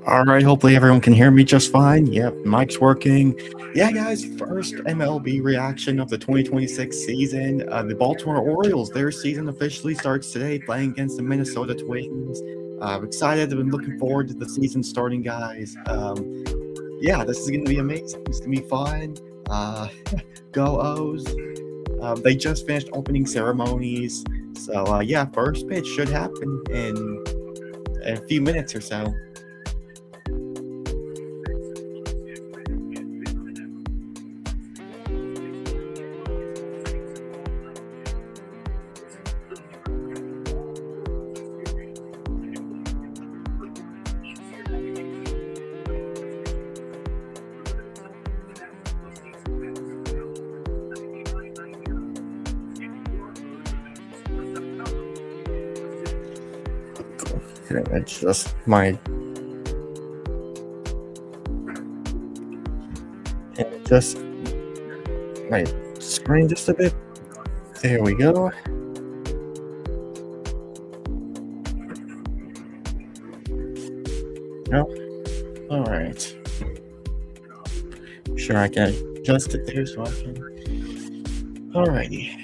All right, hopefully everyone can hear me just fine. Yep, mic's working. Yeah, guys, first MLB reaction of the 2026 season. The Baltimore Orioles, their season officially starts today, playing against the Minnesota Twins. I'm excited. I've been looking forward to the season starting, guys. Yeah, this is going to be amazing. It's going to be fun. Go O's. They just finished opening ceremonies. So, yeah, first pitch should happen in a few minutes or so. It's just my screen just a bit. There we go. No. All right. Sure, I can adjust it there so I can. Alrighty.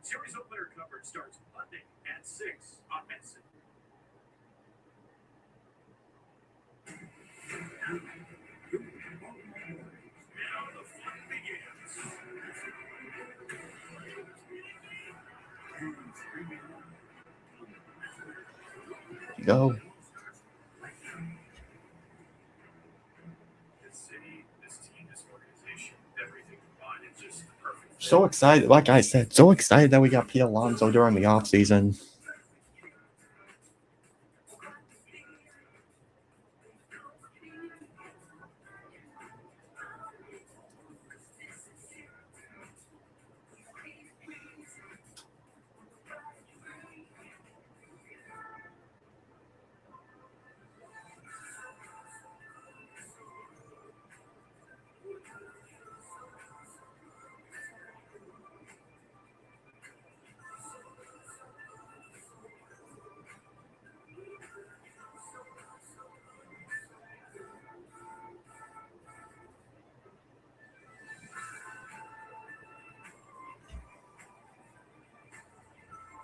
Series opener coverage starts Monday at 6 on Benson. Now the fun begins. Go. This city, this team, this organization, everything combined, it's just perfect. So excited, like I said, so excited that we got Pete Alonso during the offseason.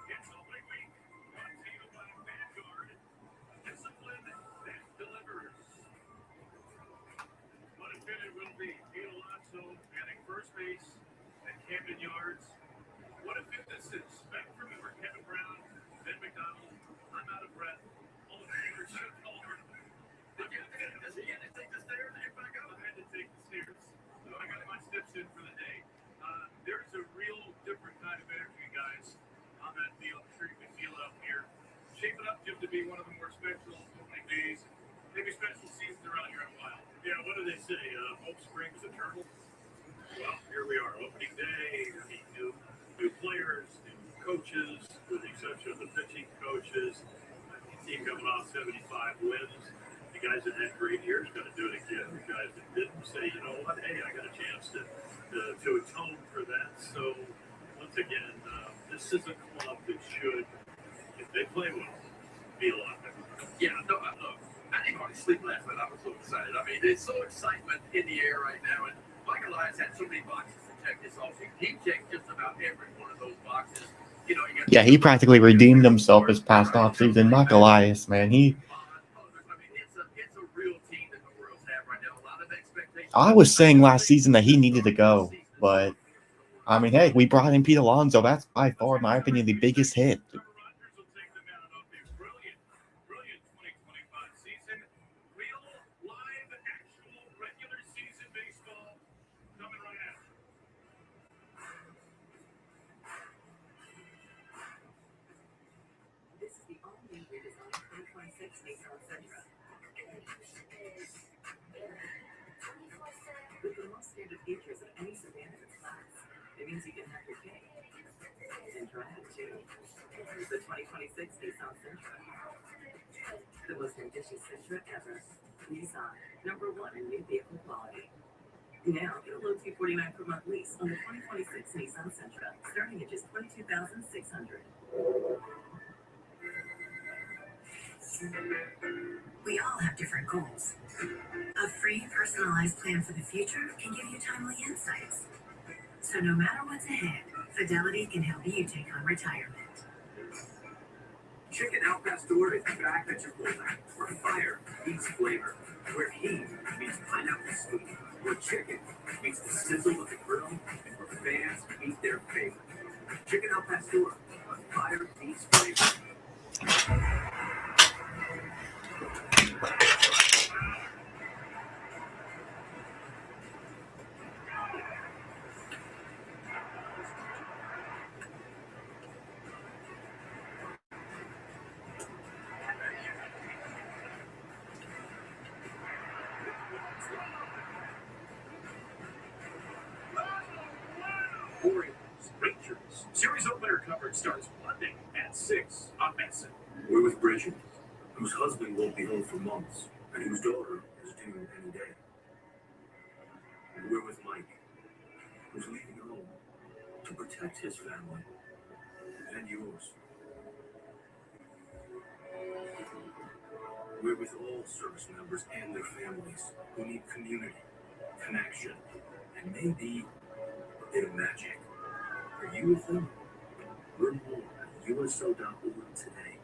It's only week. One team by Vanguard. Discipline that delivers. What a fit it will be. Pete Alonso manning first base at Camden Yards. What a fit this is. Back remember Kevin Brown, Ben McDonald. I'm out of breath. All the fingers should fall over. Did you take the stairs? If I go, I had to take the stairs. So I got my steps in for the day. There's a real different kind of energy, guys, on that field. I'm sure you can feel it up here. Shaping up, Jim, to be one of the more special opening days. Maybe special seasons around here in a while. Yeah, what do they say? Hope springs eternal. Well, here we are, opening day. New players, new coaches, with the exception of the pitching coaches. The team coming off 75 wins. The guys that had great years going to do it again. The guys that didn't say, you know what, hey, I got a chance to atone for that. So, once again, this is a club that should, if they play well, be a lot better. Yeah, no, look, I didn't want to sleep last night. I was so excited. I mean, there's so excitement in the air right now. And Michael Elias had so many boxes to check this offseason. He checked just about every one of those boxes. You know, Yeah, he practically redeemed himself this past offseason. Mark Elias, man, I was saying last season that he needed to go, but I mean, hey, we brought in Pete Alonso. That's by far, in my opinion, the biggest hit. Nissan Sentra. With the most standard features of any sedan in its class, it means you can have your cake and drive it too. The 2026 Nissan Sentra. The most ambitious Sentra ever. Nissan, #1 in new vehicle quality. Now, get a low $249 per month lease on the 2026 Nissan Sentra, starting at just $22,600. We all have different goals. A free, personalized plan for the future can give you timely insights. So no matter what's ahead, Fidelity can help you take on retirement. Chicken al pastor is back at your fullback, where fire meets flavor, where heat meets pineapple sweet, where chicken meets the sizzle of the grill, and where fans meet their favorite. Chicken al pastor, where fire meets flavor. Orioles, Rangers. Series opener coverage starts Monday at 6 on Benson. We're with Bridget, whose husband won't be home for months, and whose daughter is due any day. We're with Mike, who's leaving home to protect his family and yours. We're with all service members and their families who need community, connection, and maybe a bit of magic. Are you with them? Learn more at USO.org today.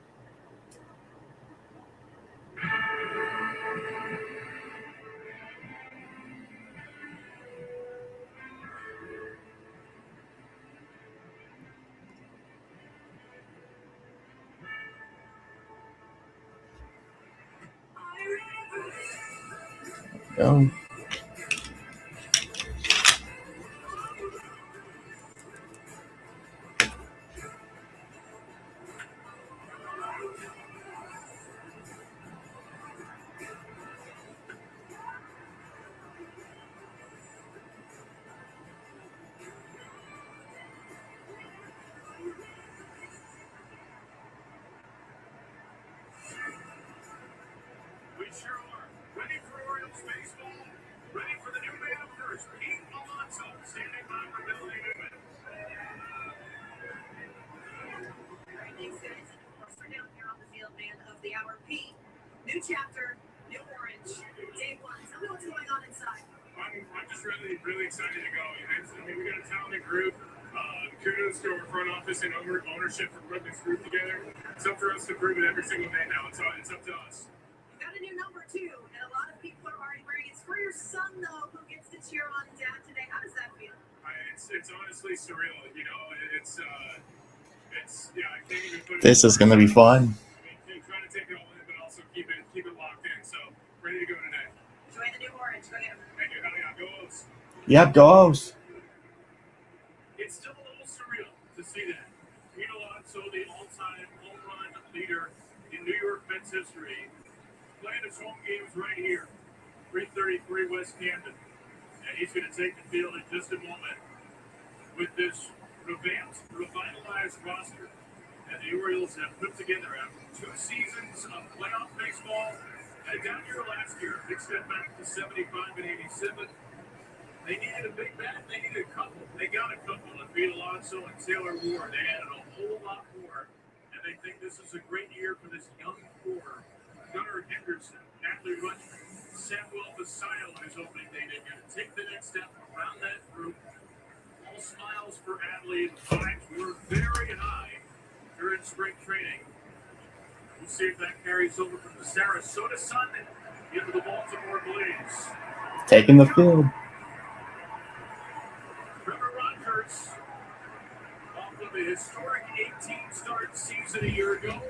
Go. We sure are. Ready for Orioles baseball? Ready for the new man of first, Pete Alonso, standing by for Billy Newman. Thanks, guys. Of course, we're down here on the field, man of the hour. Pete, new chapter, new orange, day one. Tell me what's going on inside. I'm just really excited to go. We got a talented group. Kudos to our front office and ownership for putting this group together. It's up for us to prove it every single day now. It's up to us. You got a new number two, and a lot of people are already wearing it. It's for your son, though, who gets to cheer on Dad today. How does that feel? It's honestly surreal. You know, it's I can't even put it. This is going to be fun. I'm trying to take it all in, but also keep it locked in. So ready to go today. Enjoy the new orange. Go get him. Thank you. Hell yeah, go O's. Yep, go O's. It's still a little surreal to see that. Pete Alonso, the all-time home run leader in New York Mets history, playing his home games right here, 333 West Camden. And he's going to take the field in just a moment with this revamped, revitalized roster that the Orioles have put together after 2 seasons of playoff baseball. And down here last year, big step back to 75 and 87. They needed a big bat. They needed a couple. They got a couple. And Pete Alonso and Taylor Ward. They added a whole lot more. And they think this is a great year for this young core. Gunnar Henderson, Natalie Rutschman, Samuel Basayo on his opening day. They're going to take the next step around that group. All smiles for Adley. Vibes were very high during spring training. We'll see if that carries over from the Sarasota Sun into the Baltimore Blaze. Taking the field. Trevor Rogers, off of a historic 18-start season a year ago,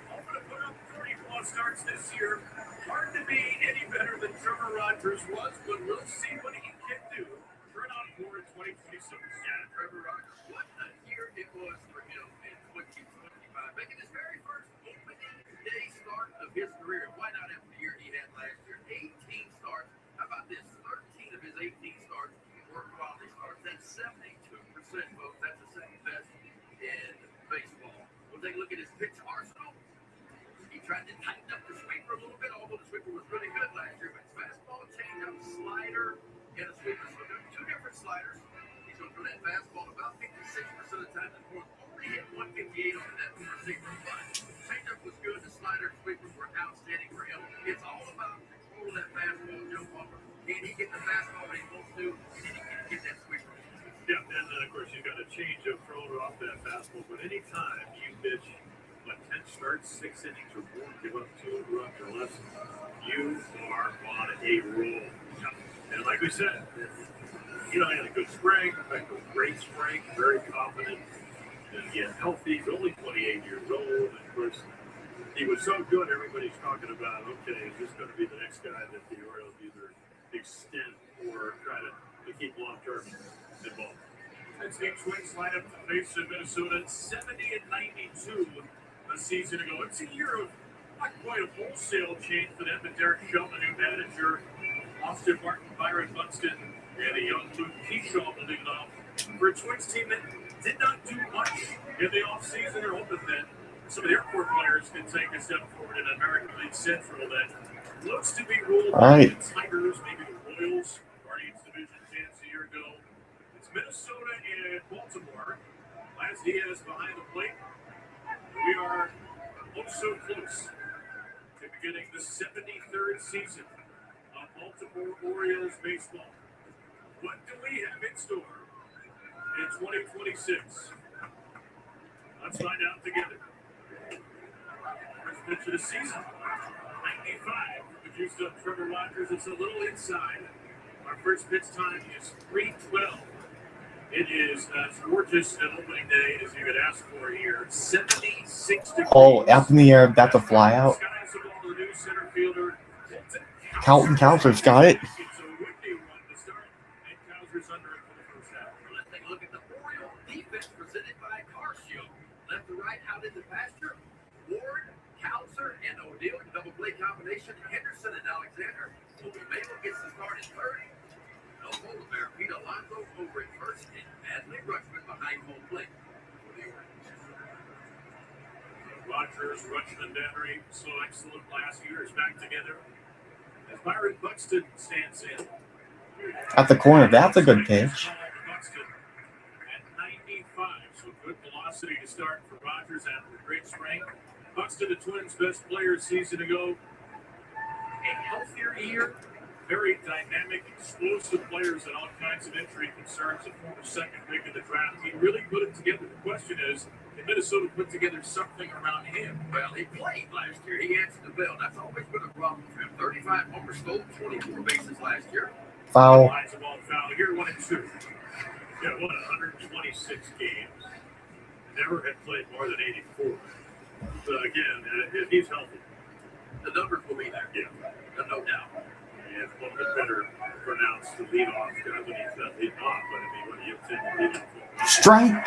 hoping to put up 30-plus starts this year. Hard to be any better than Trevor Rogers was, but we'll see what he can do. Turn on board in 2026. Yeah, Trevor Rogers, what a year it was for him in 2025, making his very first opening day start of his got a change of thrown off that fastball, but anytime you pitch 10 starts, 6 innings or more, give up 2 runs or less, you are on a roll. And like we said, he had a good spring, a great spring, very confident, and yet healthy. He's only 28 years old. And of course, he was so good, everybody's talking about, okay, is this going to be the next guy that the Orioles either extend or try to keep long-term involved? That's the Twins line up to face Minnesota 70-92 a season ago. It's a year of not quite a wholesale change for them, but Derek Shelton, new manager, Austin Martin, Byron Buxton, and a young Luke Keyshaw leading it off for a Twins team that did not do much in the offseason. They're hoping that some of their core players can take a step forward in American League Central that looks to be ruled by the Tigers, maybe the Royals, Guardians Division champs a year ago. It's Minnesota and Baltimore. Last Diaz behind the plate. We are so close to beginning the 73rd season of Baltimore Orioles baseball. What do we have in store in 2026? Let's find out together. First pitch of the season, 95 from the juiced up Trevor Rogers. It's a little inside. Our first pitch time is 3:12. It is as gorgeous an opening day as you could ask for here. 76 degrees. Oh, up in the air, about to fly out. Skies of all the new center fielder. Colton Cowser's got it. It's a windy one to start, and Cowser's under it for the first half. Let's take a look at the Oriole defense presented by Carcio. Left to right out in the pasture. Ward, Cowser, and O'Neal in double play combination. Henderson and Alexander. Mayo gets the start at third. No Bear, Pete Alonso over at first, and Adley Rutschman behind home plate. Rogers, Rutschman, Dannery, so excellent last year, is back together. As Byron Buxton stands in. At the corner, that's a good pitch. Buxton at 95, so good velocity to start for Rogers after a great spring. Buxton, the Twins' best player a season ago. A healthier year. Very dynamic, explosive players and all kinds of injury concerns. A former second pick in the draft. He really put it together. The question is, can Minnesota put together something around him? Well, he played last year. He answered the bell. That's always been a problem for him. 35 homers, stole 24 bases last year. Foul. Lines of all foul here, 1 and 2. Yeah, won 126 games. Never had played more than 84. So again, if he's healthy, the numbers will be there. Yeah, no doubt. And a little bit better pronounced the leadoff guy when he's not leading off, but I mean, when he hits in the leadoff. Strike.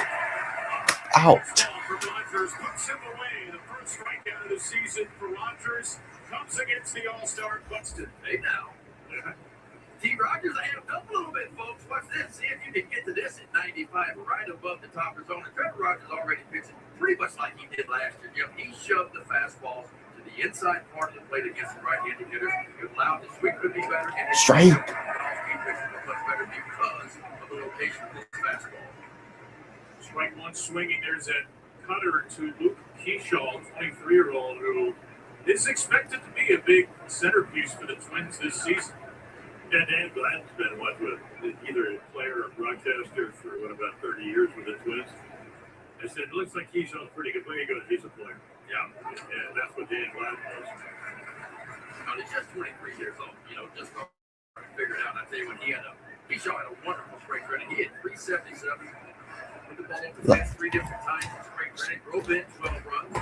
Out. For Rogers, puts him away. The first strikeout of the season for Rogers comes against the All-Star Buxton. Hey now. Yeah. T. Rogers amped up a little bit, folks. Watch this. See if you can get to this at 95, right above the top of zone. And Trevor Rogers already pitched pretty much like he did last year. Yep, he shoved the fastball to the inside part of the plate against the right-handed hitters. It allowed the swing to be better. And Straight. He pitched much better because of the location of this fastball. Strike one swinging. There's a cutter to Luke Keyshaw, 23-year-old, who is expected to be a big centerpiece for the Twins this season. And Dan Gladden's been with either a player or broadcaster for about 30 years with the Twins. I said, it looks like Keyshaw's pretty good. He goes, he's a player. Yeah. And that's what Dan Gladden was. Well, he's just 23 years old. Just to figure it out. I tell you what, Keyshaw had a wonderful spring training. He had 377. Put the ball over the fence 3 different times in spring training. Drove in 12 runs.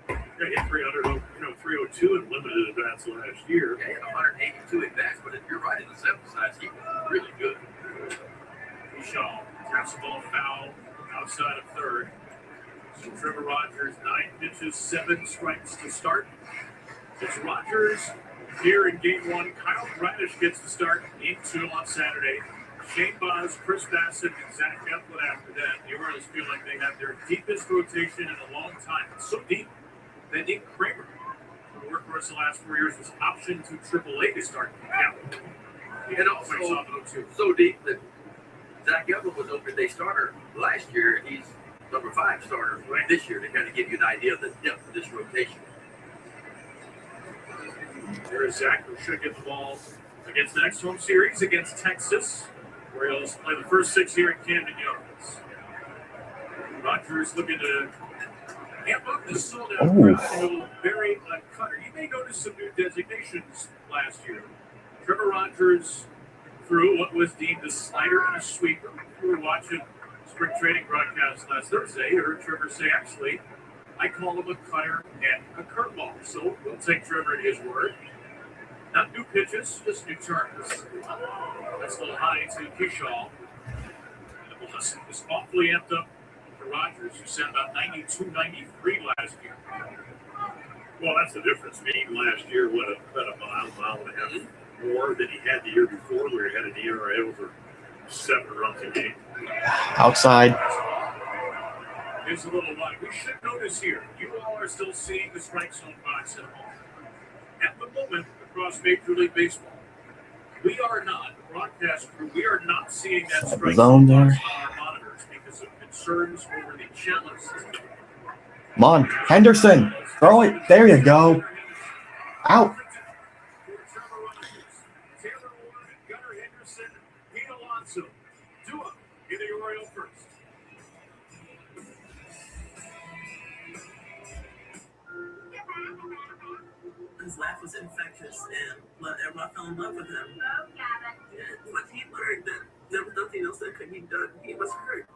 He had 302 in limited at-bats last year. Yeah, he had 182 at-bats, but if you're right in the sample size, he was really good. Keyshaw taps the ball foul outside of third. So Trevor Rogers, 9 pitches, 7 strikes to start. It's Rogers here in game 1. Kyle Bradish gets the start, game 2 on Saturday. Shane Baz, Chris Bassett, and Zach Eflin after that. The Orioles feel like they have their deepest rotation in a long time. It's so deep. They need Kramer, who worked for us the last 4 years, was optioned to AAA to start the count. And also, so deep that Zach Eflin was open day starter last year. He's number 5 starter this year to kind of give you an idea of the depth of this rotation. There is Zach, who should get the ball against the next home series against Texas. Orioles play the first 6 here in Camden Yards. Rogers looking to amp up the sold out Oh. crowd, and he'll bury a cutter. You may notice some new designations last year. Trevor Rogers threw what was deemed a slider and a sweeper. We were watching spring training broadcast last Thursday. You heard Trevor say, actually, I call him a cutter and a curveball. So we'll take Trevor at his word. Not new pitches, just new turns. That's a little high to Kishaw. And the velocity is awfully amped up for Rogers, who sat about 92, 93 last year. Well, that's the difference. Meaning last year, about a mile and a half more than he had the year before, where he had an ERA over 7 runs a game. Outside. Here's a little line. We should notice here, you all are still seeing the strike zone box at home. At the moment, across Major League Baseball, we are not, the broadcast crew, we are not seeing that strike Zone zone box there. on our monitors because of concerns over the challenge system. Come on, Henderson. Throw it. There you go. Out. Taylor Ward, Gunnar Henderson, Pete Alonso. Dua in the Oriole first. His laugh was infectious, and everyone fell in love with him. And when he learned that there was nothing else that could be done, he was hurt.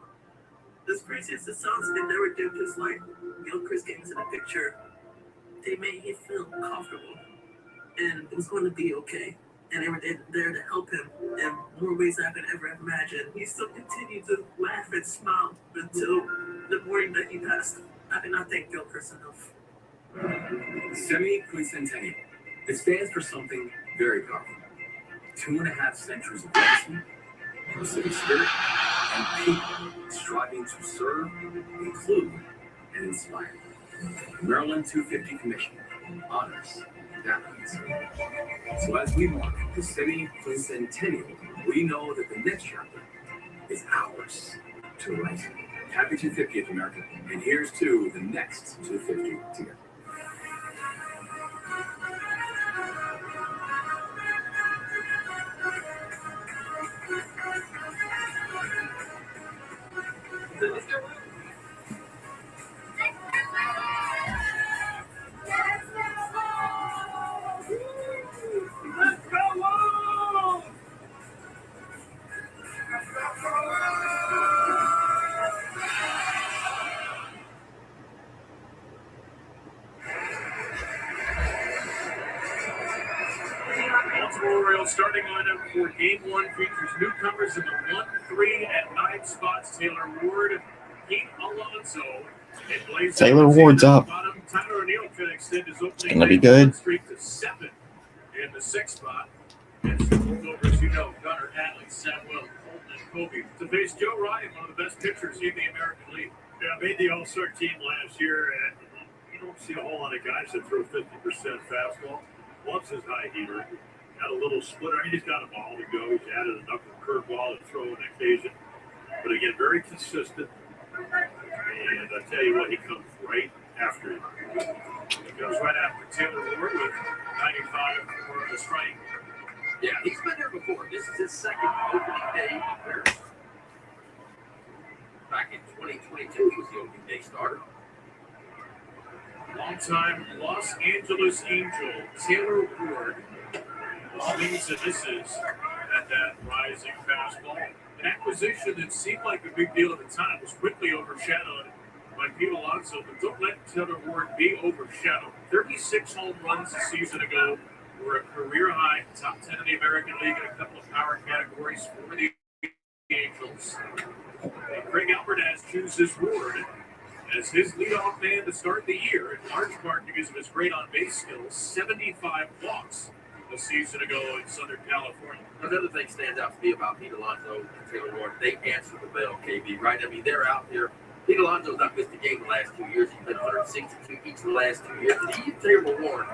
As crazy as it sounds, they never did, because like Gilchrist came into the picture, they made him feel comfortable, and it was going to be okay. And they were there to help him in more ways than I could ever imagine. He still continued to laugh and smile until the morning that he passed. I cannot thank Gilchrist enough. Semi-quincentennial. It stands for something very powerful. 2.5 centuries of legacy, civic spirit, and people striving to serve, include, and inspire. Maryland 250 Commission honors that legacy. So as we mark the semi-quincentennial, we know that the next chapter is ours to write. Happy 250th, America. And here's to the next 250 together. Baltimore Orioles starting lineup for Game 1 features newcomers in the 1, 3, and 9 spots. Taylor Ward, Pete Alonso, and Blaze. Taylor Ward's up. Bottom. Tyler O'Neill could extend his opening Gonna be good. streak to 7 in the 6th spot. And some holdovers, you know, Gunnar, Hadley, Samuel, Colton, and Kobe. To face Joe Ryan, one of the best pitchers in the American League. Yeah, made the All-Star team last year, and you don't see a whole lot of guys that throw 50% fastball. Loves his high heater. Got a little splitter. He's got a ball to go. He's added a knuckle curveball to throw on occasion. But again, very consistent. And I tell you what, he comes right after him. He goes right after Taylor Ward with 95 for the strike. Yeah, he's been there before. This is his second opening day appearance. Back in 2022, he was the opening day starter. Longtime Los Angeles Angel Taylor Ward swings and misses at that rising fastball. An acquisition that seemed like a big deal at the time was quickly overshadowed by Pete Alonso, but don't let Taylor Ward be overshadowed. 36 home runs a season ago were a career high, top 10 in the American League in a couple of power categories for the Angels. And Craig Albertaz chooses Ward as his leadoff man to start the year, in large part because of his great on-base skills. 75 walks a season ago in Southern California. Another thing stands out to me about Pete Alonso and Taylor Ward, they answer the bell, KB, right? I mean, they're out there. Pete Alonso's not missed a game the last 2 years. He's been 162 each of the last 2 years. And he, Taylor Ward,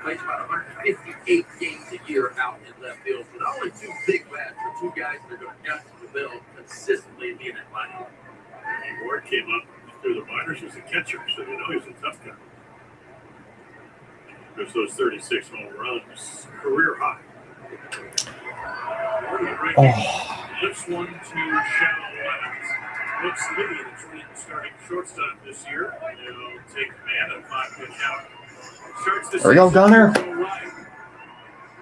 plays about 158 games a year out in left field. But only 2 big bats for 2 guys that are going to answer the bell consistently and be in that lineup. And Ward came up through the minors as a catcher, so you know he's a tough guy. There's those 36 home runs, career high. Ward with right Oh. lifts one to shallow left. Brooks Lee, the starting shortstop this year, will take command of 5-pitch out. Starts the There we go, season Gunner. to go right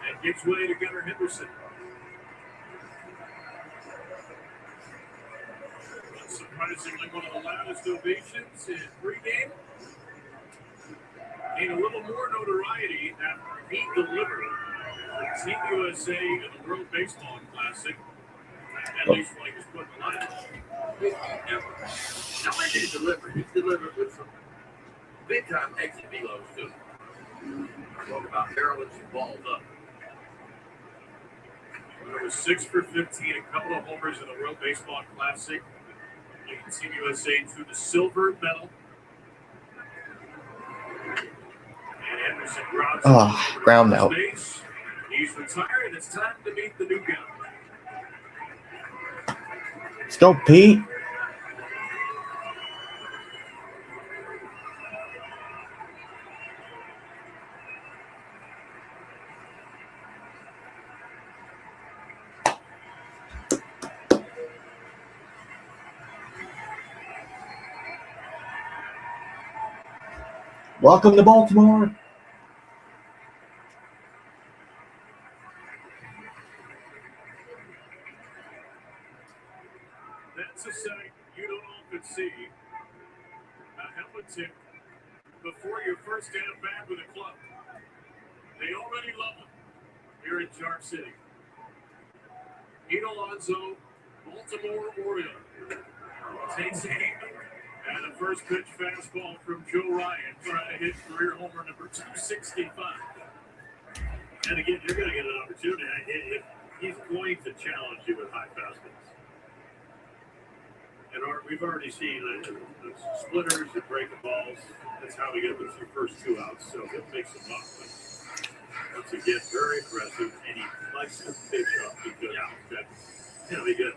and gives way to Gunner Henderson. Surprisingly, one of the loudest ovations in pregame. Gained a little more notoriety after he delivered for Team USA in the World Baseball Classic. At least when he was put in the lineup. Now, when he delivered with some big time exit velos too. Talk about Maryland's balls up. There was 6 for 15, a couple of homers in the World Baseball Classic. Leading Team USA to the silver medal. And Henderson ground out. Space. He's retired. It's time to meet the new guy. Let's go, Pete. Welcome to Baltimore. That's a sight you don't often see. A helmet tip before your first at bat with a club. They already love him here in Charm City. Pete Alonso, Baltimore Orioles, takes aim and a first pitch fastball from Joe Ryan trying to hit career homer number 265. And again, you're going to get an opportunity. He's going to challenge you with high fastballs. And we've already seen the splitters and breaking balls. That's how we get the first 2 outs. So he'll make some luck. But once again, very aggressive, and he likes to pitch up because they get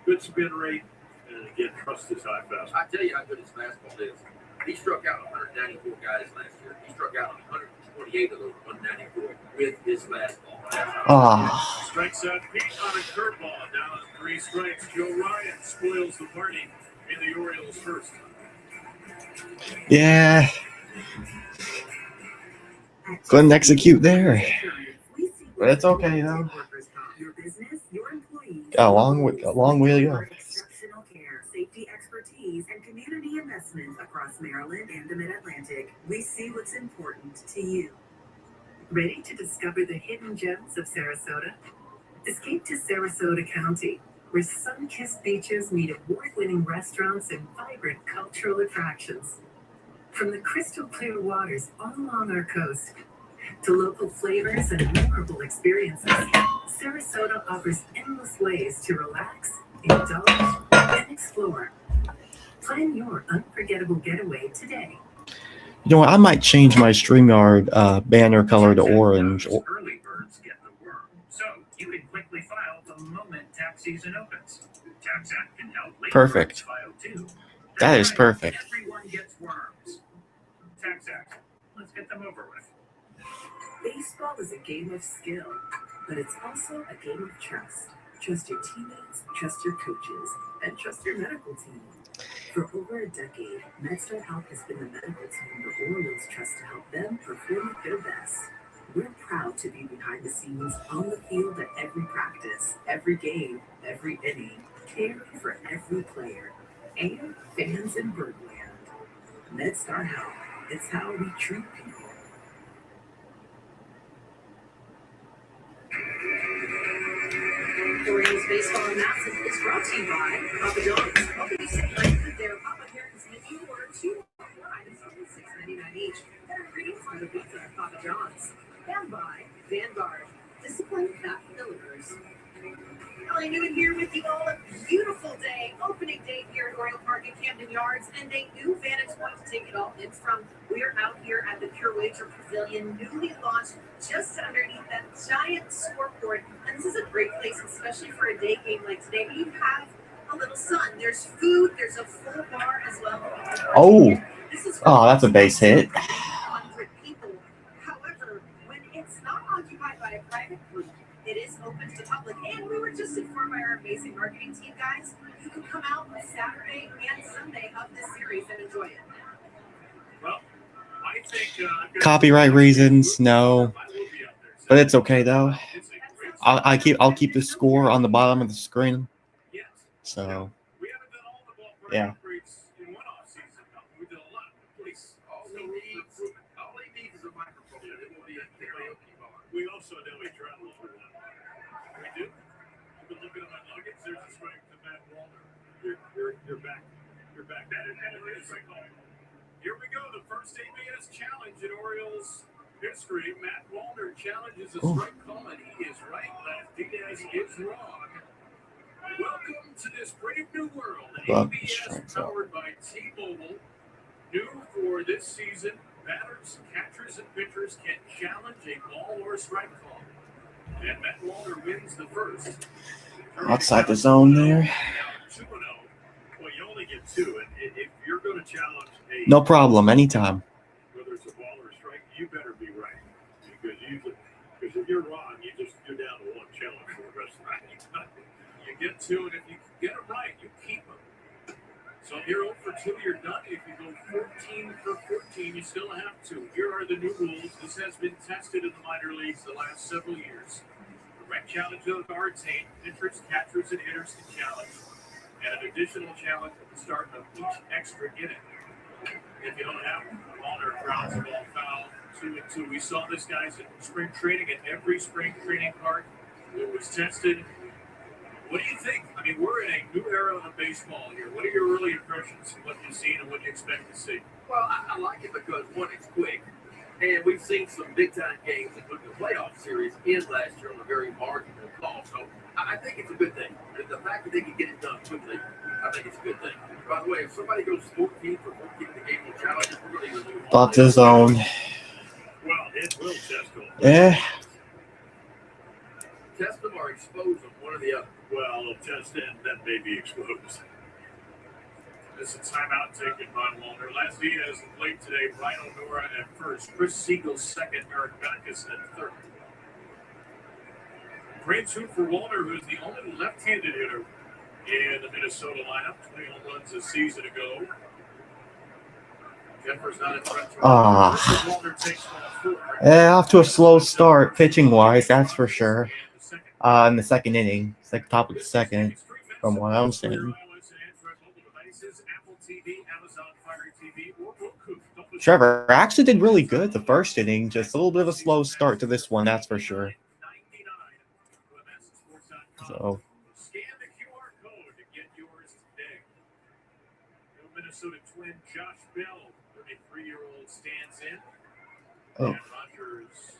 good spin rate, and again, trust his high fastball. I tell you how good his fastball is. He struck out 194 guys last year. He struck out 128 of those 194 with his fastball. Strikes out Pete on a curveball. Down 3 strikes. Joe Ryan spoils the party in the Orioles first. Yeah. Couldn't execute there. But it's okay, though. Got a long way to go. Exceptional care, safety expertise, and community investment across Maryland and the Mid-Atlantic. We see what's important to you. Ready to discover the hidden gems of Sarasota? Escape to Sarasota County, where sun-kissed beaches meet award-winning restaurants and vibrant cultural attractions. From the crystal clear waters all along our coast to local flavors and memorable experiences, Sarasota offers endless ways to relax, indulge, and explore. Plan your unforgettable getaway today. You know what? I might change my StreamYard banner color to orange. Early birds get the worm, so you can quickly file the moment tax season opens. Tax Act can help late Perfect. file too. That is perfect. Everyone gets worms. Tax Act. Let's get them over with. Baseball is a game of skill, but it's also a game of trust. Trust your teammates, trust your coaches, and trust your medical team. For over a decade, MedStar Health has been the medical team the Orioles trust to help them perform at their best. We're proud to be behind the scenes, on the field at every practice, every game, every inning, caring for every player, and fans in Birdland. MedStar Health, it's how we treat people. Orioles Baseball Massive is brought to you by Papa John's. Opening segment with their Papa Pairings menu, order 2 items only $6.99 each. Better ingredients on the pizza at Papa John's. And by Vanguard, disciplined fat fillers. Ellie Newman here with you all. A beautiful day, opening day here at Oriole Park in Camden Yards, and a new vantage point to take it all in from. We are out here at the Pure Wager Pavilion, newly launched just underneath that giant scoreboard. And this is a great place, especially for a day game like today. You have a little sun. There's food. There's a full bar as well. That's a base hit. 100 people. However, when it's not occupied by a private group, it is open to the public. And we were just informed by our amazing marketing team, guys, you can come out on Saturday enjoy it. Well, I think Copyright reasons, no. But it's okay though. I'll keep the score on the bottom of the screen. So we haven't done all the ballpark yeah. upgrades in one off season. We did a lot. Please, All he needs is a microphone. It will be a karaoke bar. we also know we travel a lot. We do. You've been looking at my nuggets. There's a strike to Matt Walner. You're back. You're back. That is a call. Here we go. The first ABS challenge in Orioles history. Matt Walner challenges a strike call, and he is right. Diaz is wrong. Welcome to this brave new world. ABS powered by T-Mobile. New for this season, batters, catchers, and pitchers can challenge a ball or strike call. And Matt Walner wins the first. Outside the zone there. 2-0. Well, you only get two. And if you're going to challenge No problem, anytime. whether it's a ball or a strike, you better be right. Because if you're wrong, you're down to one challenge for the rest of the night. You get two, and if you get them right, you keep them. So if you're 0 for 2, you're done. If you go 14 for 14, you still have to. Here are the new rules. This has been tested in the minor leagues the last several years. Direct challenge of the guards, pitchers, catchers, and hitters can challenge. And an additional challenge at the start of each extra inning. If you don't have one, Walner grounds the ball foul 2-2. We saw this, guys, in spring training, at every spring training park. It was tested. What do you think? I mean, we're in a new era of baseball here. What are your early impressions of what you've seen and what you expect to see? Well, I like it because, one, it's quick. And we've seen some big-time games, including the playoff series, end last year on a very marginal call. So I think it's a good thing. The fact that they can get it done quickly, I think it's a good thing. By the way, if somebody goes 14 for 14 in the game will challenge, we're going to either move Off the zone. Well, it will test them. Yeah. Test them or expose them, one or the other. Well, it'll test and then maybe exposed. This is a timeout taken by Walner. Last Diaz played today. Brian O'Nora at first. Chris Siegel second. Eric Backus at third. Great two for Walner, who is the only left-handed hitter in the Minnesota lineup. 20 home runs a season ago. Jeffers not in front. Walner takes ball 4. Off to a slow start, pitching-wise, that's for sure. In the second inning, it's like top of the second, from what I'm seeing. Trevor actually did really good the first inning, just a little bit of a slow start to this one, that's for sure. So. Scan the QR code to get yours today. Minnesota twin Josh Bell, 33-year-old, stands in. Oh. And Rogers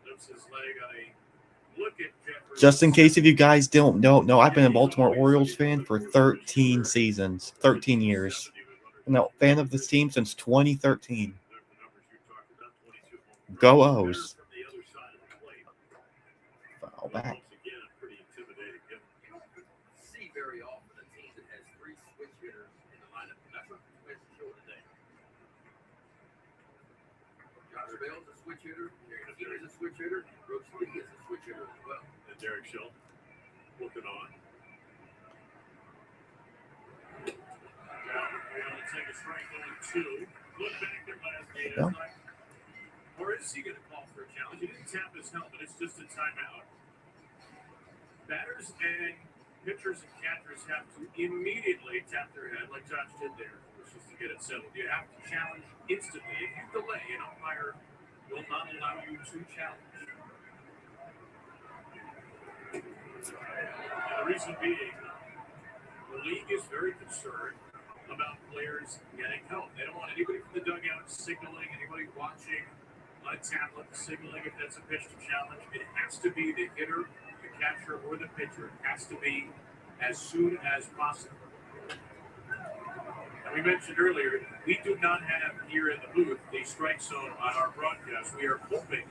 lifts his leg on a look at Jeffers. Just in case if you guys don't know, I've been a Baltimore Orioles fan for 13 seasons, 13 years. I'm a fan of this team since 2013. Go O's. Foul back. See very often a team that has 3 switch hitters in the lineup. That's what the Twins showed today. Josh Bell's a switch hitter. He's a switch hitter. Brooks Lee is a switch hitter as well. And Derek Shelton looking on. Take a strike on 2. Look back at last game. Or is he going to call for a challenge? He didn't tap his helmet. It's just a timeout. Batters and pitchers and catchers have to immediately tap their head like Josh did there, which is to get it settled. You have to challenge instantly. If you delay, an umpire will not allow you to challenge. And the reason being, the league is very concerned about players getting help. They don't want anybody from the dugout signaling, anybody watching on a tablet signaling if that's a pitch to challenge. It has to be the hitter, the catcher, or the pitcher. It has to be as soon as possible. And we mentioned earlier, we do not have here in the booth the strike zone on our broadcast. We are hoping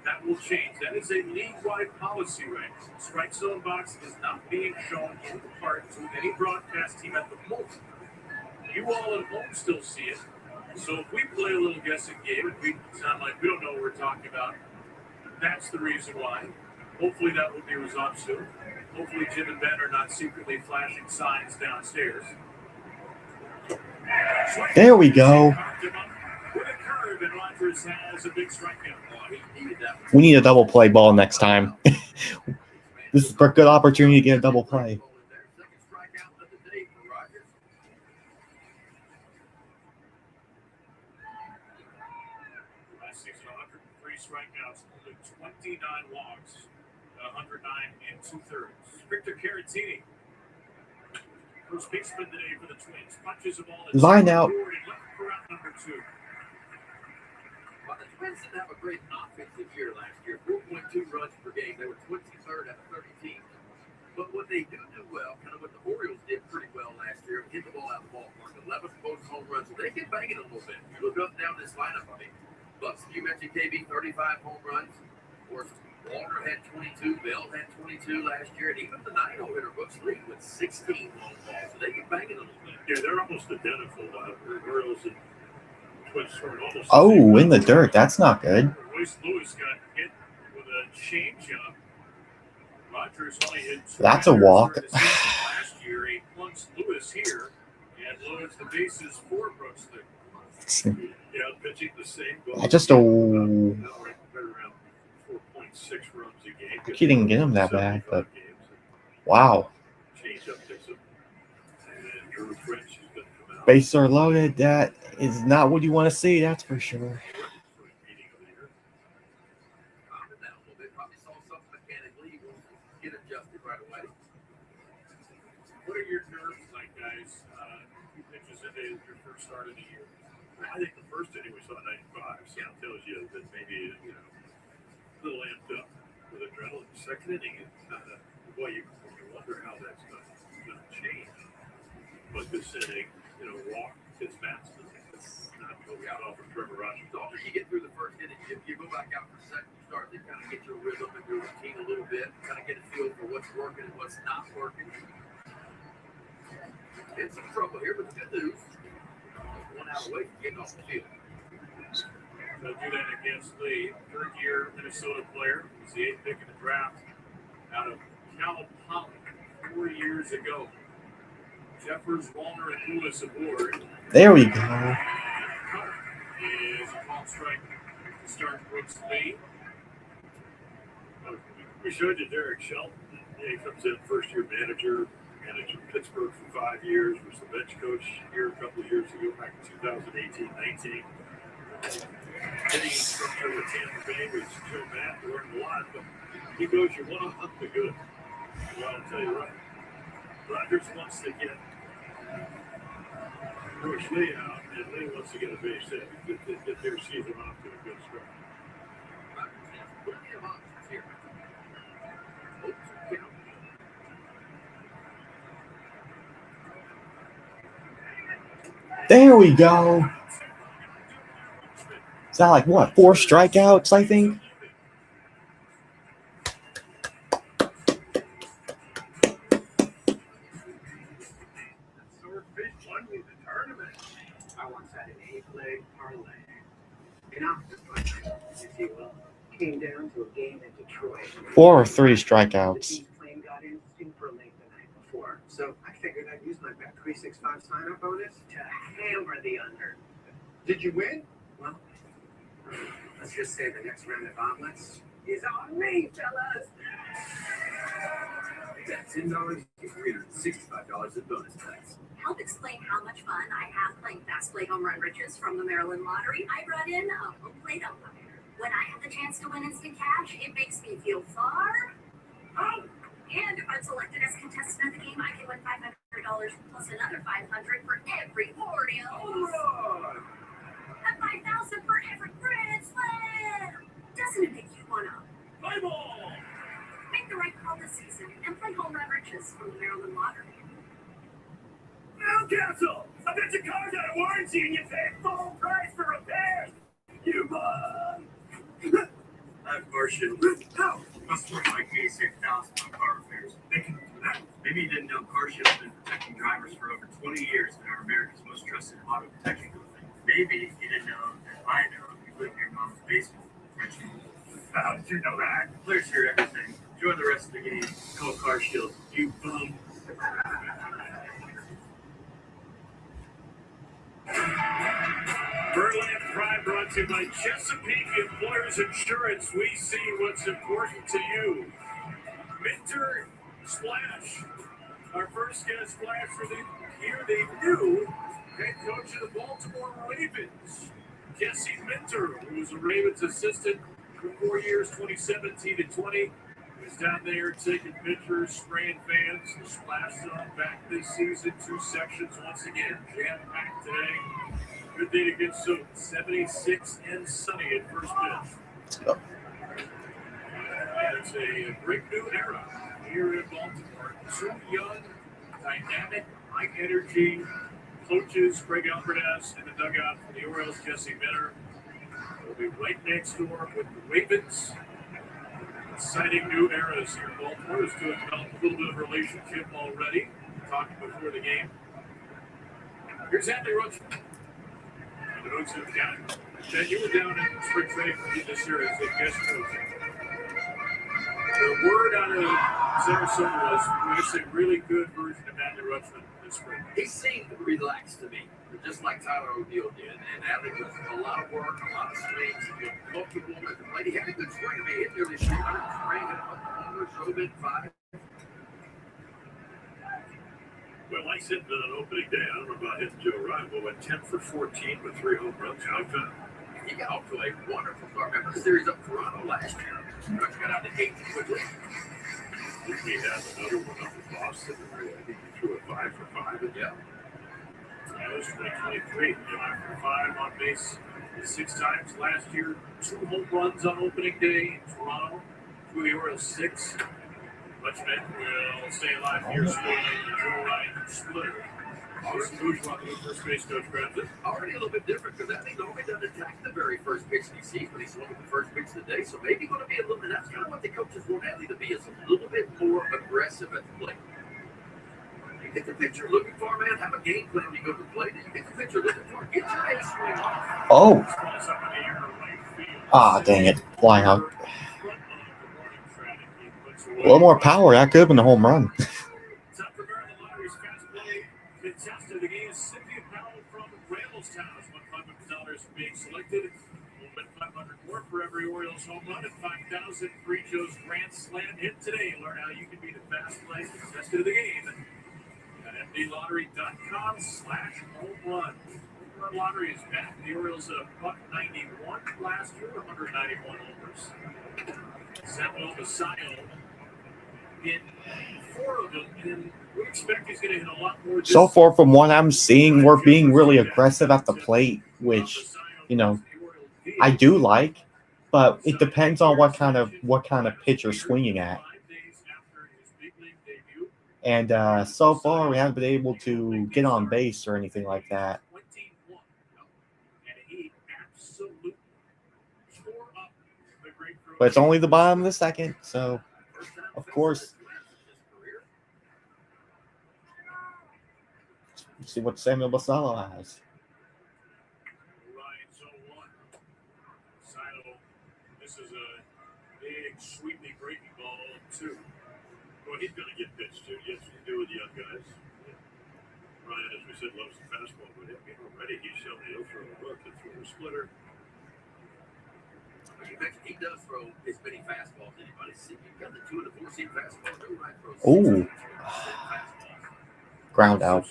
that will change. That is a league-wide policy right now. Strike zone box is not being shown in part to any broadcast team at the moment. You all at home still see it. So if we play a little guessing game and we sound like we don't know what we're talking about, that's the reason why. Hopefully that will be resolved soon. Hopefully Jim and Ben are not secretly flashing signs downstairs. There we go. With a curve, and Rogers has a big strikeout. We need a double play ball next time. This is a good opportunity to get a double play. Last season, 103 strikeouts, only 29 walks, 109 and 2/3. Victor Caratini, first baseman today for the Twins, punches the ball. Line out. For round number 2. Well, the Twins didn't have a great offensive year last year. 4.2 runs per game. They were 23rd out of 30 teams. But what they do well, kind of what the Orioles did pretty well last year, hit the ball out of the ballpark. 11 post home runs. So they get banging a little bit. You look up and down this lineup. I mean, Bucks, you mentioned KB, 35 home runs. Of course, Walter had 22. Bell had 22 last year. And even the 9-0 hitter, Brooks Lee, with 16 long balls. So they get banging a little bit. Yeah, they're almost identical. The Orioles and Twins scored almost. Oh, in the dirt. That's not good. Royce Lewis got hit with a changeup. Rogers only hit 2 That's a walk. last year. He plunks Lewis here and loads the bases for Brooks Lee. Yeah, pitching the same goal. Just a. Right around 4.6 runs a game. He didn't get him that bad, but wow. Changeup picks up. And Drew French is going to come out. Bases are loaded. That is not what you want to see, that's for sure. What are your nerves like, guys? Who pitches into your first start of the year? I think the first inning we saw 95, so it tells you that maybe, a little amped up with adrenaline. The second inning, boy, you wonder how that's going to change. But this inning, walk is fast. It's not going out off of Trevor Rogers. After you get through the first inning, you go back out for the second, you start to kind of get your rhythm and your routine a little bit, kind of get a feel for what's working and what's not working. In some trouble here, but the good news, 1 out away from getting off the field. They'll do that against the third-year Minnesota player. He's the 8th pick in the draft out of Calipoli 4 years ago. Jeffers, Wallner, and Lewis aboard. There we go. Is a call strike to start Brooks Lee. We showed you Derek Shelton. He comes in first-year manager. Managed Pittsburgh for 5 years, was the bench coach here a couple of years ago, back in 2018-19. Hitting instructor with Tampa Bay was Joe Matt, learned a lot, but he goes, you want to hunt the good. Well, I'll tell you what, Rogers wants to get Bruce Lee out, and Lee wants to get a base hit, get their season off to a good start. There we go. Is that like what? 4 strikeouts, I think? Swordfish won me the tournament. I once had an 8-leg parlay. If you will, came down to a game in Detroit. 4 or 3 strikeouts. The team's plane got in super late the night before, so I figured I'd use my Bet365 sign-up bonus to hammer the under. Did you win? Well, let's just say the next round of omelets is on me, fellas. Bet $10, get $365 in bonus bets. Help explain how much fun I have playing Fast Play Home Run Riches from the Maryland Lottery. I brought in a home plate umpire. When I have the chance to win instant cash, it makes me feel far. Oh, and if I'm selected as contestant of the game, I can win $500 plus another $500 for every Orioles. And $5,000 for every Grand Slam. Doesn't it make you wanna Play ball! make the right call this season and play Home Run Riches from the Maryland Lottery? Now, Castle! I bet your car's out of warranty and you pay full price for repairs! You won! I'm Martian. Oh, must work like $86,000 on car repairs. Maybe you didn't know CarShield's been protecting drivers for over 20 years and are America's most trusted auto protection company. Maybe you didn't know that I know you live in your mom's basement. How did you know that? Clears here everything. Enjoy the rest of the game. Call CarShield. You bum. Birdland Pride brought to you by Chesapeake Employers Insurance. We see what's important to you. Minter Splash, our first guest Splash for the year, the new head coach of the Baltimore Ravens, Jesse Minter, who was a Ravens assistant for 4 years, 2017 to 20. Was down there taking pictures, spraying fans. The Splash on back this season, 2 sections once again, jam-packed today. Good day to get soaked. 76 and sunny at first pitch. And it's a great new era here in Baltimore. 2 young, dynamic, high energy coaches, Greg Albertas in the dugout for the Orioles, Jesse Minter. Will be right next door with the Ravens. Exciting new eras here in Baltimore. There's to develop a little bit of relationship already. Talking before the game. Here's Anthony Roach. Ted, you were down in spring training this year as a guest coach. The word out of Sarasota was it's a really good version of Andy Rutschman this spring. He seemed relaxed to me, just like Tyler O'Neill did. And Andy was a lot of work, a lot of swings, comfortable with the plate. He had a good swing. I mean, he hit there this year. 100 spring, hit a couple homers, should have been 5. Well, I said on opening day, I don't know about hitting Joe Ryan, but went 10 for 14 with 3 home runs. He got off to a wonderful start. Remember the series up Toronto last year? Rutsch got out to 8 quickly. We had another one up in Boston. I think he threw a 5 for 5. Yeah. That was 2023. 5 for 5 on base 6 times last year. 2 home runs on opening day in Toronto. 2 the Orioles 6. Rutschman will stay alive here. Joe Ryan split. Jason Bourgeois, the first base coach, grabs it. Already a little bit different because that thing normally doesn't attack the very first pitch he sees when he's looking at the first pitch of the day. So maybe going to be a little bit, that's kind of what the coaches want Adley to be, is a little bit more aggressive at the plate. You get the pitcher looking for, man, have a game plan when you go to the plate. You get the pitcher looking for, get your ace swing off. Oh. Ah, dang it. Flying out. A little more power. That could have been a home run. Contested against Cynthia Powell from Randallstown. $1,500 being selected. We'll bet $500 more for every Orioles home run and $5,000 for each Joe's Grand Slam hit today. Learn how you can be the fast play contested of the game at mdlottery.com/home run. Home run lottery is back. The Orioles at $191 last year, 191 homers. Samuel Basayo in 4 of them, and we expect he's going to hit a lot more. So far, from what I'm seeing, we're being really aggressive at the plate, which, you know, I do like, but it depends on what kind of pitch you're swinging at. And so far, we haven't been able to get on base or anything like that. But it's only the bottom of the second, so of course. Let's see what Samuel Basallo has. This is a big, sweeping, breaking ball, 2. Well, he's going to get pitched to. Yes, you do with the young guys. Ryan, as we said, loves the fastball, but already he's shown he'll throw a hook and throw a splitter. He does throw as many fastballs as anybody see. You've got the 2 and the 4-seam fastball. Joe Ryan throws 6 fastballs. Ground out.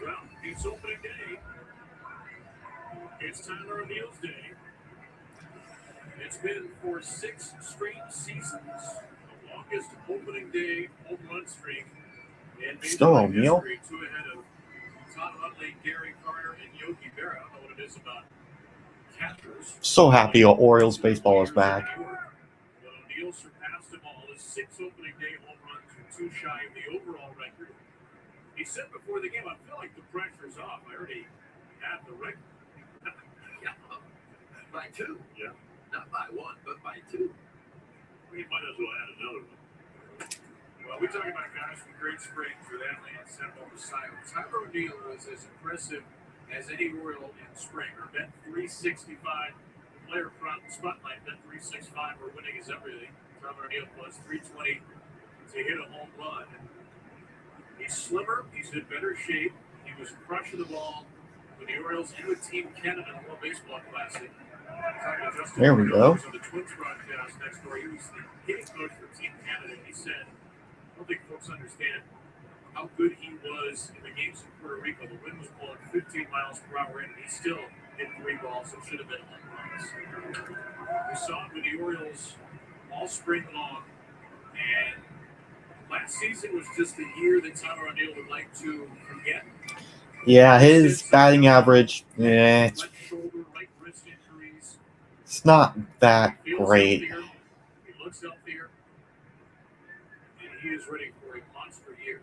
Well, it's opening day. It's Tyler O'Neill's day. It's been for 6 straight seasons, the longest opening day home run streak. And still O'Neill. 2 ahead of Todd Huntley, Gary Carter, and Yogi Berra. I don't know what it is about catchers. So happy Orioles baseball is back. But O'Neill surpassed them all as 6 opening day home runs, 2 shy of the overall record. He said before the game, I feel like the pressure's off. I already have the record. Yeah, by 2. Yeah. Not by 1, but by 2. We might as well add another one. Well, we're talking about guys from Great Springs with Adley and Samuel Basayo. Tyler O'Neill was as impressive as any Oriole in spring. Or bet 365 player front spotlight, bet 365 or winning is everything. Tyler O'Neill plus 320 to hit a home run. He's slimmer, he's in better shape, He was crushing the ball with the Orioles and with Team Canada in the World Baseball Classic. There we go. On the Twins broadcast next door, he was the hitting coach for Team Canada. He said, I don't think folks understand how good he was in the games in Puerto Rico. The wind was blowing 15 miles per hour in, and he still hit 3 balls that should have been home runs. We saw it with the Orioles all spring long, and last season was just a year that Tyler O'Neill would like to forget. Yeah, his batting average, Right shoulder, right wrist injuries. it's not that He feels great. healthier. He looks healthier. And he is ready for a monster year.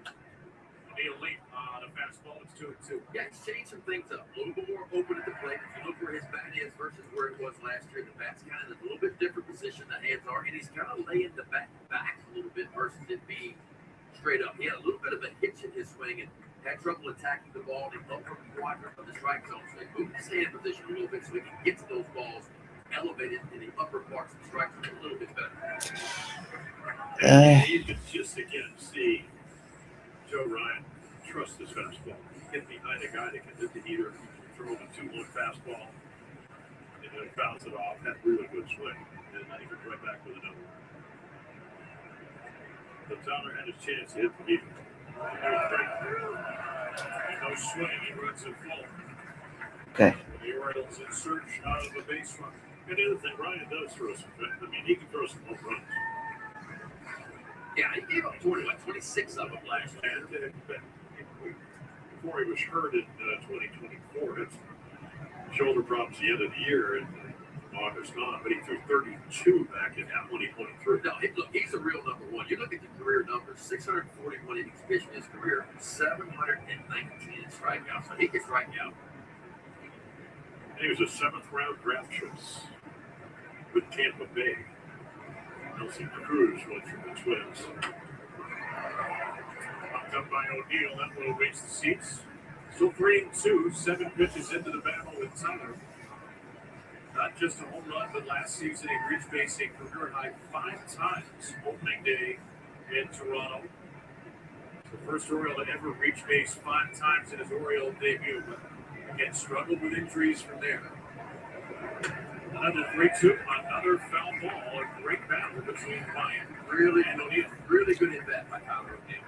O'Neill late on a fastball. It's 2-2. Yeah, he's changed some things up. A little bit more open at the plate. If you look where his bat is versus where it was last year, the bat's kind of in a little bit different position. The hands are, and he's kind of laying the bat back a little bit versus it being straight up. He had a little bit of a hitch in his swing and had trouble attacking the ball in the upper quadrant of the strike zone. So he moved his hand position a little bit so he can get to those balls elevated in the upper parts of the strike zone a little bit better. You could just again see Joe Ryan trust his fastball. Get behind a guy that can hit the heater, throw the 2-1 fastball, and then bounce it off. Had really good swing. And then he could right back with another one. But Tyler had his chance to hit the heater. No swing, he runs it full. Okay. The Orioles in search out of the base run. And the other thing, Ryan does throw some. I mean, he can throw some home runs. Yeah, he gave up 26 of them last year. Before he was hurt in 2024, it's shoulder problems the end of the year, and August on, but he threw 32 back in 2023. No, look, he's a real number one. You look at the career numbers: 641 innings pitched in his career, 719 strikeouts. So he can strike out. And he was a 7th-round draft choice with Tampa Bay. Nelson Cruz went from the Twins. Popped up by O'Neill. That will reach the seats. Still 3-2, 7 pitches into the battle with Tyler. Not just a home run, but last season he reached base a career high 5 times opening day in Toronto. The first Oriole to ever reach base 5 times in his Oriole debut, but again struggled with injuries from there. Another 3-2, another foul ball, a great battle between Ryan and O'Neill. Really good at bat by Tyler O'Neill.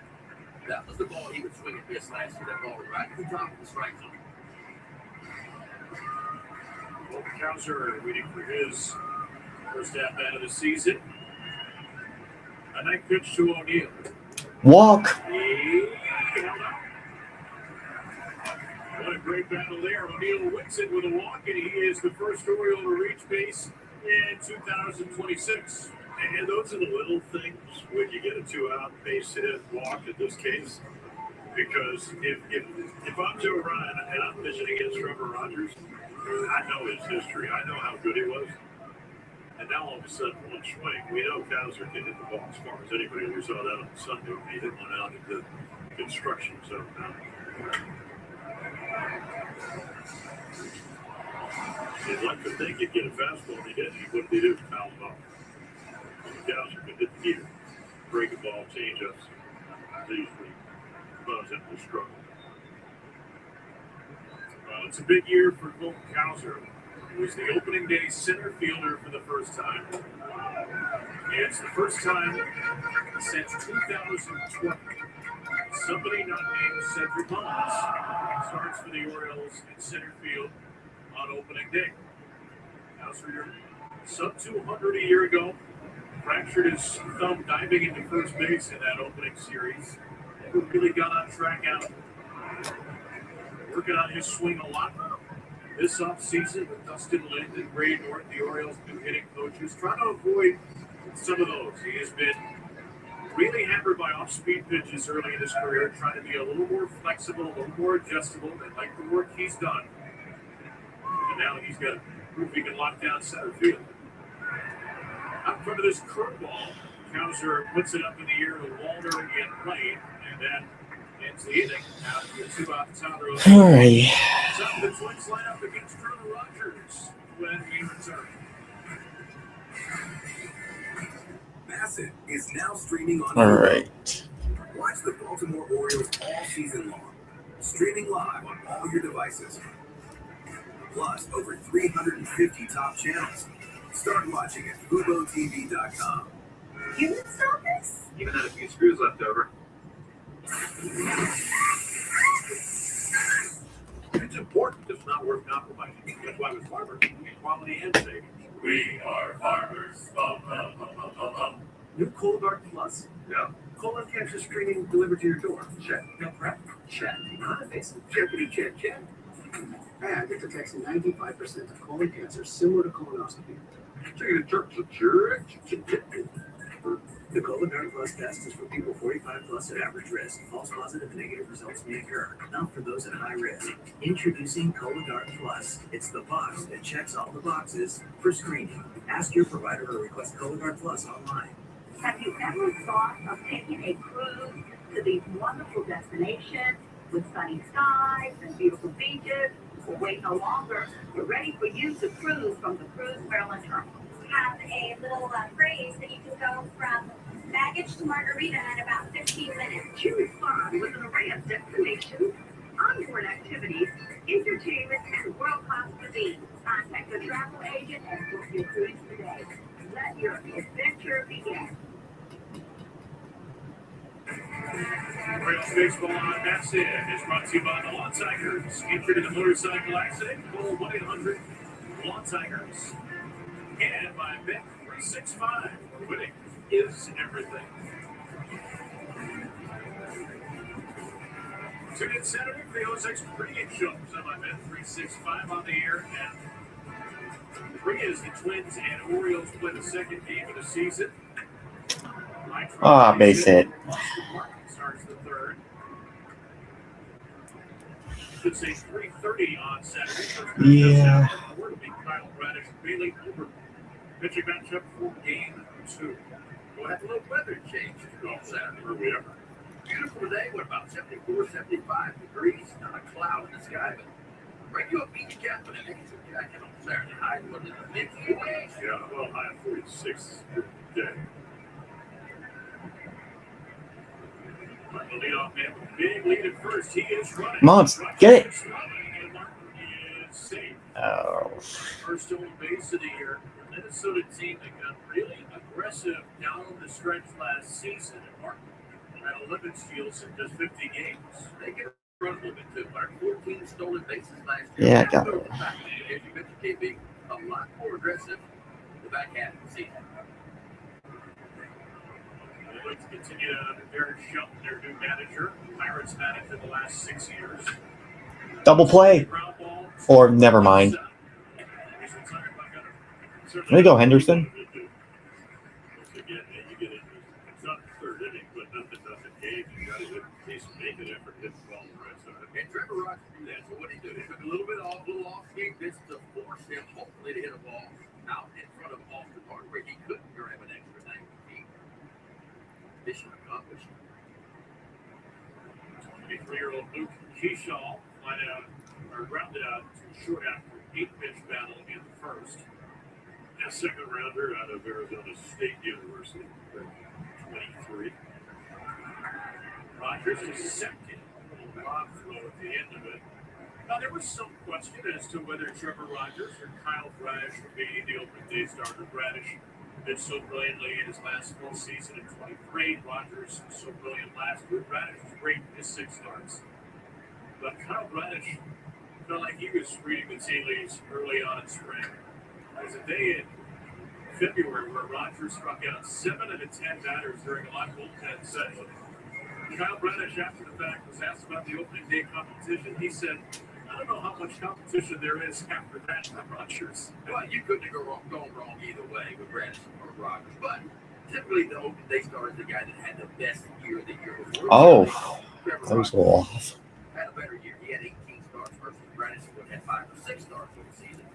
That was the ball he would swing and miss last year. That ball was right at the top of the strike zone. Kowser waiting for his first at-bat of the season. A nice pitch to O'Neill. Walk. What a great battle there. O'Neill wins it with a walk, and he is the first Oriole to reach base in 2026. And those are the little things when you get a 2-out base hit walk in this case. Because if I'm Joe Ryan and I'm pitching against Trevor Rogers, I know his history. I know how good he was. And now all of a sudden, one swing, we know Kowser can hit the ball as far as anybody. We saw that on Sunday when he hit one out in the construction zone. You'd like to think he'd get a fastball, and he didn't. What did he do? Foul ball. Kowser could hit the heater, break a ball, change ups. Usually cause him to struggle. It's a big year for Colton Kowser. He was the opening day center fielder for the first time. And it's the first time since 2020 somebody not named Cedric Mullins starts for the Orioles in center field on opening day. Kowser, sub 200 a year ago, fractured his thumb diving into first base in that opening series. Never really got on track out. Working on his swing a lot this offseason with Dustin Lind and Ray North, the Orioles' new hitting coaches, trying to avoid some of those. He has been really hampered by off-speed pitches early in his career, trying to be a little more flexible, a little more adjustable. They like the work he's done. And now he's got to prove he can lock down center field. Out in front of this curveball, Kowser puts it up in the air with Walter in play, and that ends the inning. Now to 2 out Tyler O'Neill. All right. So the Twins line up against Trevor Rogers when we return. Bassett is now streaming on All right. Watch the Baltimore Orioles all season long. streaming live on all your devices. Plus, over 350 top channels. Start watching at FuboTV.com. You installed this? Even had a few screws left over. It's important. It's not worth compromising. That's why with Farmers, we get quality and savings. We are farmers. Bum, bum, bum, bum, bum, bum. New Cologuard Plus. Yeah. Colon cancer screening delivered to your door. Check. No prep. Check. Non-invasive. Checkity check, check. And it detects 95% of colon cancer, similar to colonoscopy. The Cologuard Plus test is for people 45 plus at average risk. False positive and negative results may occur, not for those at high risk. Introducing Cologuard Plus. It's the box that checks all the boxes for screening. Ask your provider to request Cologuard Plus online. Have you ever thought of taking a cruise to these wonderful destinations with sunny skies and beautiful beaches? Well, wait no longer. We're ready for you to cruise from the Cruise Maryland Terminal. Have a little phrase that you can go from baggage to margarita in about 15 minutes. Choose fun with an array of destinations, onboard activities, entertainment, and world-class cuisine. Contact the travel agent and book your cruise today. Let your adventure begin. Orioles baseball on That's It is brought to you by the Lawn Tigers. Injured in a motorcycle accident, call 1-800-LAWN-TIGERS. And by Bet 365, winning is everything. Tune in Saturday for the 06 pregame show. So by Bet 365 on the air. And 3 is the Twins and Orioles play the second game of the season. Base hit. Starts the third. Should say 3:30 on Saturday. Yeah. It'll be Kyle Bradish, Bailey Over. Pitching matchup for game 2. We'll have a little weather change on Saturday. Beautiful day. What about 74, 75 degrees? Not a cloud in the sky, but bring you a beach cap and an extra jacket on Saturday. High one in the mid-40s. Yeah, well, high of 46 today. The leadoff man with a big lead at first. He is running. Mons, get it. And Martin is safe. Oh. First stolen base of the year. The Minnesota team that got really aggressive down the stretch last season. And Martin had 11 steals in just 50 games. They get run a little bit too. Our 14 stolen bases last year. Yeah, I got it. As you mentioned, KB, a lot more aggressive the back half of the season. They'd like to continue Derek Shelton, their new manager. Pirates had it for the last 6 years. Double play. Or never mind. There you go, Henderson. It's not the third inning, but nothing game. You got to make an effort to hit the ball the rest of it. And Trevor Rogers do that. So what did he do? He took a little off game this to force him, hopefully, to hit a ball out in front of Austin Park where he couldn't grab an extra 90 feet. Mission accomplished. 23-year-old Luke Keyshaw grounded out short after 8-pitch battle in the first. A second rounder out of Arizona State University, 23. Rogers is second. Lob throw at the end of it. Now, there was some question as to whether Trevor Rogers or Kyle Bradish would be the opening day starter. Bradish did so brilliantly in his last full season in 23. Rogers so brilliant last year. Bradish was great in his 6 starts. But Kyle Bradish felt like he was reading the tea leaves early on in spring. There's a day in February where Rogers struck out 7 of the 10 batters during a live bullpen session. Kyle Bradish, after the fact, was asked about the opening day competition. He said, I don't know how much competition there is after that for Rogers. Well, you couldn't have gone wrong either way with Bradish or Rogers. But typically, the opening day starter is the guy that had the best year the year before. Oh, Trevor that was a Rogers little off. had a better year. He had 18 starts versus Bradish, who had 5 or 6 starts for the season. Of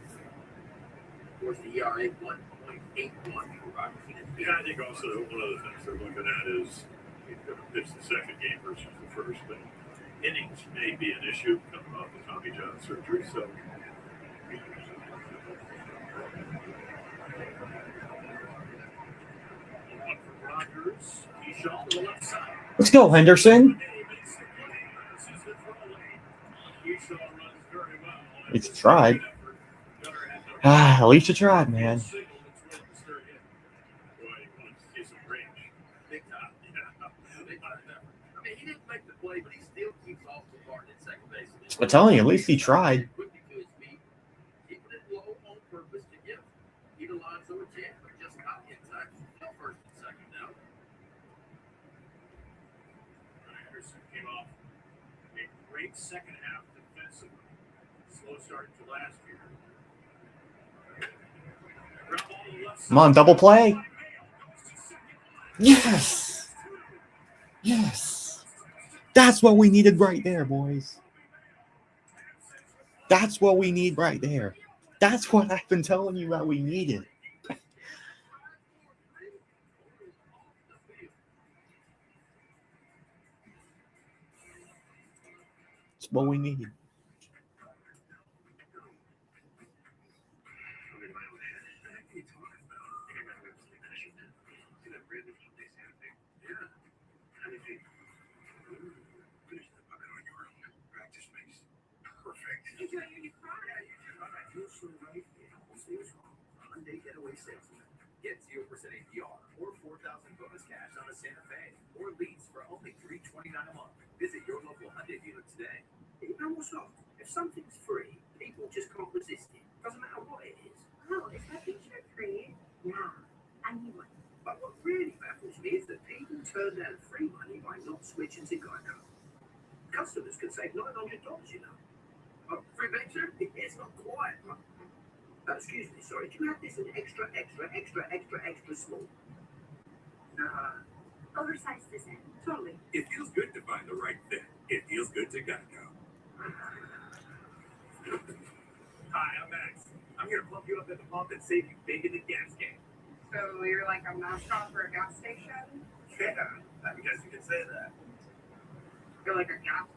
course, the ERA 1.81 for Rogers. Yeah, I think also one of the things they're looking at is he's going to pitch the second game versus the first, but innings may be an issue coming off the Tommy John surgery. So one for Rogers, Keyshaw to the left side. Let's go, Henderson. This is the At least you tried. At least you tried, man. He didn't make the play, but he still keeps off the guard at second base. I'm telling you, at least he tried. Quickly to his feet, keeping it low on purpose to give either Lonzo a chance, but just not in time. No first and second now. Anderson came off a great second half defensively. Slow start to last year. Come on, double play. Yes. Yes. That's what we needed right there, boys. That's what we need right there. That's what I've been telling you that we needed. It's what we need. Hyundai Getaway Salesman. Get 0% APR or 4,000 bonus cash on a Santa Fe or lease for only $329 a month. Visit your local Hyundai dealer today. You know what's up? If something's free, people just can't resist it. Doesn't matter what it is. Oh, is that picture free? Yeah, I need one. But what really baffles me is that people turn down free money by not switching to Geico. Customers can save $900, you know. Oh, free picture? It's not quite. Excuse me, sorry. Do you have this in extra small? Oversized design. Totally. It feels good to find the right fit. It feels good to Geico. Hi, I'm Max. I'm here to pump you up at the pump and save you big in the gas game. So you're like a mascot for a gas station? Yeah, I guess you could say that. You're like a gas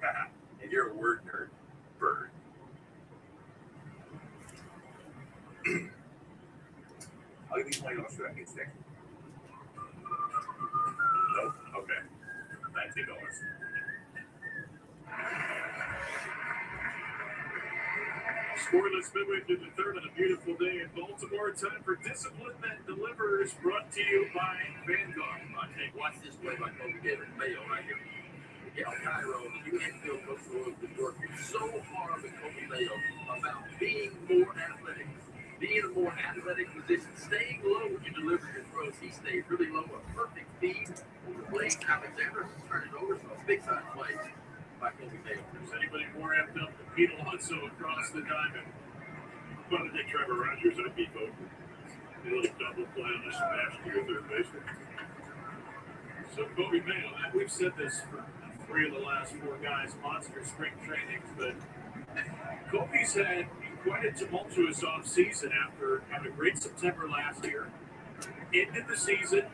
guy. And you're a word nerd. Bird. I'll give you $20 for that good stick. Nope. Okay. $19. Scoreless midway through the third on a beautiful day in Baltimore. Time for Discipline That Delivers, brought to you by Vanguard. Okay, watch this play by Kobe David Mayo right here. Miguel Cairo, the infield coach for the working so hard with Kobe Mayo about being more athletic. Being in a more athletic position, staying low when you deliver your throws. He stayed really low, a perfect feed on the plate. Alexander turned it over, so a big side play by Kobe Mayo. Is anybody more amped up than Pete Alonso across the diamond? Fun to think Trevor Rogers, I'd be voting. A little double play on this smash to your third baseman. So Kobe Mayo, we've said this for 3 of the last 4 guys, monster spring trainings, but Kobe's had quite a tumultuous offseason after having a great September last year. Ended the season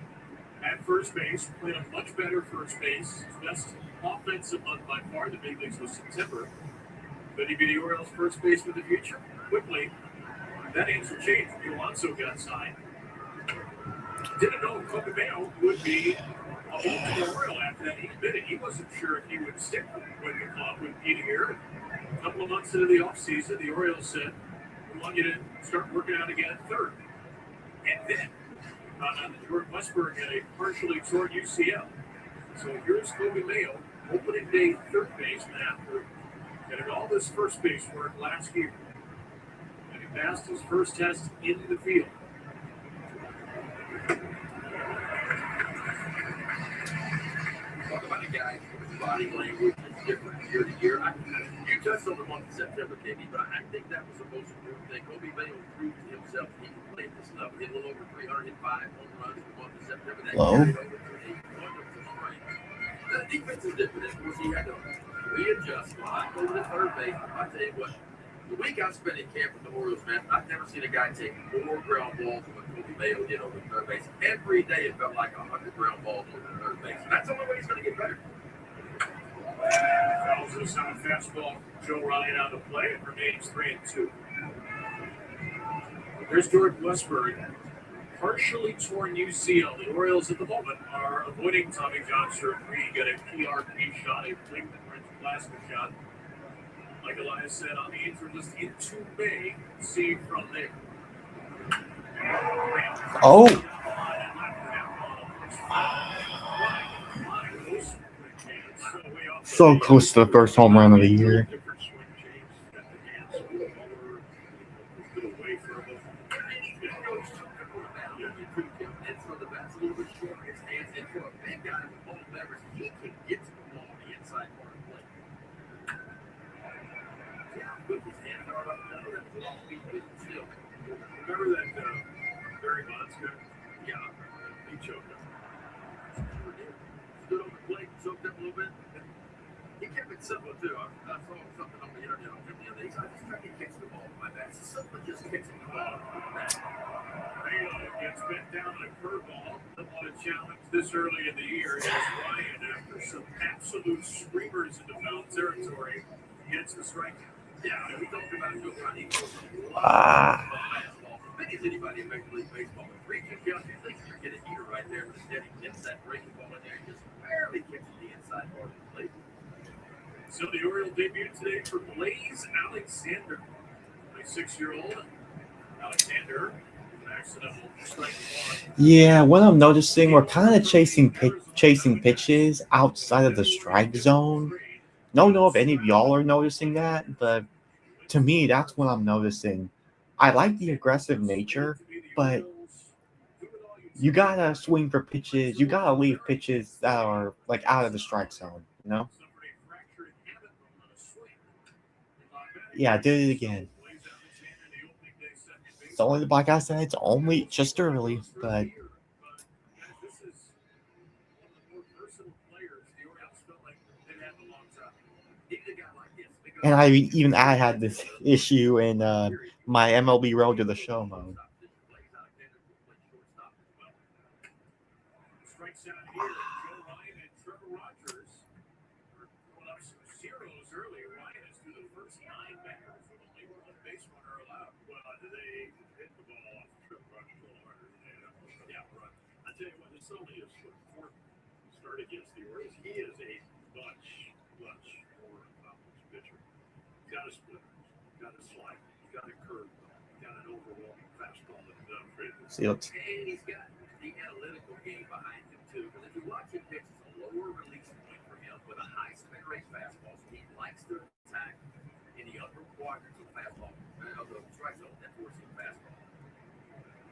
at first base, played a much better first base. His best offensive month by far in the big leagues was September. Could he be the Orioles' first baseman of the future? Quickly, that answer changed. Alonso got signed. Didn't know Kobe Mayo would be a Baltimore Oriole after that. He admitted he wasn't sure if he would stick with the club with Peter here. A couple of months into the offseason, the Orioles said, we want you to start working out again at third. And then, Jordan Westberg had a partially torn UCL. So here's Kobe Mayo, opening day third baseman after getting all this first base work last year. And he passed his first test in the field. Talk about a guy whose body language is different year to year. You touched on the month of September, KB, but I think that was the most important thing. Kobe Mayo proved to himself he can play at this level. Hit a little over 300, hit 5 home runs in the month of September. That carried over to a wonderful spring. The defense is different. Of course, he had to readjust. When I go to the third base, I'll tell you what, the week I spent in camp with the Orioles, man, I've never seen a guy take more ground balls than what Kobe Mayo did over the third base. Every day it felt like 100 ground balls over the third base. And that's the only way he's going to get better. Fouls us on a fastball. Joe Ryan on the play. It remains 3-2. There's Jordan Westberg. partially torn UCL. The Orioles at the moment are avoiding Tommy John surgery. He got a PRP shot, a platelet rich plasma shot. Like Elias said, on the injured list into May. See from there. Oh, so close to the first home run of the year. Remember that Barry Bonds guy? Yeah, he choked up. Stood on the plate, choked up a little bit. He kept it simple too. I saw something on the internet on him the other day. I just tried to catch the ball with my bat. It's simple, just catching the ball with my bat. Gets bent down on a curveball. Doesn't want to challenge this early in the year. As Ryan, after some absolute screamers into foul territory, gets the strikeout. Yeah, we talked about Joe Ronnie. He goes a lot of fastball. Big as anybody in Major League Baseball. 3-2 count, you think you're getting a heater right there, but instead he gets that breaking ball in there and just barely catches the inside part of the plate. So the Orioles debut today for Blaze Alexander, a 6-year-old. Alexander, an accidental strike one. Yeah, what I'm noticing, we're kind of chasing pitches outside of the strike zone. Don't know if any of y'all are noticing that, but to me, that's what I'm noticing. I like the aggressive nature, but you gotta swing for pitches. You gotta leave pitches that are like out of the strike zone. You know? Yeah, I did it again. It's only like I said, it's only just early, but. And I had this issue in my MLB Road to the Show mode. Strikes out here, Joe Ryan and Trevor Rogers are going up some zeros early. Ryan is through the first 9 batters with only one base runner allowed. Well, they hit the ball off Trevor Rogers a little harder than they had. Yeah, right. I tell you what, this only is fourth start against the Orioles. He is a much more accomplished pitcher. He's got a splitter, he's got a slider, he's got a curveball, he's got an overwhelming fastball that See, and he's got the analytical game behind him too. Because if you watch him pitch, it's a lower release point for him with a high spin rate fastball. So he likes to attack in the upper quadrants of the fastball, of the strike zone. That's where he's fastball.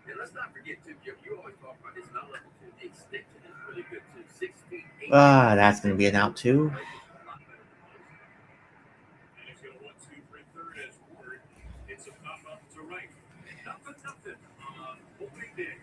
And let's not forget too, Jim. You always talk about his not level 2. The extension is really good too. 6 feet 8. That's gonna be an out too. And he's going to 1, 2, 3, third as Ward. It's a pop up to right. Nothing on opening day.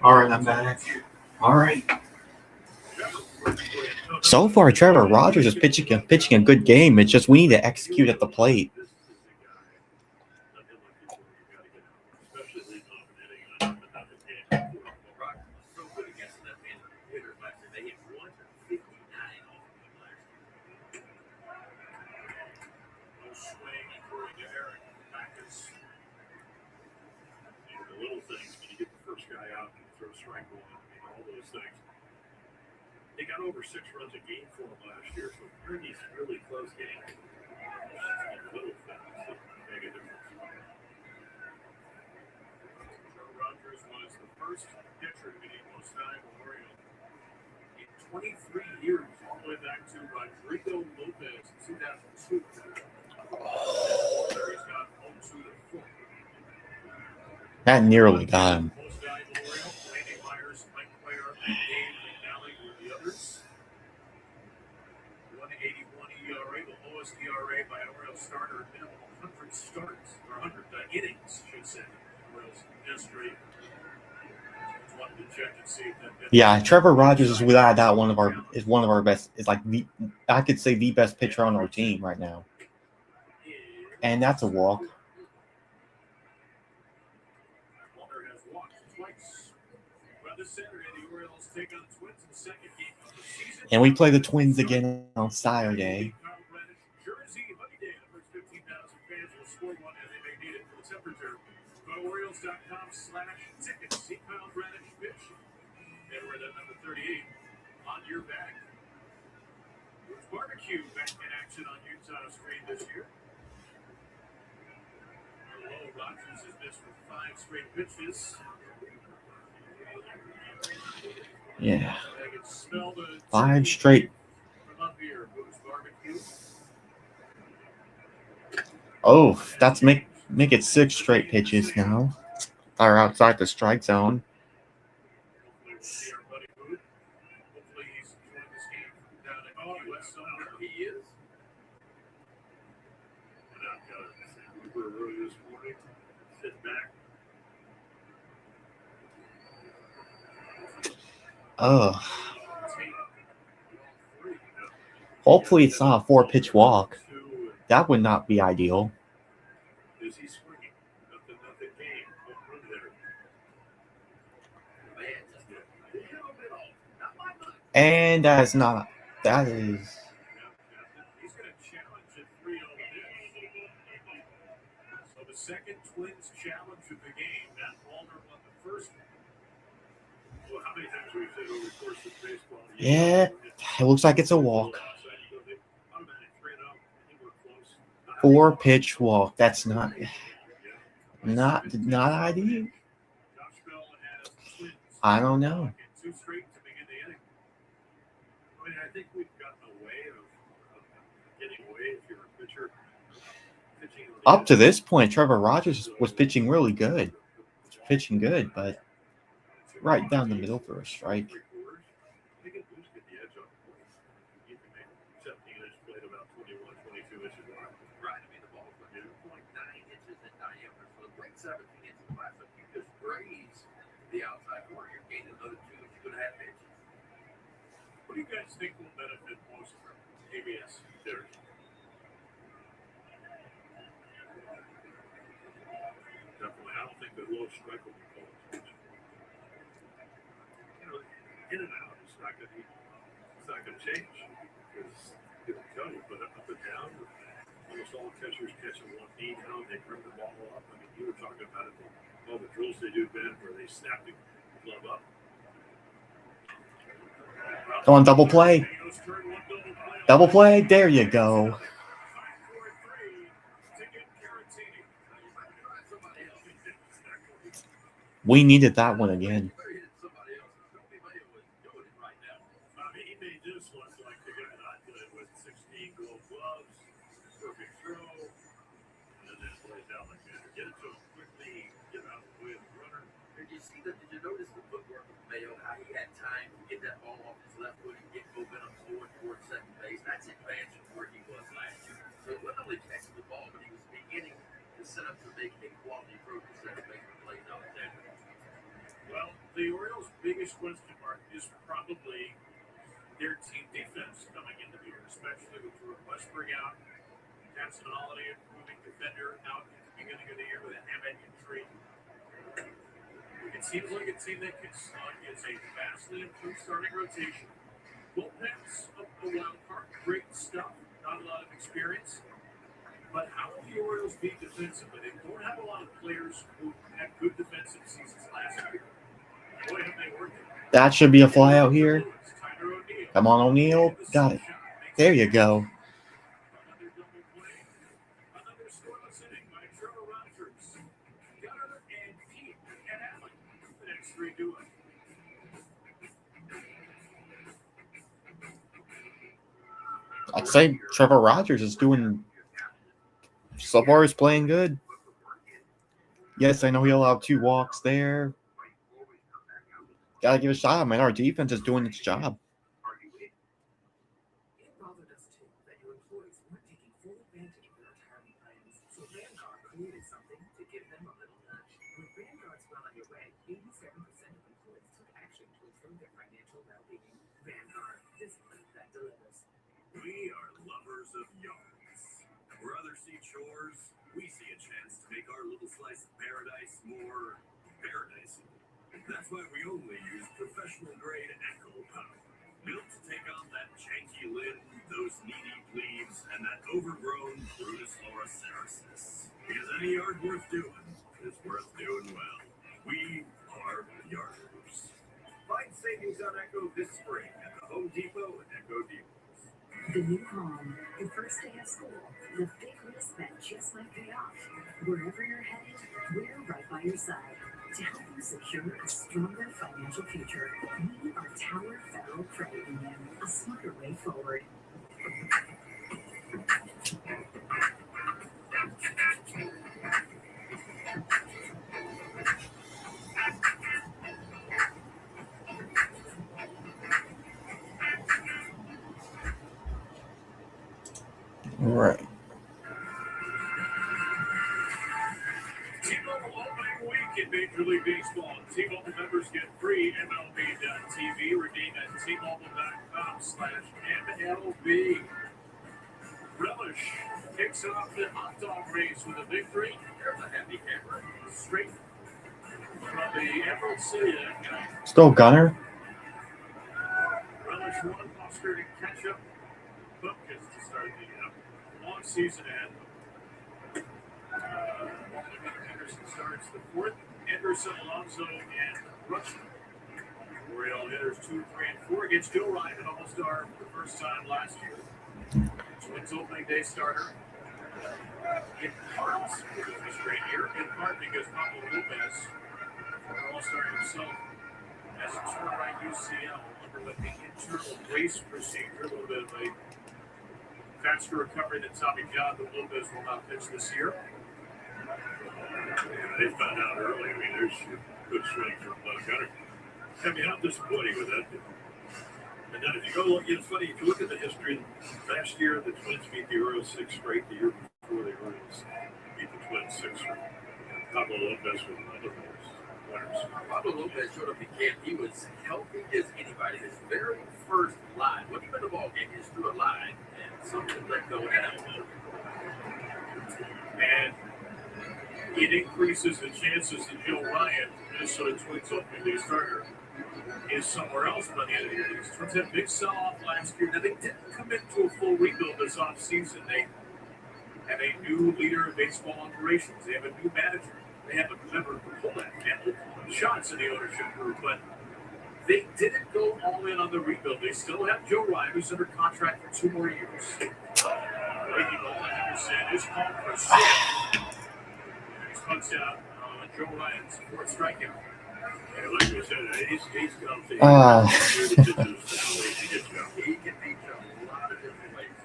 All right, I'm back. All right. So far, Trevor Rogers is pitching a good game. It's just we need to execute at the plate. The little things, when you get the first guy out and throw strike one, all those things. They got over 6 runs a game for him last year, so these really close games. Little things that make a difference. Joe Rogers was the first pitcher to be the most-time Oriole in 23 years, all the way back to Rodrigo Lopez in 2002. He's got home to the foot. That nearly got him. Most-time Oriole, Randy Myers, Mike Clare, and Dave McNally were the others. 181 ERA, the lowest ERA by an Orioles starter in 100 starts, or 100 innings, should say. Orioles history. Wanted to check and see if that. Yeah, Trevor Rogers is without doubt one of our best. Is like I could say the best pitcher on our team right now. And that's a walk. Walker has walked twice. Well, this Saturday, the Orioles take on the Twins in the second game of the season. And we play the Twins again on Saturday. Jersey, Monday, the first 15,000 fans will score one and they may need it for the temperature. Go to Orioles.com/tickets. See Kyle Bradish pitch. And we're at number 38 on your back. There's barbecue back in action on Utah's screen this year. Rogers has missed with 5 straight pitches. Yeah. 5 straight. Oh, that's make it 6 straight pitches now. Are outside the strike zone. Oh. Hopefully it's not a 4-pitch walk. That would not be ideal. And that is. He's going to challenge at 3-0 So the second Twins challenge of the game. Matt Wallner won the first one. Well, how many times have we said over the course of baseball? Yeah, it looks like it's a walk. 4-pitch walk. That's not ideal. I don't know. I think we've gotten away of getting away if you're a pitcher. Up to this point, Trevor Rogers was pitching really good. Pitching good, but right down the middle for a strike. What do you guys think will benefit most from ABS therapy? Definitely, I don't think the low strike will be called. In and out, it's not going to change because it'll tell you. But up and down, almost all catchers catching one knee down, they bring the ball up. I mean, you were talking about it, all the drills they do, Ben, where they snap the glove up. Come on, double play. Double play. There you go. We needed that one again. Did you notice the footwork of Mayo, how he had time to get that ball off his left foot and get momentum forward towards second base? That's advanced from where he was last year. So it wasn't only catching the ball, but he was beginning to set up to make a quality throw to second base for plays out there. Well, The Orioles' biggest question mark is probably their team defense coming into the year, especially with Jordan Westbrook out, Jackson Holiday, moving defender, out at the beginning of the year with a hamate injury. It seems like a team that can slug. It's a vastly improved starting rotation. Bullpen's a wild card, great stuff, not a lot of experience. But how will the Orioles be defensively? They don't have a lot of players who had good defensive seasons last year. Boy, have they worked it. That should be a fly out here. Come on, O'Neal. Got it. There you go. Another double play. Another scoreless inning by Trevor Rogers. Gunnar and Pete and Allen. The next three do it. I'd say Trevor Rogers is doing so far. Is playing good. Yes, I know he allowed 2 walks there. Gotta give a shot, man. Our defense is doing its job. It bothered us too that your employees weren't taking full advantage of their retirement plans. So Vanguard created something to give them a little nudge. With Vanguard's well underway, 87% of employees took action to improve their financial well-being. Vanguard, discipline that delivers. We are lovers of yards. Where others see chores, we see a chance to make our little slice of paradise more paradisey. That's why we only use professional-grade Echo Power. Built to take on that janky lid, those needy leaves, and that overgrown Brutus Loracerasis. Because any yard worth doing is worth doing well. We are yarders. Find savings on Echo this spring at the Home Depot and Echo Dealers. The new home, your first day of school, the big risk that just might pay off. Wherever you're headed, we're right by your side to help you secure a stronger financial future. We are Tower Federal Credit Union, a smarter way forward. All right. T-Mobile Opening Week in Major League Baseball. T-Mobile members get free MLB.TV. Redeem at T-Mobile.com/MLB. Relish kicks off the hot dog race with a victory. There's a happy camper. Straight from the Emerald City. Still Gunner. Relish won Foster to catch up. Buckets to start the long season ahead. Henderson starts the fourth. Anderson, Alonso, and Rushman. Oriole hitters 2, 3, and 4 against Joe Ryan, All-Star for the first time last year. Twins opening day starter. In part because of his great year, in part because Pablo Lopez, former All-Star himself, has a torn right UCL, underwent the internal brace procedure, a little bit of a faster recovery than Tommy John, but Lopez will not pitch this year. They found out early. I mean, there's good swing from Gunner. I mean, I'm disappointed with that. And then if you go look, it's funny, if you look at the history, last year the Twins beat the Orioles 6 straight. The year before the Orioles beat the Twins 6 straight. Pablo Lopez was one of those winners. Pablo Lopez showed up in camp. He was healthy as anybody. His very first line, when he went the ball game, he just threw a line and something let go and elbow. And it increases the chances that Joe Ryan, Minnesota Twins opening day starter, is somewhere else by the end of the year. These Twins had a big sell-off last year. Now, they didn't commit to a full rebuild this offseason. They have a new leader of baseball operations. They have a new manager. They have a member of the Poland and shots in the ownership group, but they didn't go all in on the rebuild. They still have Joe Ryan, who's under contract for 2 more years. Breaking ball, Henderson is called for 6. He's punched out Joe Ryan's 4th strikeout. And like we said, he's got to He can beat you a lot of different ways.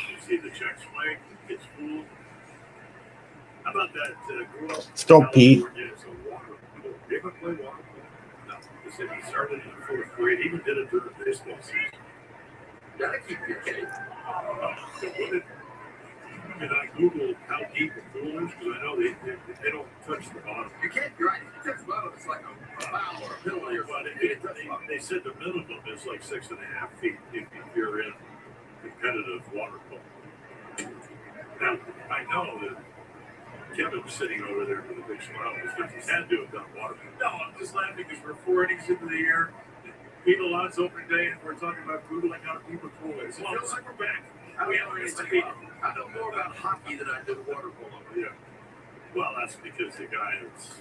You see the check swing, it's full. How about that? Grew up Still Pete. It's a water polo. You ever play water polo? No. He said he started in the 4th grade. He even did it during baseball season. Gotta keep your shape. So what did Can I Google how deep the pool is? Because I know they don't touch the bottom. You can't, you're right. If you touch the bottom, it's like a foul or a penalty or But something. they said the minimum is like 6.5 feet if you're in competitive water polo. Now, I know that Kevin's sitting over there with a big smile because he had to have done water polo. No, I'm just laughing because we're 4 innings into the year. Pete Alon's opening day, and we're talking about Googling how deep a pool is. It feels like we're back. We have to speak. I know more about hockey than I do water polo. Yeah. Well, that's because the guy that's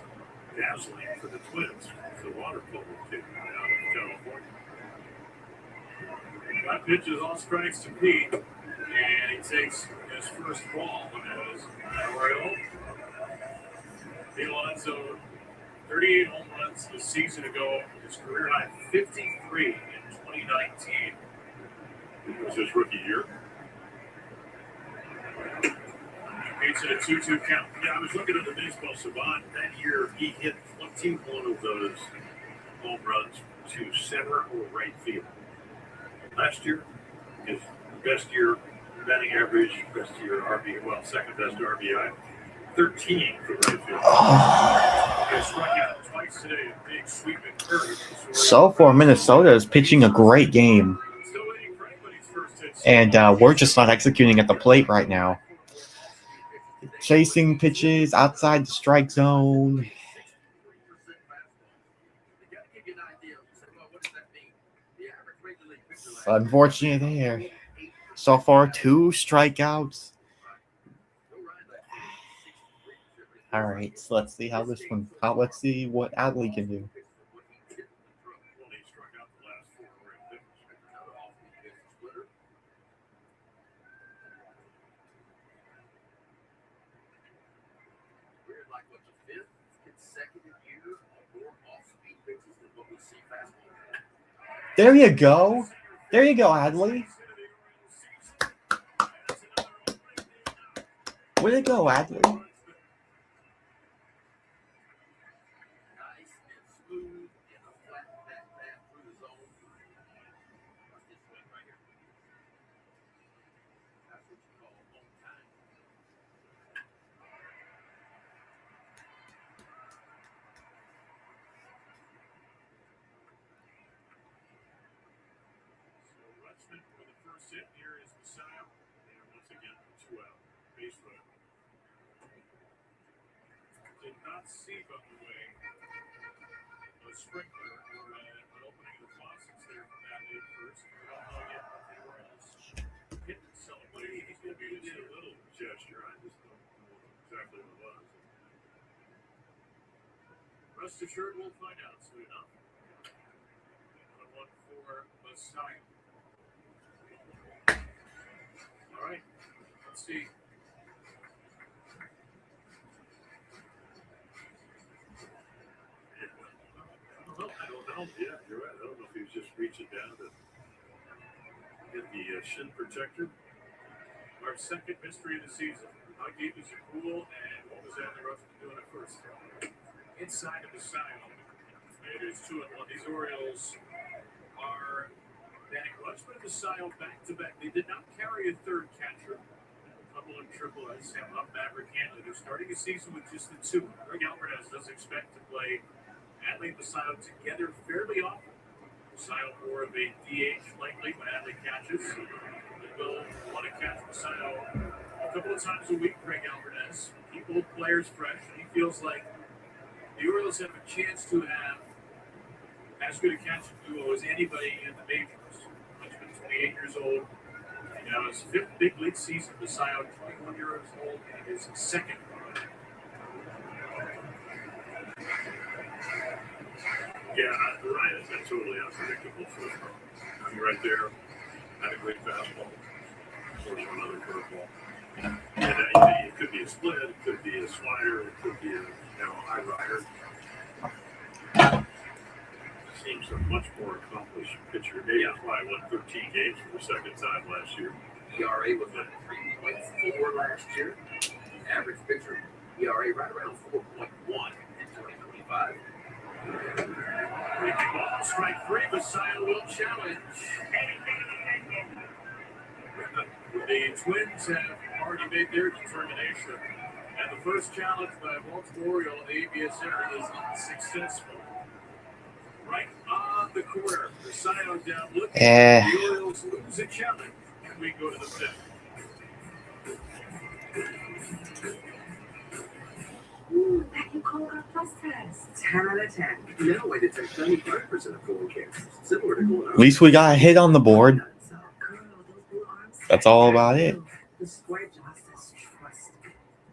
dazzling for the Twins is the water polo kid out of California. That pitch is all strikes to Pete, and he takes his first ball as Oriole. Pete Alonso, 38 home runs a season ago. His career high 53 in 2019. It was his rookie year. Beats it a 2-2 count. Yeah, I was looking at the baseball savant. That year, he hit 21 of those home runs to center or right field. Last year, his best year batting average, best year RBI, well, second best RBI, 13 for right field. He struck out twice today. A big sweeping curve. So far, Minnesota is pitching a great game, Still waiting for anybody's first hit. and we're just not executing at the plate right now. Chasing pitches outside the strike zone. Unfortunate there. So far, 2 strikeouts. All right, so let's see how this one. Let's see what Adley can do. Well, he struck out the last 4 right pitches. We're like what, the 5th consecutive year of more off-speed pitches than what we see fastball. There you go. There you go, Adley. Way to go, Adley. Nice and smooth and a flat bat through the zone. Watch this one right here. That's what you call on time. So Rutschman for the first hit. Here is Messiah. And once again, 2 out. Base runner. Did not see, by the way, a sprinkler or an opening of the faucets there from that lead first. We don't know yet what the Orioles hit and celebrate. He's going to be just a little gesture. I just don't know exactly what it was. Rest assured, we'll find out soon enough. 1-1 for Messiah. All right, let's see. I don't know. Yeah, you're right. I don't know if he was just reaching down to get the shin protector. Our second mystery of the season. How deep is your pool, and what was Adley Rutschman doing at first? Inside of the side. It is 2-1. These Orioles are batting Rutschman and Messiah back-to-back. They did not carry a third catcher. A couple of triple A's have up Maverick Handley. They're starting a season with just the 2. Greg Alvarez does expect to play Adley and Messiah together fairly often. Messiah more of a DH lately when Adley catches. They will want to catch Messiah a couple of times a week, Greg Alvarez. Keep both players fresh, and he feels like the Orioles have a chance to have as good a catching duo as anybody in the majors. Rutschman, 28 years old. Now his 5th big league season. Messiah, 21 years old, and his 2nd. Yeah, Ryan has been totally unpredictable for him. I mean, right there, had a great fastball. Or another curveball. And it could be a split, it could be a slider, it could be a high rider. Seems a much more accomplished pitcher. Maybe that's why I won 13 games for the second time last year. ERA was at 3.4 last year. Average pitcher ERA right around 4.1 in 2025. Strike 3, Messiah will challenge. The Twins have already made their determination. And the first challenge by a Baltimore Oriole in the ABS era is unsuccessful. Right on the corner, the side on down look. The Orioles lose a challenge, and we go to the fifth. Ooh, vacuum Cologuard Plus test. 10 out of 10. Now I detect 95% of colon cancers, similar to colon. At least we got a hit on the board. That's all about it. The square justice trust.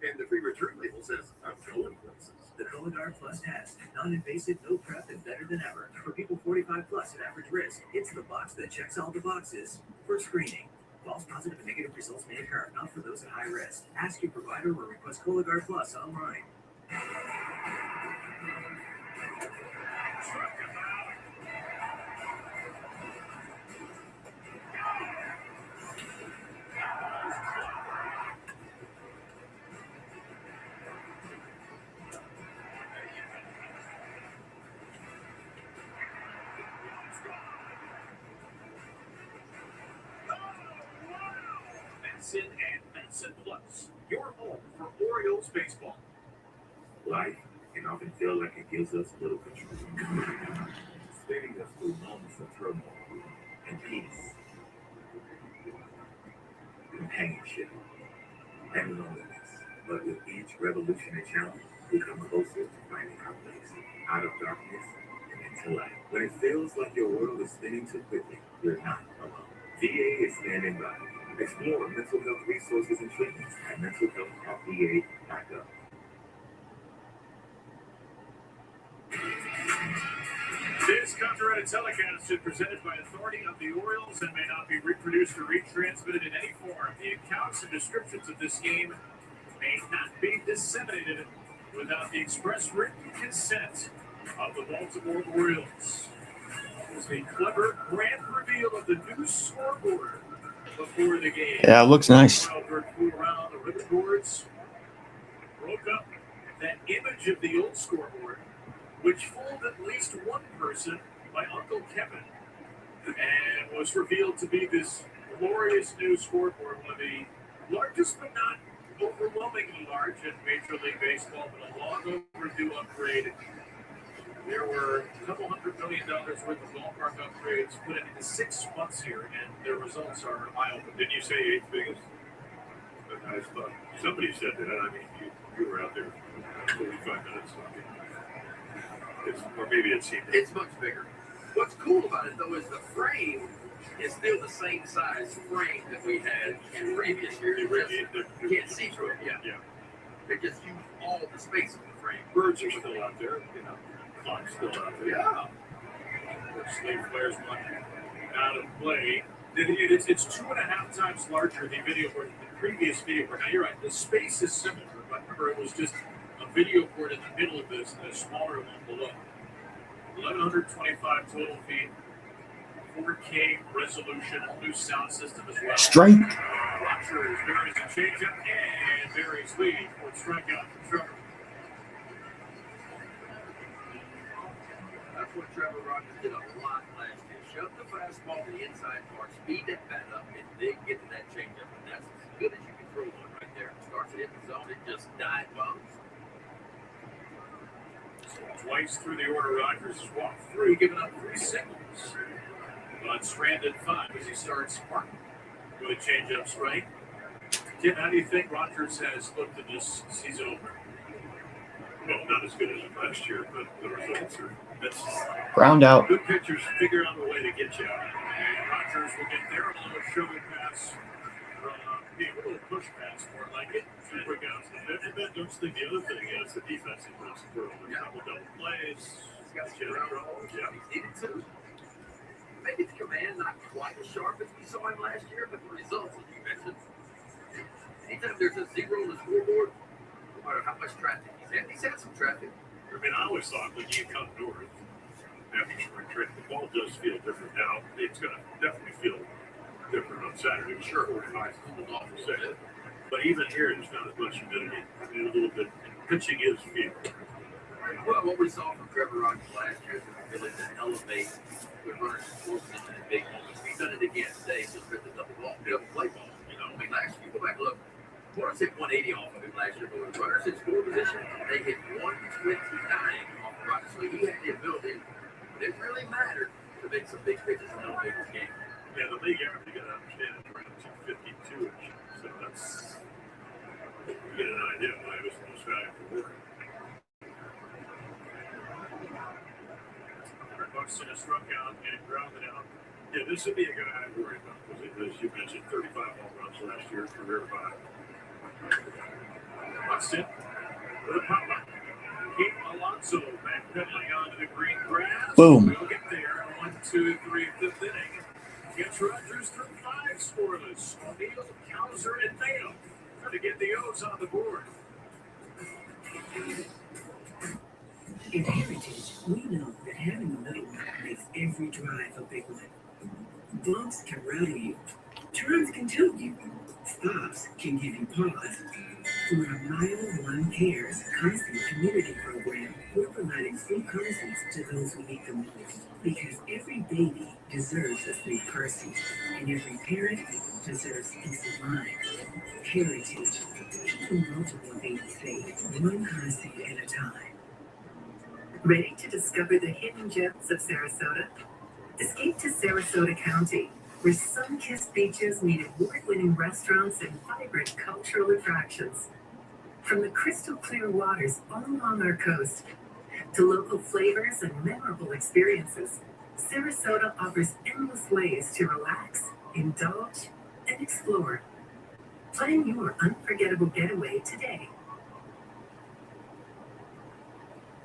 And the free return label says, I'm going places. The Cologuard Plus test. Non-invasive, no prep, and better than ever. For people 45 plus at average risk, it's the box that checks all the boxes for screening. False positive and negative results may occur, not for those at high risk. Ask your provider or request Cologuard Plus online. Benson and Benson Plus, your home for Orioles baseball. Life can often feel like it gives us little control, steering us through moments of turmoil and peace, companionship, and loneliness. But with each revolutionary challenge, we come closer to finding our place, out of darkness and into light. When it feels like your world is spinning too quickly, you're not alone. VA is standing by. Explore mental health resources and treatments at mentalhealth.va.gov. This copyrighted telecast is presented by authority of the Orioles and may not be reproduced or retransmitted in any form. The accounts and descriptions of this game may not be disseminated without the express written consent of the Baltimore Orioles. It's the clever grand reveal of the new scoreboard before the game. Yeah, it looks nice. Albert flew around the ribbon boards, broke up that image of the old scoreboard, which fooled at least one person by Uncle Kevin, and was revealed to be this glorious new scoreboard, one of the largest but not overwhelmingly large in Major League Baseball, but a long overdue upgrade. There were a couple $100 million worth of ballpark upgrades put into 6 months here, and their results are eye-opening. Didn't you say eighth biggest? I thought somebody said that. I mean, you were out there 45 minutes talking. Or maybe it seemed. It's much bigger. What's cool about it, though, is the frame is still the same size frame that we had in previous years. You can't see through it. Yeah. They just use all the space in the frame. Birds are still out there, you know. Clock's still out there. Yeah. The slave players went out of play. It's 2.5 times larger the video board than the previous video board. Now you're right. The space is similar, but remember it was just a video board in the middle of this and a smaller one below. 1,125 total feet, 4K resolution, all new sound system as well. Strike. Rogers buries a changeup and buries lead for strikeout for Trevor. That's what Trevor Rogers did a lot last year. Shove the fastball to the inside part, speed that bat up, and then get to that changeup. And that's as good as you can throw one right there. Starts it in the zone, it just dive bombs. Twice through the order, Rogers has walked through, giving up 3 singles. But stranded 5 as he starts Martin with a changeup strike. Tim, how do you think Rogers has looked in this season opener? Well, not as good as last year, but the results are. That's Ground out. good pitchers figure out a way to get you out. And Rogers will get there on a little shoving pass. A little push pass, more like it. And bring out to the fifth. And then don't think the other thing is the defensive runs through. A couple double plays. He's got to get around all. Yeah, he's needed to. Maybe the command not quite as sharp as we saw him last year, but the results, as you mentioned. Anytime there's a 0 on the scoreboard, no matter how much traffic he's had some traffic. I mean, I always thought when you come north after spring training, the ball does feel different now. It's going to definitely feel different on Saturday. Sure. 45 cooled off a second. But even here, there's not as much humidity. I mean, a little bit. Pitching is feel. Well, what we saw from Trevor Rogers last year is the ability to elevate with runners and forces in big moments. He's done it again today. Just ripped the double play ball. You know, I mean, last year, you go back and look. Morris hit 180 off of him last year, but with runners in score position, they hit 129 off the run. So he had the ability, but it really mattered to make some big pitches in the Lakers game. Yeah, the league average, you got to understand, is around 252-ish. So that's, you get an idea why it was the most valuable work. Buxton has struck out and grounded out. Yeah, this would be a guy I'd worry about because, as you mentioned, 35 home runs last year, career 5. Buxton with a pop-up. Keep Alonso backpedaling onto the green grass. Boom. We'll get there. 1, 2, 3, 5th inning. Gets Rogers through 5 scoreless. O'Neill, Cowser, and Mayo trying to get the O's on the board. In Heritage, we know that having a little one makes every drive a big one. Bumps can rattle you. Turns can tilt you. Stops can give you pause. Through our Mile One Cares constant community program, we're providing free car seats to those who need them most. Because every baby deserves a safe car seat, and every parent deserves peace of mind. Heritage, keeping multiple babies safe, one car seat at a time. Ready to discover the hidden gems of Sarasota? Escape to Sarasota County, where sun-kissed beaches meet award-winning restaurants and vibrant cultural attractions. From the crystal clear waters all along our coast to local flavors and memorable experiences, Sarasota offers endless ways to relax, indulge, and explore. Plan your unforgettable getaway today.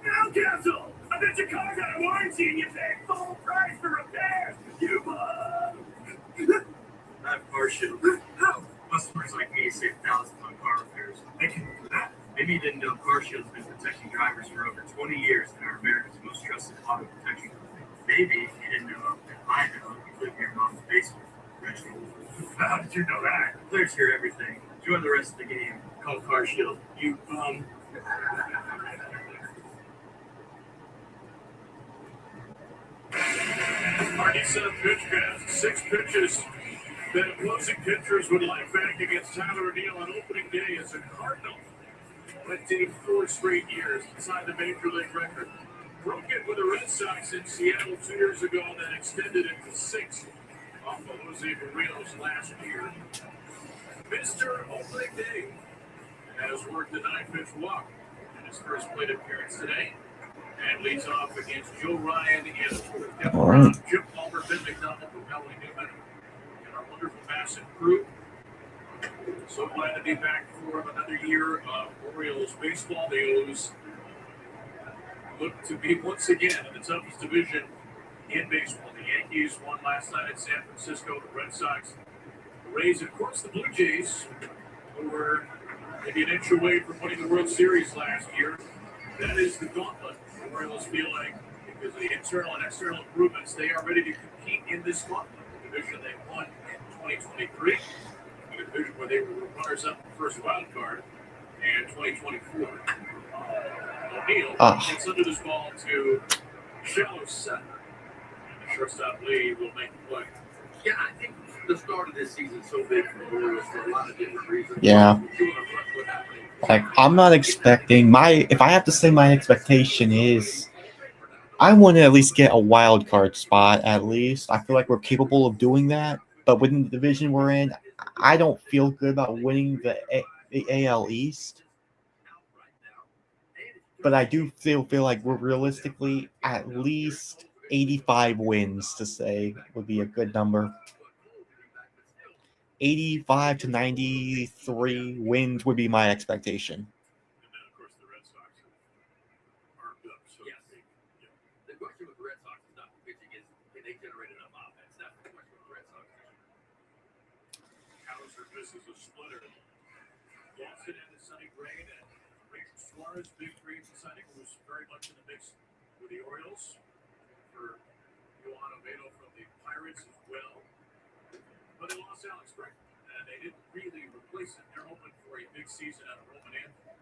Newcastle! I bet your car's out of warranty and you pay full price for repairs! You I have car shield. How? Customers like me save thousands on car repairs. I can do that. Maybe you didn't know Car Shield's been protecting drivers for over 20 years and are America's most trusted auto protection company. Maybe you didn't know that I know you live in your mom's basement. Reginald. How did you know that? Players hear everything. Enjoy the rest of the game. Call Car Shield. You bum. Hardy set a pitch pass. 6 pitches that opposing pitchers would like back against Tyler O'Neill on opening day as a Cardinal. Went to 4 straight years inside the Major League record. Broke it with the Red Sox in Seattle 2 years ago and then extended it to 6 off of Jose Barrios last year. Mr. Opening Day has worked a 9-pitch walk in his first plate appearance today. And leads off against Joe Ryan in All right. Jim Palmer, Ben McDonald, and Kelly Newman, and our wonderful Bassett crew. So glad to be back for another year of Orioles baseball. The O's look to be once again in the toughest division in baseball. The Yankees won last night at San Francisco. The Red Sox, the Rays, and of course the Blue Jays, who were maybe an inch away from winning the World Series last year. That is the gauntlet. The Orioles feel like, because of the internal and external improvements, they are ready to compete in this gauntlet. The division they won in 2023, a division where they were runners-up in the first wild card, and 2024. O'Neill gets under this ball to shallow center. And the shortstop Lee will make the play. Yeah, I think the start of this season is so big for the Orioles for a lot of different reasons. Yeah. Like, I'm not expecting if I have to say my expectation is I want to at least get a wild card spot at least. I feel like we're capable of doing that, but within the division we're in, I don't feel good about winning the AL East. But I do feel like we're realistically at least 85 wins to say would be a good number. 85 to 93 wins would be my expectation. And then, of course, the Red Sox are armed up. So Yes. The question with the Red Sox is not the pitching, is can they generate enough offense? That's the question with the Red Sox. Hauser misses a splitter. Lost it into Sonny Gray and Rachel Suarez. Big free signing was very much in the mix with the Orioles for Johan Oviedo from the Pirates as well. But they lost Alex Bregman, and they didn't really replace him. They're hoping for a big season out of Roman Anthony.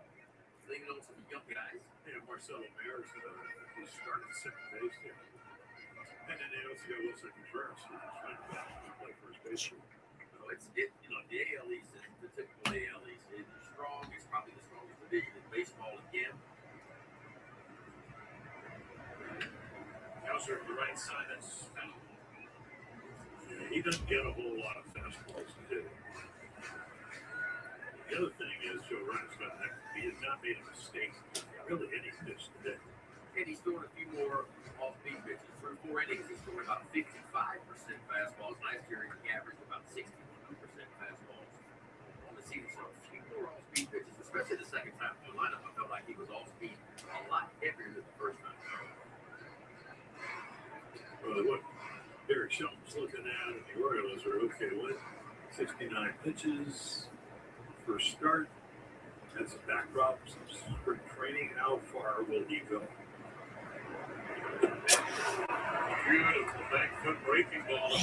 Leaving on some young guys. And Marcelo Mayer is going to start at second base there. And then they also got Wilson Contreras, who's trying to play first base. The AL East is the typical AL East. It's strong. It's probably the strongest division in baseball again. Hauser to the right side. That's foul. He doesn't get a whole lot of fastballs to do. The other thing is, Joe Ryan's got that. He has not made a mistake really any pitch today. And he's throwing a few more off-speed pitches. Through 4 innings, he's throwing about 55% fastballs. Last year, he averaged about 61% fastballs on the season. So a few more off-speed pitches, especially the second time through the lineup. I felt like he was off-speed a lot heavier than the first time. Well, what Derek Shelton's looking at, and the Orioles are okay with 69 pitches. First start. That's a backdrop. Some spring training. How far will he go? Beautiful back foot breaking ball.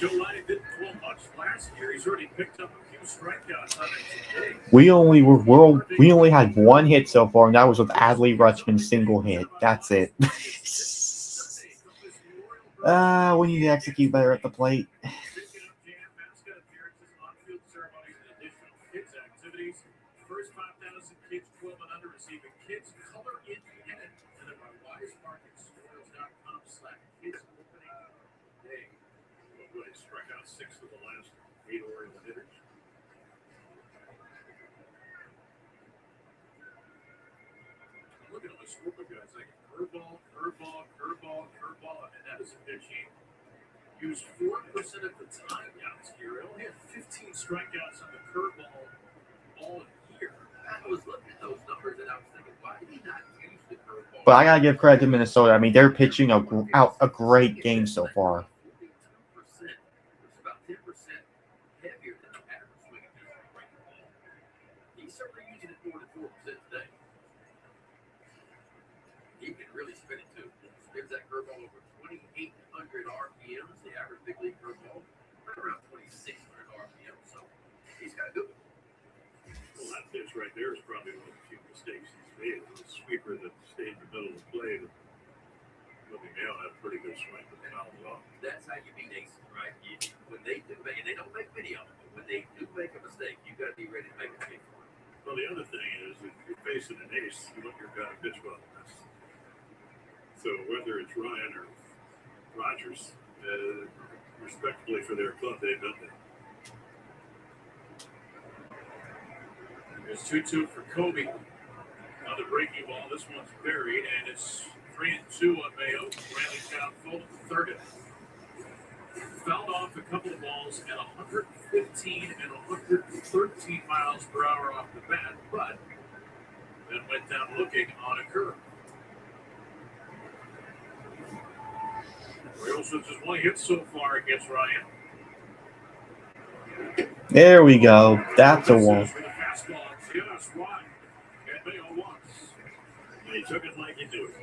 Joe Ryan didn't throw much last year. He's already picked up a few strikeouts on it today. We only had one hit so far, and that was with Adley Rutschman's single hit. That's it. We need to execute better at the plate. First 5,000 kids 12 and under receiving kids color in head. And then my wise markets, Orioles.com/kids opening day. Well, he struck out 6 of the last 8 Oriole hitters. Look at all the scoreboard guys like curveball, and that is pitching. Used 4% of the time last year. He only had 15 strikeouts on the curveball all year. I was looking at those numbers and I was thinking, why did he not use the curveball? But I gotta give credit to Minnesota. I mean, they're pitching out a great game so far. 42%. It's about 10% heavier than the average swing of his breaking ball. He's certainly using it more than 4% today. He can really spin it too. Spins that curveball over 2,800 RPMs. The average big league curveball right around 2,600 RPMs. So he's got a good one. Well, that pitch right there is probably one of the few mistakes he's made. It was a sweeper that stayed in the middle of the plate. Looking now, had a pretty good swing, but the foul was off. That's how you beat aces, right? When they do make, and they don't make many of them, but when they do make a mistake, you got to be ready to make a mistake for it. Well, the other thing is, if you're facing an ace, you want your guy to pitch well. So whether it's Ryan or Rogers, respectfully for their club, they've done that. There's 2-2 for Kobe. Another breaking ball. This one's buried, and it's 3-2 on Mayo. Rally's down full to the third. Fouled off a couple of balls at 115 and 113 miles per hour off the bat, but then went down looking on a curve. Orioles with just one hit so far against Ryan. There we go. That's a one. Yes, one. And Mayo once. And he took it like he do it.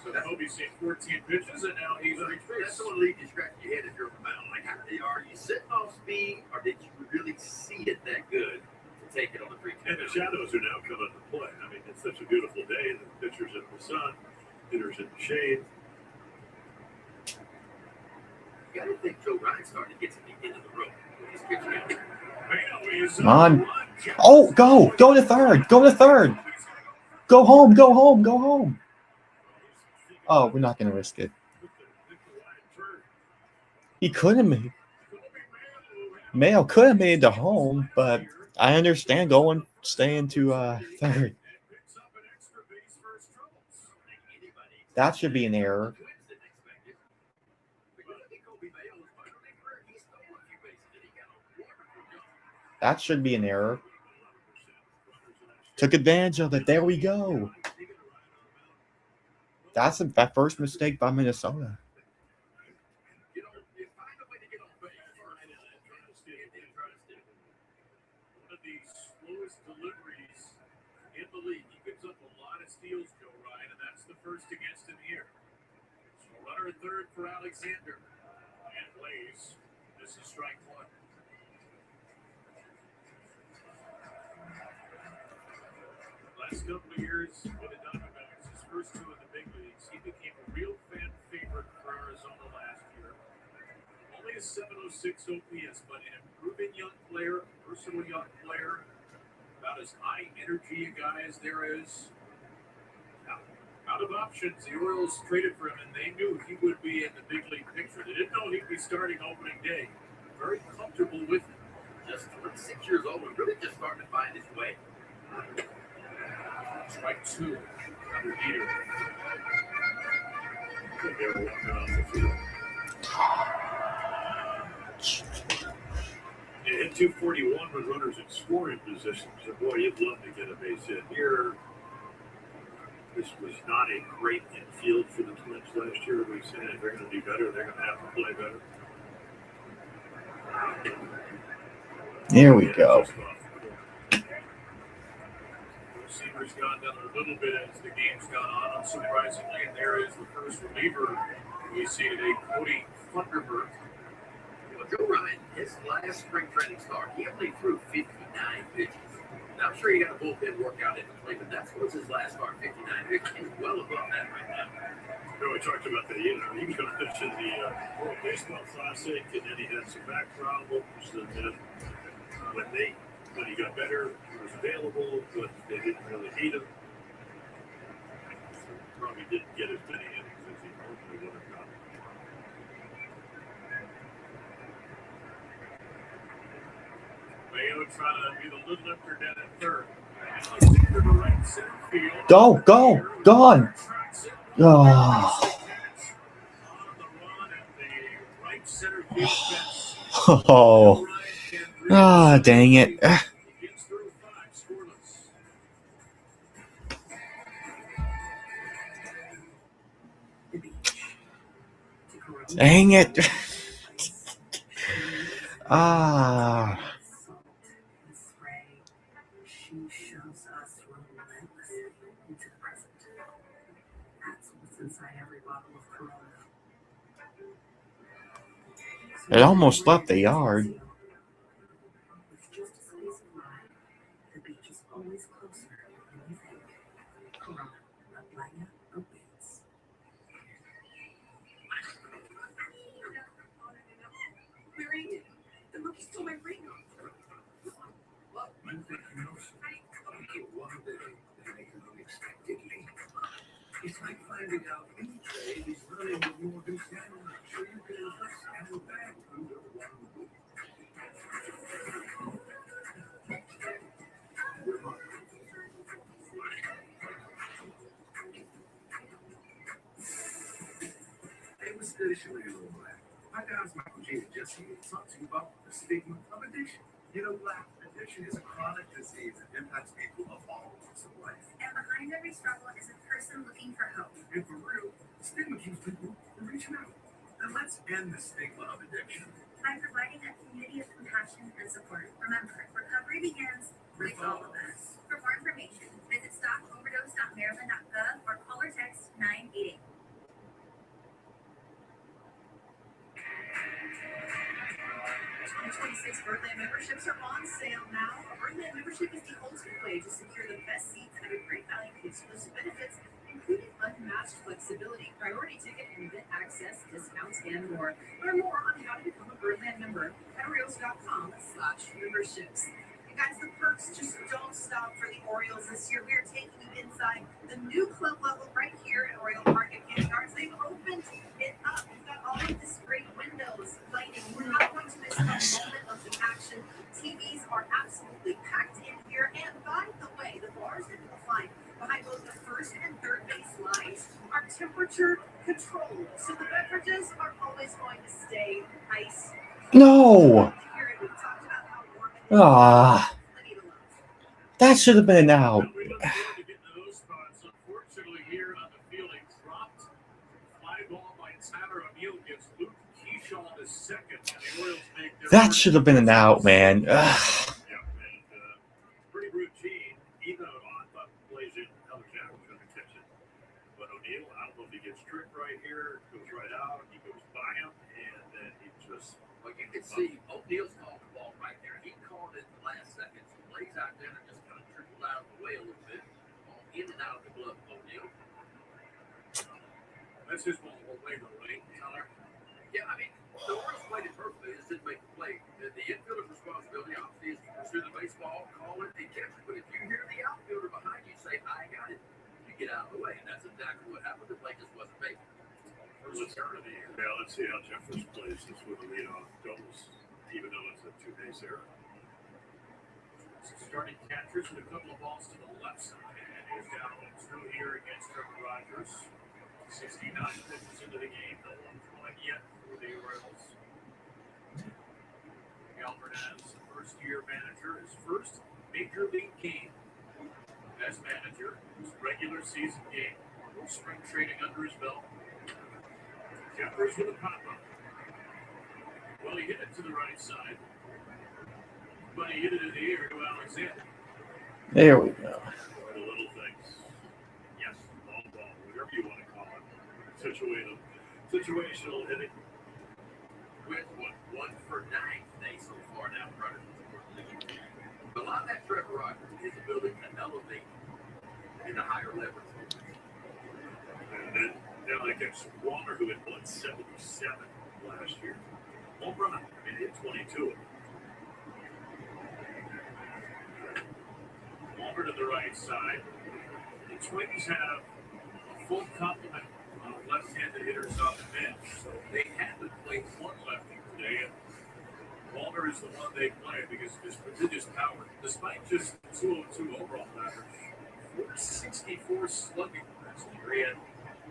So Kobe's seen 14 pitches, and now he's on his base. That's the one lead you scratch your head if you're on the mound. Like, are you sitting off speed, or did you really see it that good to take it on the 3-2? And the shadows are now coming to play. I mean, it's such a beautiful day. The pitcher's in the sun, hitters in the shade. You got to think Joe Ryan's starting to get to the end of the road when he's pitching out. Come on. Oh, go. Go to third. Go to third. Go home. Go home. Go home. Oh, we're not going to risk it. He could have made. Mayo could have made the home, but I understand staying to third. That should be an error. That should be an error. Took advantage of it. There we go. That's that first mistake by Minnesota. One of the slowest deliveries in the league. He gives up a lot of steals, Joe Ryan, and that's the first against him here. So runner at third for Alexander. And Blaze. This is strike one. Last couple of years with the Diamondbacks, his first 2 in the big leagues, he became a real fan favorite for Arizona last only a 706 OPS, but an improving young player, versatile young player, about as high energy a guy as there is. Out of options, the Orioles traded for him, and they knew he would be in the big league picture. They didn't know he'd be starting opening day. Very comfortable with it. Just 26 years old and really just starting to find his way. Strike two. Another heater. They were walking off the field. It hit 241 with runners in scoring position. So, boy, you'd love to get a base hit here. This was not a great infield for the Twins last year. We said if they're going to do better, they're going to have to play better. There we go. Receivers gone down a little bit as the game's gone on, unsurprisingly. And there is the first reliever we see today, Cody Funderburg. Well, Joe Ryan, his last spring training start, he only threw 59 pitches. Now, I'm sure he got a bullpen workout in between, but that's what's his last start, 59 pitches. He's well above that right now. We talked about that. He was going to pitch in the World Baseball Classic, and then he had some back problems. And then when he got better, he was available, but they didn't really need him. So probably didn't get as many innings as he normally would have gotten. Mayo trying to be the little lifter down at third. Alexander to right center field. Go. Gone. Oh. Oh. Ah, dang it. Dang it. Ah. She shoves us relentlessly into the present. That's what's inside every bottle of Corona. It almost left the yard. With just a space of mind, the beach is always closer than you think. Corona, a playa of beats. Where are you? The monkey stole my ring. You think you know something? Okay, one day they make an unexpectedly. It's like finding out E-Trade is running with Morgan Stanley. So you can invest and back under one roof. Hey, what's good? It's your man, Little Black. My guys, Michael G and Jesse, talk to you about the stigma of addiction. You know, Black, addiction is a chronic disease that impacts people of all walks of life. And behind every struggle is a person looking for hope. And for real, stigma keeps people from reaching out. And let's end the stigma of addiction. By providing a community of compassion and support. Remember, recovery begins with all of us. For more information, visit stopoverdose.maryland.gov or call or text 988. 2026 Birdland memberships are on sale now. A Birdland membership is the ultimate way to secure the best seats at a great value with exclusive benefits, including unmatched flexibility, priority ticket and event access, discounts, and more. Learn more on how to become a Birdland member at Orioles.com/memberships. And guys, the perks just don't stop for the Orioles this year. We are taking you inside the new club level right here at Oriole Park at Camden Yards. They've opened it up. We've got all of this great windows, lighting. We're not going to miss a moment of the action. TVs are absolutely packed in here. And by the way, the bars that you'll find behind both the first and third base lines are temperature controlled. So the beverages are always going to stay ice. No. Here, we've talked about how warm it is. Ah. Plenty to love. That should have been an out. We look forward to getting to those spots. Unfortunately, here on the field, a dropped fly ball by Tyler O'Neill gives Luke Keyshaw the second, and the Orioles make their That first should have been an out, man. Ugh. Yeah, and pretty routine. Even though I thought plays in Alexander was going to catch it. But O'Neill, I don't know if he gets tricked right here, goes right out, he goes by him, and then he just. Well, you can see O'Neill's called the ball right there. He called it the last seconds. Blaze out there and just kind of trickled out of the way a little bit. Ball in and out of the glove of O'Neill. That's his ball away though, right, Tyler? Yeah, I mean, The Orioles played it perfectly. Just didn't make the play. The infielder's responsibility, obviously, is to pursue the baseball, call it, and catch it. But if you hear the outfielder behind you say, I got it, you get out of the way. And that's exactly what happened. The play just wasn't made. Let's see how Jeffers plays this with a leadoff doubles, even though it's a 2-base error. Starting catchers with a couple of balls to the left side. And he's down 2 here against Trevor Rogers. 69 pitches into the game. No one point yet for the Orioles. Alvarez, first-year manager, his first major league game as manager. His regular season game. Spring training under his belt. Jeffers with a pop-up. Well, he hit it to the right side. But he hit it in the air to Alexander. There we go. The little things. Yes, long ball, whatever you want to call it. Situational hitting. With 1 for 9 today so far now, brother. A lot of that Trevor Rogers is ability to elevate into higher leverage. And then like that's Walner, who had won 77 last year. Home run, and hit 22. Walner to the right side. The Twins have a full complement of left-handed hitters off the bench, so they had to play one lefty today. And Walner is the one they play because of his prodigious power. Despite just 202 overall average, 464 slugging last year. He had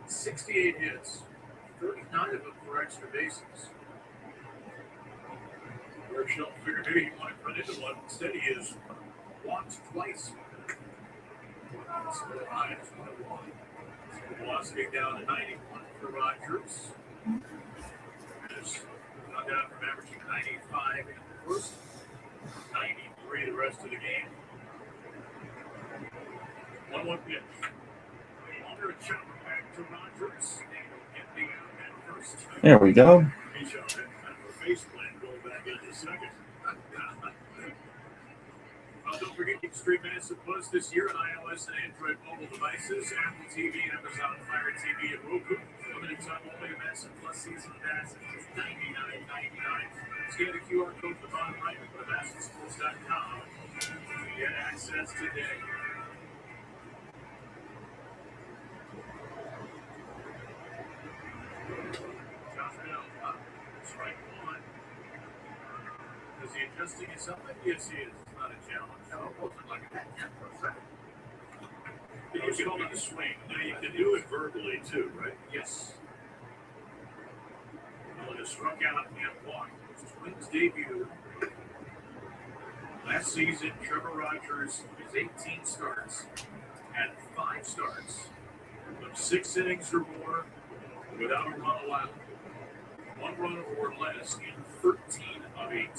68 hits, 39 of them for extra bases. Shelton figured maybe he might run into one. Instead, he is walked twice. It's a little high. It's 101. Velocity down to 91 for Rogers. Has gone down from averaging 95 in the first, 93 the rest of the game. 1-1 pitch. Walner a chopper back to Rogers. Empty out at first. There we go. He shot it. Face plant going back into second. Don't forget you can stream Minutes of Plus this year on iOS and Android mobile devices, Apple TV, Amazon Fire TV, and Roku. Limited time only events and Plus season pass at just $99.99. Scan the QR code at the bottom right and go to BasketSports.com to get access today. Is he adjusting himself? Yes, he is. It's not a challenge. No, it wasn't like that 10%. But you call it a swing. Now, you can do it verbally, too, right? Yes. Well, it struck out and walked. His Twins debut. Last season, Trevor Rogers, his 18 starts, had 5 starts of 6 innings or more without a run allowed. 1 run or less in 13 of 18.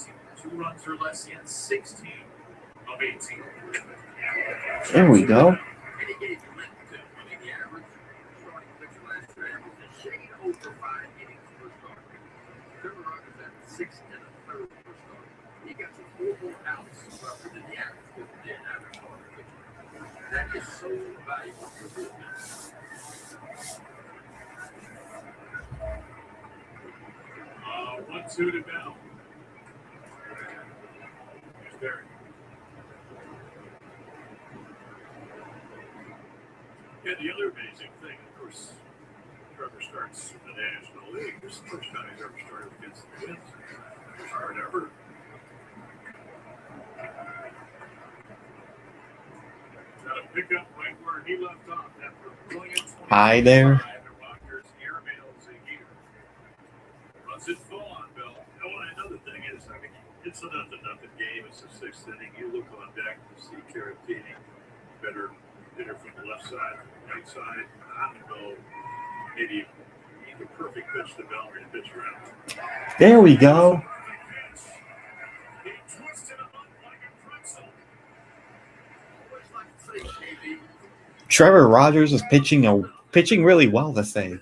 2 runs or less in 16 of 18. There we go. And he gave length to the average starting pitcher last year. Average a shade over 5 innings per start. Trevor Rogers had 6 1/3 per start. He got to 4 more outs rather than the average with the average starting pitcher. That is so valuable for business. 1-2 to Bell. Here's Barry. Yeah, the other amazing thing, of course, Trevor starts in the National League. This is the first time he's ever started against the Twins. First start ever. Got a pickup right where he left off after a brilliant 25. Hi there. Rogers airmails a heater. Runs it full on Bell. Oh, and another thing is, I mean, it's a nothing game. It's the 6th inning. You look on deck to see Caratini, better hitter from the left side, right side. I don't know. Maybe the perfect pitch to Bell or to pitch around. There we go. He twisted him up like a pretzel. Always like to say, KB, Trevor Rogers is pitching really well this day.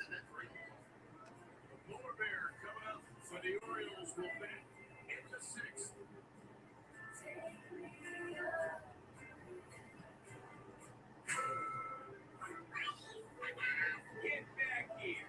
Polar Bear coming up for the Orioles will win in the 6th. Get back here.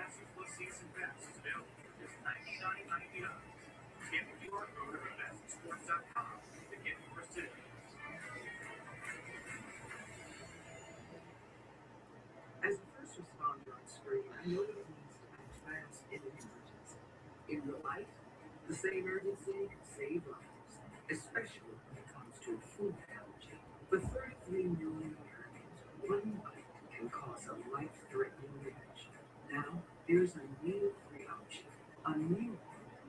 passes plus season pass is available for just $99.99. Scan the QR code or BasketSports.com to get yours today. As a first responder on screen, I know what it means to act fast in an emergency. In real life, the same urgency can save lives, especially when it comes to a food allergy. For 33 million Americans, one bite can cause a life-threatening reaction. Now, there's a meal-free option, a meal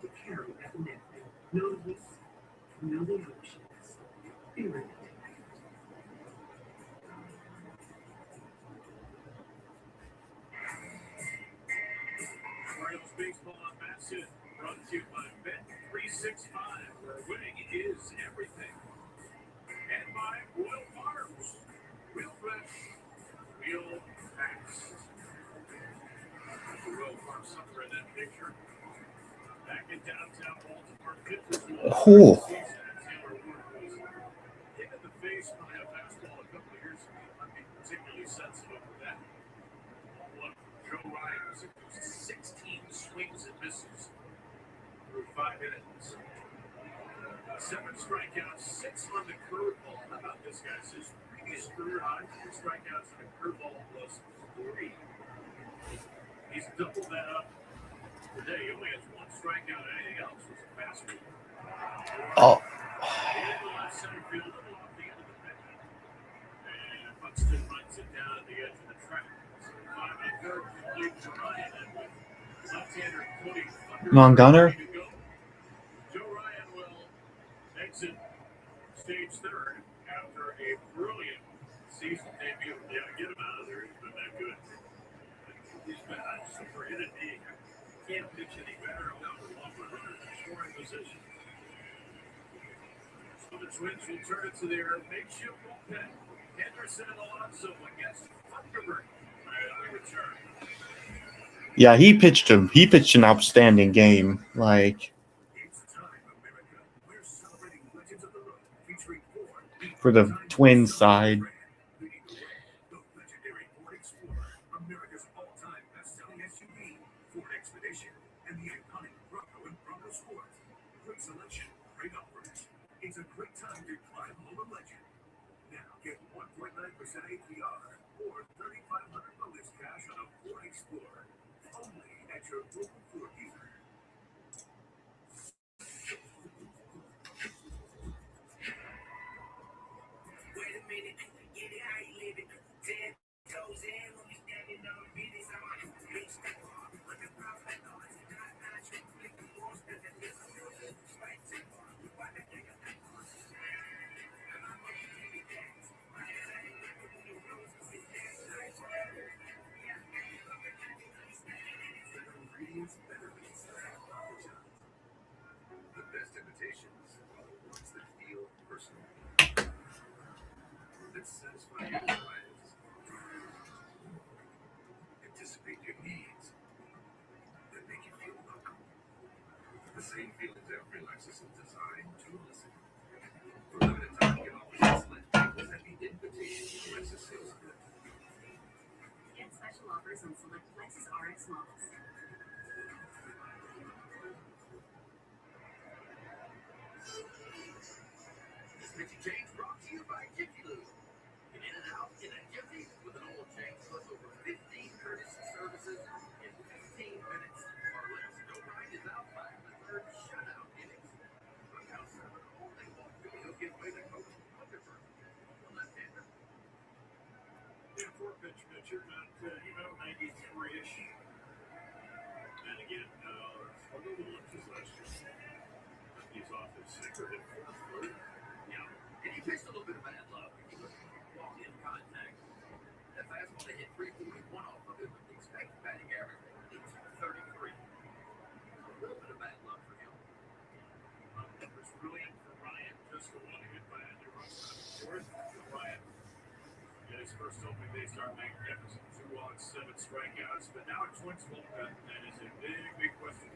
to carry epinephrine. Know the risk, know the options. Be ready to act. Orioles baseball on Madison, brought to you by Bet365, where winning is everything. And by Royal Farms, real fresh, real fast. The Royal Farms somewhere in that picture. Back in downtown Baltimore, Oh. Taylor Ward was hit in the face by a fastball a couple of years ago. I'd be particularly sensitive to that. One from Joe Ryan was 16 swings and misses through 5 innings. 7 strikeouts, 6 on the curveball. How about this guy? His previous career high, 3 strikeouts and a curveball plus 3. He's doubled that up today. He only has 1 strikeout. Anything else was a fastball. Oh. In the left center field, a little off the end of the pitch. And Buxton runs it down at the edge of the track. So 5 and a third complete to Ryan, and with left-hander Cody Thunder Come on, Gunner. ready to go, Joe Ryan will exit stage third after a brilliant season debut. Yeah, get him out of there. He's been that good. He's been a super hit knee. Can't pitch any better. Along with runners in scoring position. So the Twins will turn it to their makeshift bullpen. Henderson and Alonso against Thunderbird. And they return. Yeah, he pitched an outstanding game. Like, It's time, America. We're celebrating Legends of the Road, featuring 4 for the Twins side. leading the way. The legendary Ford Explorer, America's all-time best-selling SUV, Ford Expedition, and the iconic Bronco and Bronco Sport. Great selection, great offers. It's a great time to climb home a legend. Now get 1.9% APR or $3,500 cash on a Ford Explorer. Only at your local Ford dealer. Wait a minute, get it how you live it. 10 toes in when we standing on business. I'm on the beach. Like a prophet, not you click the walls, but then there's a little bit of spice in it. We want to take a back on. And I'm going to give you that. I ain't looking for the rules, because it's that nice. Better ingredients, better meats. The best imitations are the ones that feel personal. That satisfy your desires. Anticipate your needs. That make you feel welcome. The same feelings every Lexus is designed to listen. For limited time, get offers on select vehicles at the invitation to Lexus sales event. Get special offers on select Lexus RX models. This Mitchie Change brought to you by Jiffy Lube. Get in and out in a jiffy with an oil change plus over 15 courtesy services in 15 minutes or less. No ride is out by the third shutout innings. Look how 7 only walk video give way to Coach Thunderbird. The left-hander. Yeah, 4-pitch pitcher, about 93-ish. And again, struggled with lunches last year. He's off his sinker hit 4th. Yeah, and he pitched a little bit of bad luck. He was walk-in contact. That fastball they hit 341 off of it, but the expected batting average is 33. A little bit of bad luck for him. It was brilliant for Ryan, just the one hit by Andy Russell. 4th for Ryan. In his first opening, they start magnificent. 2 walks, 7 strikeouts, but now a Twins bullpen, that is a big, big question.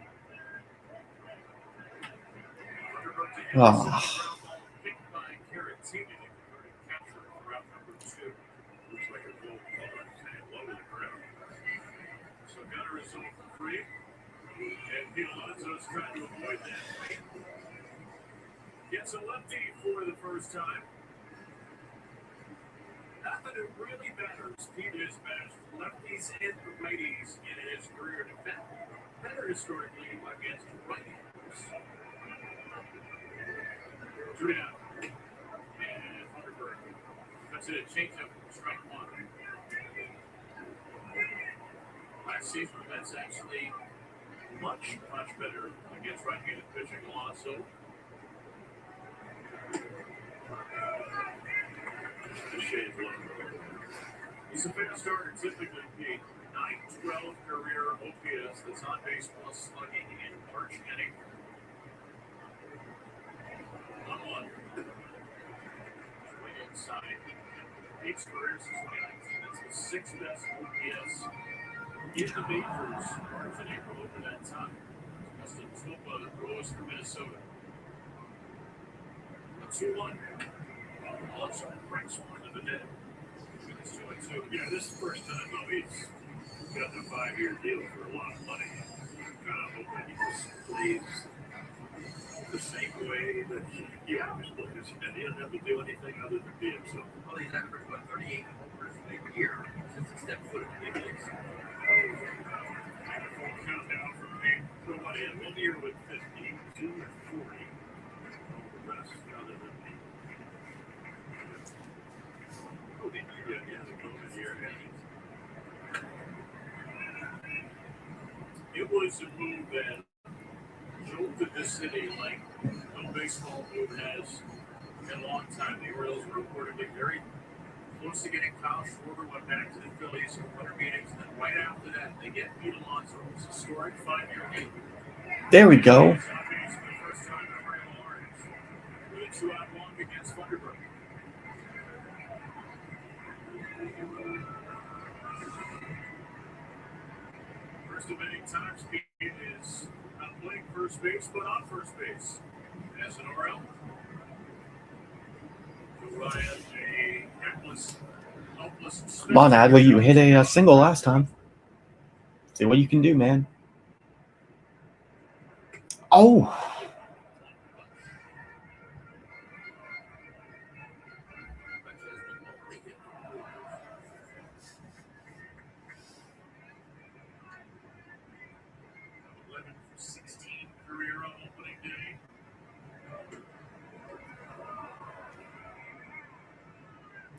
Thunderbird to Anderson, ground ball picked by Caratini. They converted catcher for route number 2. Looks like a gold color and low to the ground. So Gunner is Alonso for free. And Pete Alonso's trying to avoid that. Gets a lefty for the first time. Not that it really matters. Pete has matched lefties and righties in his career. In fact, better historically against righties. 2 down. And Thunderbird cuts it a changeup, strike one. Last season, that's actually much better against right-handed pitching. Alonso. The shade low. He's a fast starter, typically Pete. 912 career OPS. That's on base plus slugging in March inning. 1-1. Swing inside. Pete's career since 2019. That's his sixth best OPS in the majors. March and April over that time. Justin Topa goes for Minnesota. A 2-1. Also breaks one of the net. It's 2-2. Yeah, this is the first time though he's got the 5-year deal for a lot of money. Kind of hoping he just plays the same way that he always plays, and he doesn't have to do anything other than be himself. Well, he's averaged, 38 homers a year since he stepped foot in the big leagues. And a full countdown from me. So what in 1 year with 52 and 40. All the rest other than me. Oh, did you get the COVID year? It was a move that jolted the city like no baseball move has in a long time. The Orioles were reportedly very close to getting Kyle Schwarber, went back to the Phillies for winter meetings, and then right after that, they get Pete Alonso. It's a historic 5-year deal. There we go. He's on base for the first time in Baltimore Orioles with a 2-out walk against Thunderbird. First of many times, Pete is not playing first base, but on first base as an Oriole. Ryan, a helpless Come on, Adley. You hit a single last time. See what you can do, man. Oh. career on opening day.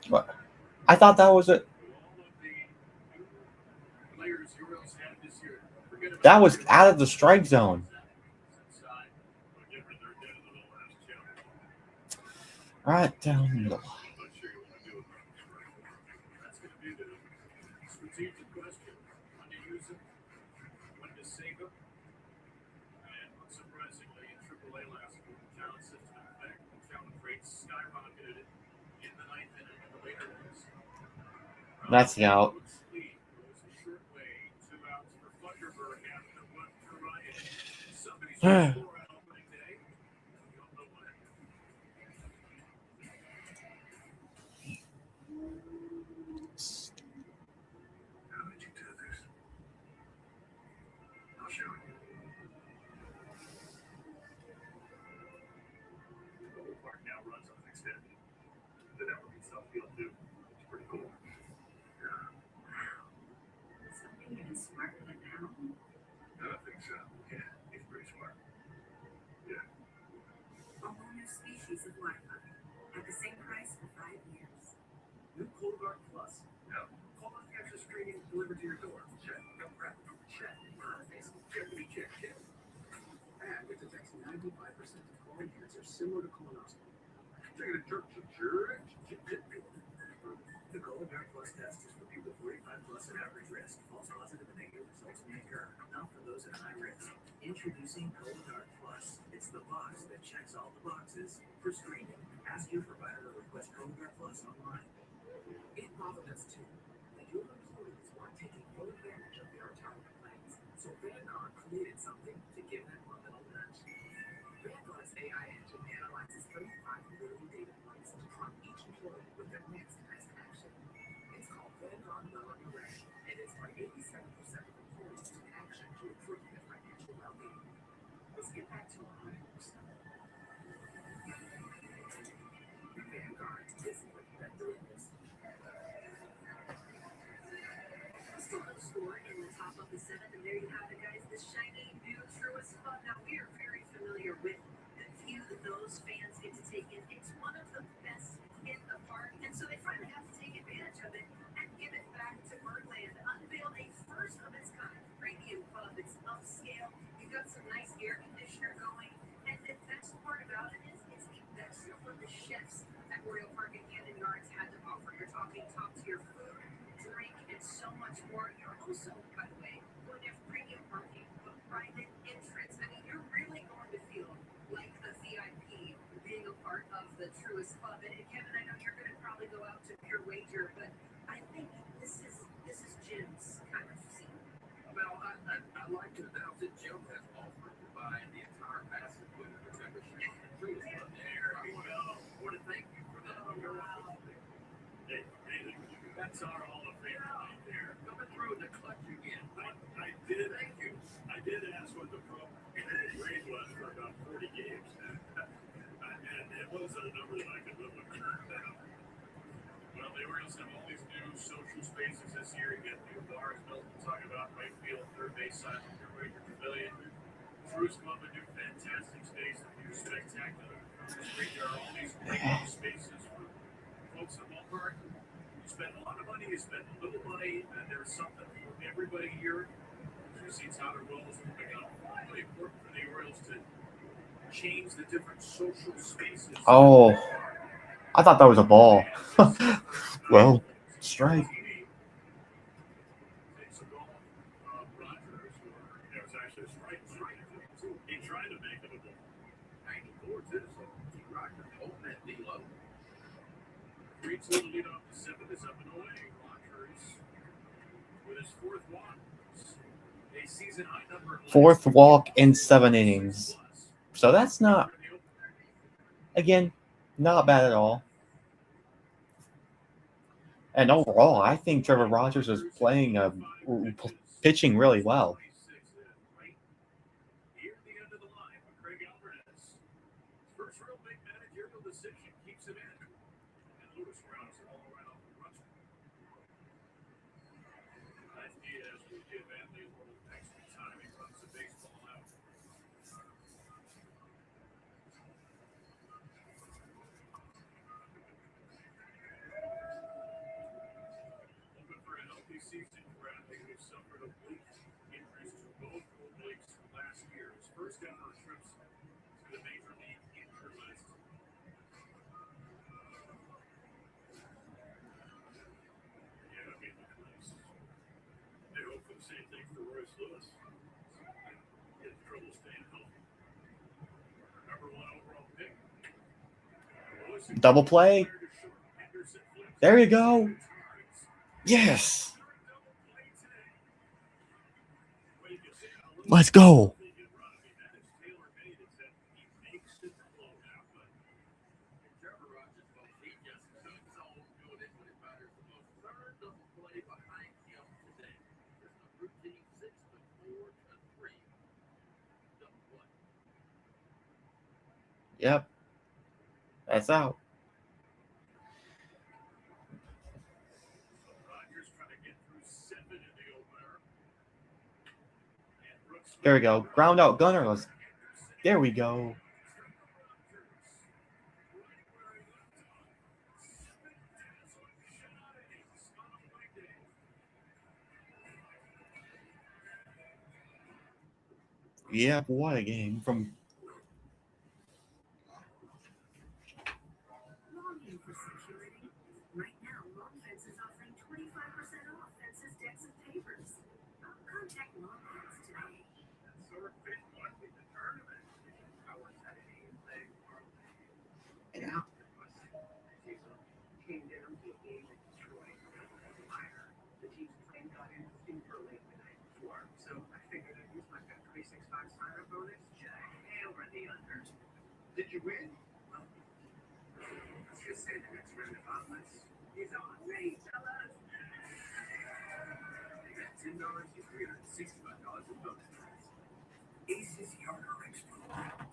What? I thought that was it. That was out of the strike zone. Right down the middle. Strategic question. When to use it, when to save it. And unsurprisingly, in AAA last week, the talent system in effect, the talent rates skyrocketed in the ninth inning and the later innings. That's the out. Lead goes the short way. 2 outs for Thunderbird after 1 for Ryan. Somebody's going to score on opening day. We don't know when. How did you do this? I'll show you. The park now runs on an extended. The network itself field too. It's pretty cool. Wow. Something even smarter than now. I don't think so. Yeah, he's pretty smart. A whole new species of Wi-Fi at the same price for 5 years. New Cold Guard Plus. No. Cold Guard capture streaming delivered to your door. Check. No prep. Check. Check. Check. And it detects 95% of colon cancer similar to colonoscopy. The Cold Guard Plus test is for people 45 plus at average risk. False positive and negative results may occur. Not for those at high risk. Introducing Cold Guard Plus. It's the box that checks all the boxes for screening. Ask your provider to request Cold Guard Plus online. It bothered us too that your employees weren't taking full advantage of their retirement plans. So Vanguard created something to give them a little nudge. Vanguard's AI engine analyzes 35 million data points to prompt each employee with their next best action. It's called Vanguard Melody Ray, and it's for 87% of employees to act the 7th, and there you have it, guys. The shiny new Truist Club. Now, we are very familiar with the view that those fans get to take in. It's one of the best in the park, and so they finally have to take advantage of it and give it back to Birdland. Unveiled a first of its kind premium club. It's upscale. You've got some nice air conditioner going, and the best part about it is it's the best of what the chefs at Royal Park and Camden Yards had to offer. You're talking top-tier food, drink, and so much more. You're also, by the way, going to have premium parking, a private entrance. I mean, you're really going to feel like a VIP being a part of the Truist Club. And Kevin, I know you're going to probably go out to Pure Wager, but I think this is Jim's kind of scene. Well, I like to announce that Jim has offered to buy the entire passive with the membership. Truist Club. There we go. I want to thank you for that. Hey, that's our Hall of Fame right there. Coming through the clutch again. Thank you. I did ask what the pro grade was for about 40 games, and it wasn't a number that I could live with. Well, the Orioles have all these new social spaces this year. You get new bars built. We'll talk about right field, third base side, Pure Wager Pavilion. Truist Club, a new fantastic space, a new spectacular. There are all these great new spaces for folks at ballpark. You spend a lot of money, you spend a little money, and there's something for everybody here. You see Tyler Wells will become really important for the Orioles to change the different social spaces. Oh, I thought that was a ball. Well, strike. He tried to make it a ball. 94 too, so keep rocking. Holding that D-low. 3-2 to lead off the 7th is up and away. Rogers with his fourth walk. A season high number. Fourth walk in 7 innings. So that's not, again, not bad at all. And overall, I think Trevor Rogers is pitching really well. First real big managerial decision keeps him in. And Lewis grounds all around the run. Nice Diaz will give Anthony a little extra time. He runs the baseball out. Hoping for a healthy season for Anthony, who suffered oblique injuries to both obliques last year. His first ever trips to the major league injury list. Yeah, I mean, they hope for the same thing for Royce Lewis. He had trouble staying healthy. Number 1 overall pick. Double play. There you go. Yes. Let's go. Yep. That's out. There we go. Ground out Gunner. There we go. Yeah, what a game from. Longing for security? Right now, Long Fence is offering 25% off fences, decks, and pavers. Contact Long Fence today. And out. Came down to a game in Detroit. The team's plane got in for late the night before, so I figured I'd use my Bet365 sign-up bonus to hammer the under. Did you win? Well, let's just say the next round of omelets is on. Wait, fellas. You got $10 to $365 in bonus prize. ACE's Yard Extra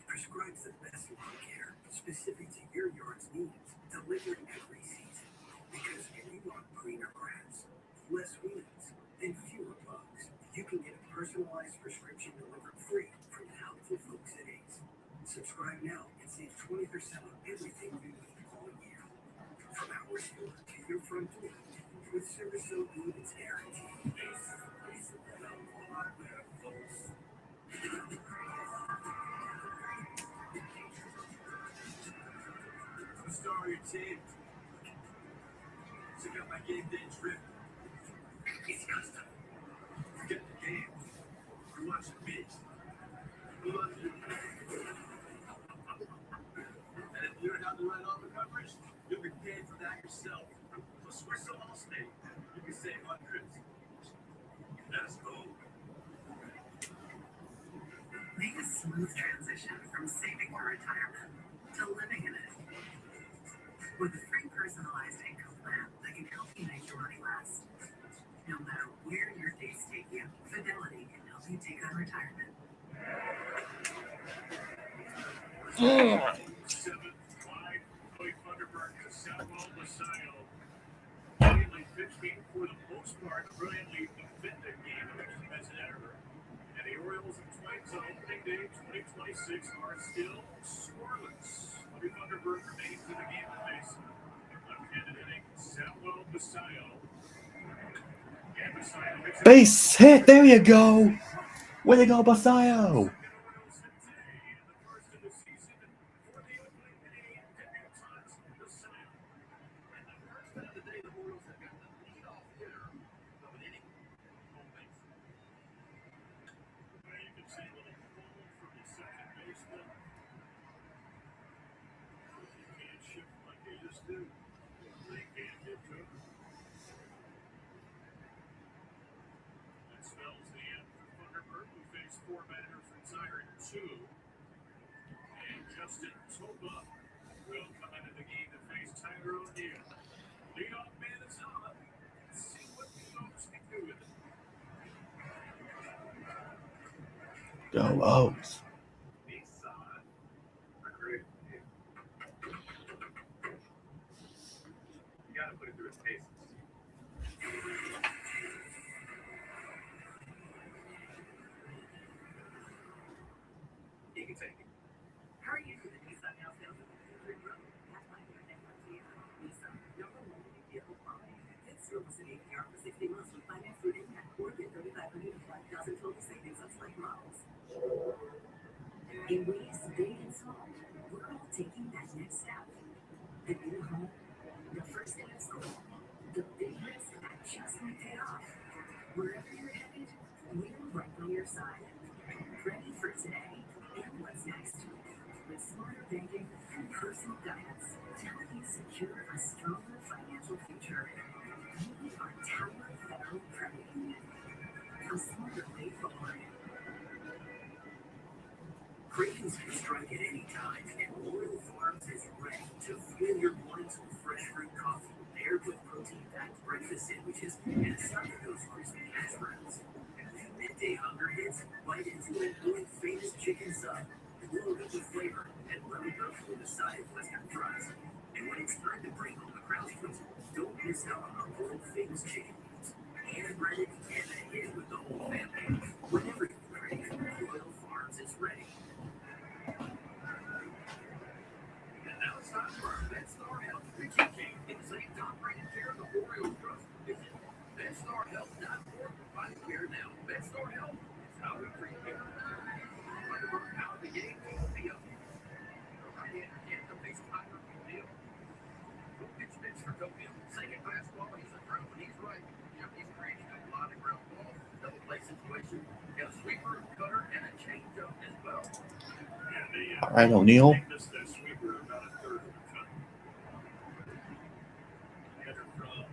prescribes the best lawn care specific to your yard's needs, delivered every season. Because if you want greener grass, less weeds, and fewer bugs, You can get a personalized prescription delivered free from the helpful folks at Ace. Subscribe now and save 20% on everything you need all year. From our store to your front door, with service so good it's guaranteed. Ace, place of the helpful hardware, folks. I'm sorry, team. Check out my game day trip. It's custom. Forget the game. You're watching me. We love you. And if you don't have the right offer coverage, you'll be paying for that yourself. So switch to Allstate. You can save hundreds. That's cool. Make a smooth transition from saving for retirement to living in it. With a free personalized income plan that can help you make your money last. No matter where your days take you, Fidelity can help you take on retirement. 7-5 Billy Thunderbird to Samuel Basayo. Brilliantly pitched game for the most part, brilliantly defended game, which is an error. And the Orioles and Twins on opening day 2026 are still scoreless. Billy Thunderbird remains in the game to face left-handed hitting Samuel Basayo. And Basayo makes it Base hit. There you go. Way to go, Basayo. That spells the end for Thunderbird, who faced 4 batters, retired 2. And Justin Topa will come into the game to face Tyler O'Neill. Leadoff man is on. Let's see what the Oaks can do with it. Go Oaks. He's agreed. You gotta put it through its paces. You can take it. How are you doing, Nissan now sales? That's my favorite thing about you. Nissan, number one in vehicle quality. It's service and APR for 60 months with finance through Impact. Or get $3,500 to $5,000 total savings on select models. In ways big and small, we're all taking that next step. The new home, the first day of school, the big risk that just might pay off. Wherever you're headed, we're right by your side. Ready for today and what's next. With smarter banking and personal guidance to help you secure a stronger financial future. We are Tower Federal Credit Union. A smarter way forward. Cravings can strike at any time, and Royal Farms is ready to fuel your mornings with fresh fruit coffee, paired with protein-packed breakfast sandwiches, and a side of those crispy hash browns. When midday hunger hits, bite into an famous chicken sub, load up with flavor, and let it go with a side of Western fries. And when it's time to bring home the crown foods, don't miss out on our world famous chicken wings. Hand-breaded and a hit with the whole family. Whenever you crave, Royal Farms is ready. And now it's time for our MedStar Health Picture King. It's a top-rated care of the Orioles trust. Visit MedStarHealth.org to find care now. MedStar Health is how we treat you. Thunderbird out of the game to the up. Right-hander can't face Tyler O'Neill. Go pitch for Cofield. Second fastball, he's a throw, and he's right. Yeah, he's creating a lot of ground ball. Double play situation. Got a sweeper, cutter, and a changeup as well. All right, O'Neill. Missed that sweeper about a third of the time. Header from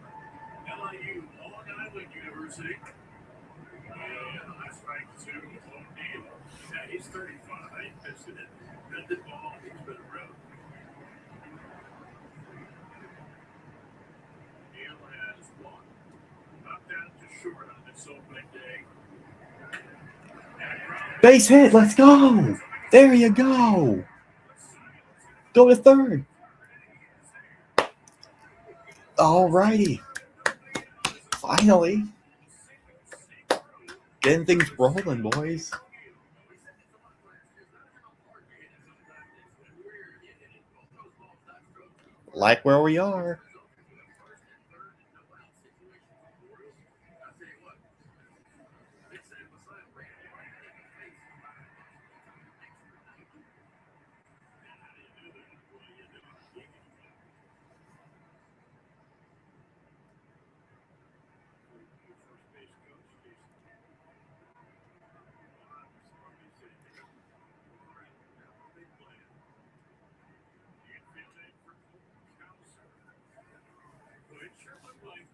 LIU, Long Island University. And last strike to O'Neill. Yeah, he's 35. He missed it. Good ball. He's been around. O'Neill has walked. Knocked out to short on this opening day. Base hit. Let's go. There you go. Go to third. All righty. Finally. Getting things rolling, boys. Like where we are. It sure looked like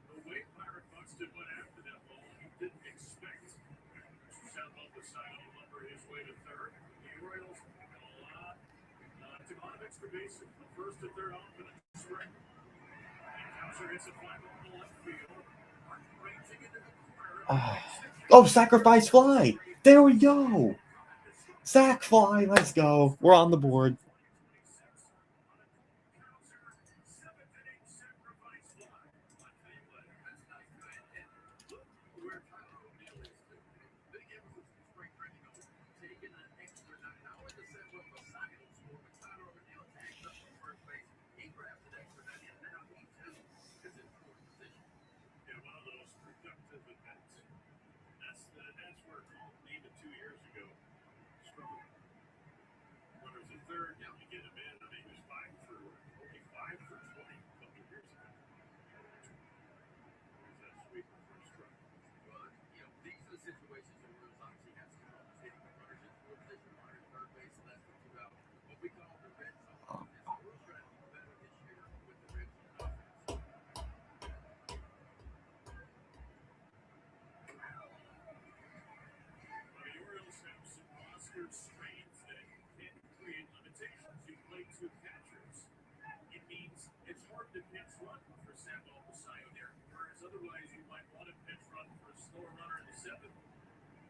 the way Pirate Buxton went after that ball, he didn't expect South off the side and lumber his way to third. The Orioles had a lot, took a lot of extra bases from first to third off in the spring. And Kouser hits a fly ball in the left field. Ranging into the corner. Oh, sacrifice fly. There we go. Sack fly. Let's go. We're on the board. That's where Colton even 2 years ago struggled. Runners at third, now to get him in. I mean, he was only 5 for 20 a couple of years ago. That sweeper first strike. Well, these are the situations where Williams obviously has to help. Taking the runners in field position, runner at third base, and that's what you out. What we call the red zone. And so we're trying to do better this year with the red zone offense. The Orioles have some roster strains that can create limitations. You play 2 catchers. It means it's hard to pitch run for Samuel Basayo there, whereas otherwise you might want to pitch run for a slower runner in the 7th.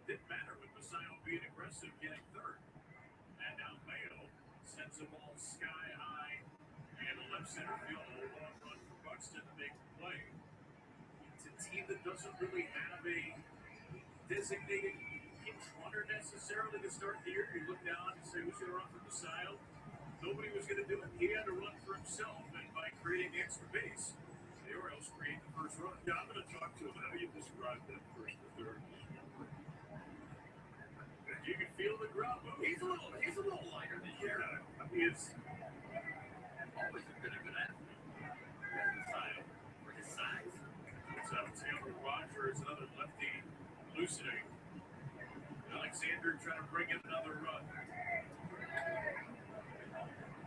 Didn't matter with Basayo being aggressive, getting third. And now Mayo sends the ball sky high and the left center field, a long run for Buxton to make the play. It's a team that doesn't really have a designated pinch runner necessarily to start the year. You look down and say, who's going to run for Basayo? Nobody was going to do it. He had to run for himself, and by creating the extra base, the Orioles create the first run. Yeah, I'm going to talk to him how you describe that first to third. You can feel the ground move. He's a little lighter than you. He is Always been a good athlete. Basayo for his size. it's up Taylor Rogers, another lefty loosening. Alexander trying to bring in another run.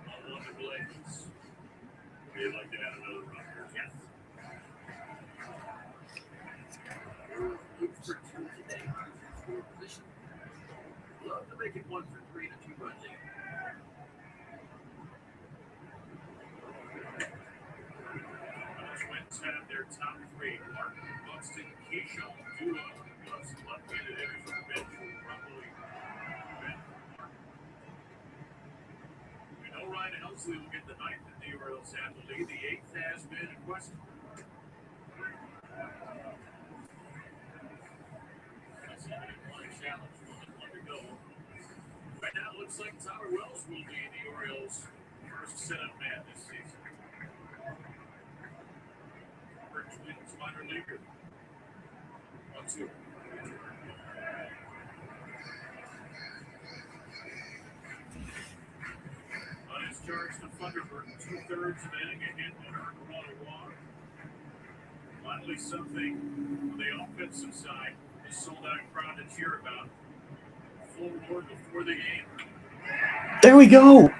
On the blades. You'd like to add another run here. Yes. It's for 2 today on score position. Love to make it 1 for 3 and a 2-run lead. Those Twins have their top 3. Martin, Buxton, Keyshawn, duo. Plus left-handed hitters on the bench will probably bench Martin. We know Ryan Helsley will get the 9th that the Orioles have the lead. The 8th has been in question. Challenge, 1 to go. Right now, it looks like Tyler Wells will be the Orioles' first setup man this season. For Twins minor leaguer. 1-2. On his charge to Funderburg, 2/3 of an inning, a hit, and earned a run, a walk. Finally, something on the offensive side. The sold-out crowd to cheer about. Full roar before the game. There we go.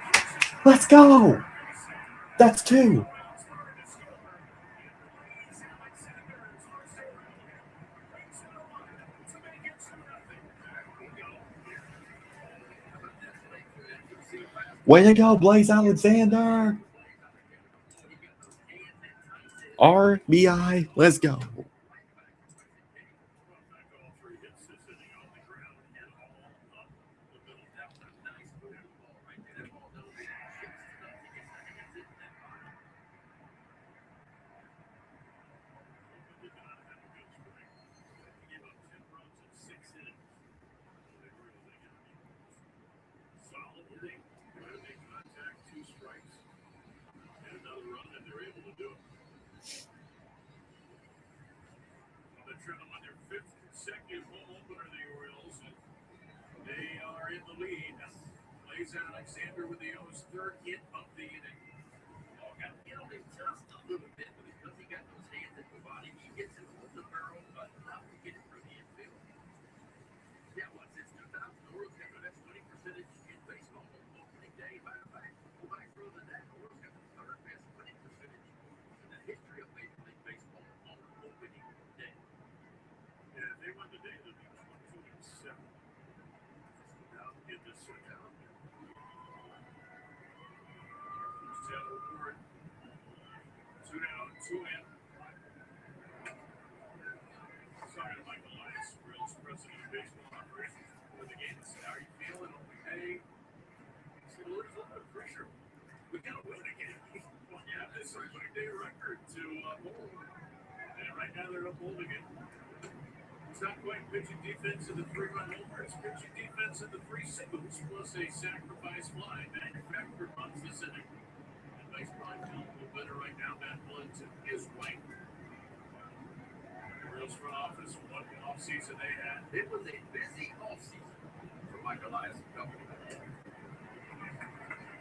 Let's go. That's 2. Way to go, Blaze Alexander. RBI. Let's go. They contact 2 strikes and another run, and they're able to do it. They're trying to win their 5th consecutive home opener, the Orioles, and they are in the lead. Blaze Alexander with the O's 3rd hit of the inning. Oh, got hit on him just a little bit, but because he got those hands at the body, he gets it on the barrel, but enough to get it through the infield. Yeah, well, since 2000, the Orioles got the best winning percentage in baseball on opening day. Matter of fact, go back further than that, the Orioles got the 3rd best winning percentage in the history of Major League Baseball on opening day. Yeah, if they won today, they'd be 22-7. Get this one down. Taylor Ward. 2 down, 2 in. Sorry to Michael Elias, Orioles president of baseball operations for the game. How are you feeling? Hey, see, there's a lot of pressure. We gotta win again. Well, yeah, this is a day record to hold. And right now they're up holding it. It's not quite pitching defense in the 3-run homer. It's pitching defense in the 3 singles plus a sacrifice fly. Manufactured runs this inning. And baseball feeling a little better right now. Matt Blunt is right. Orioles front office, what offseason they had. It was a busy offseason for Michael Elias and company.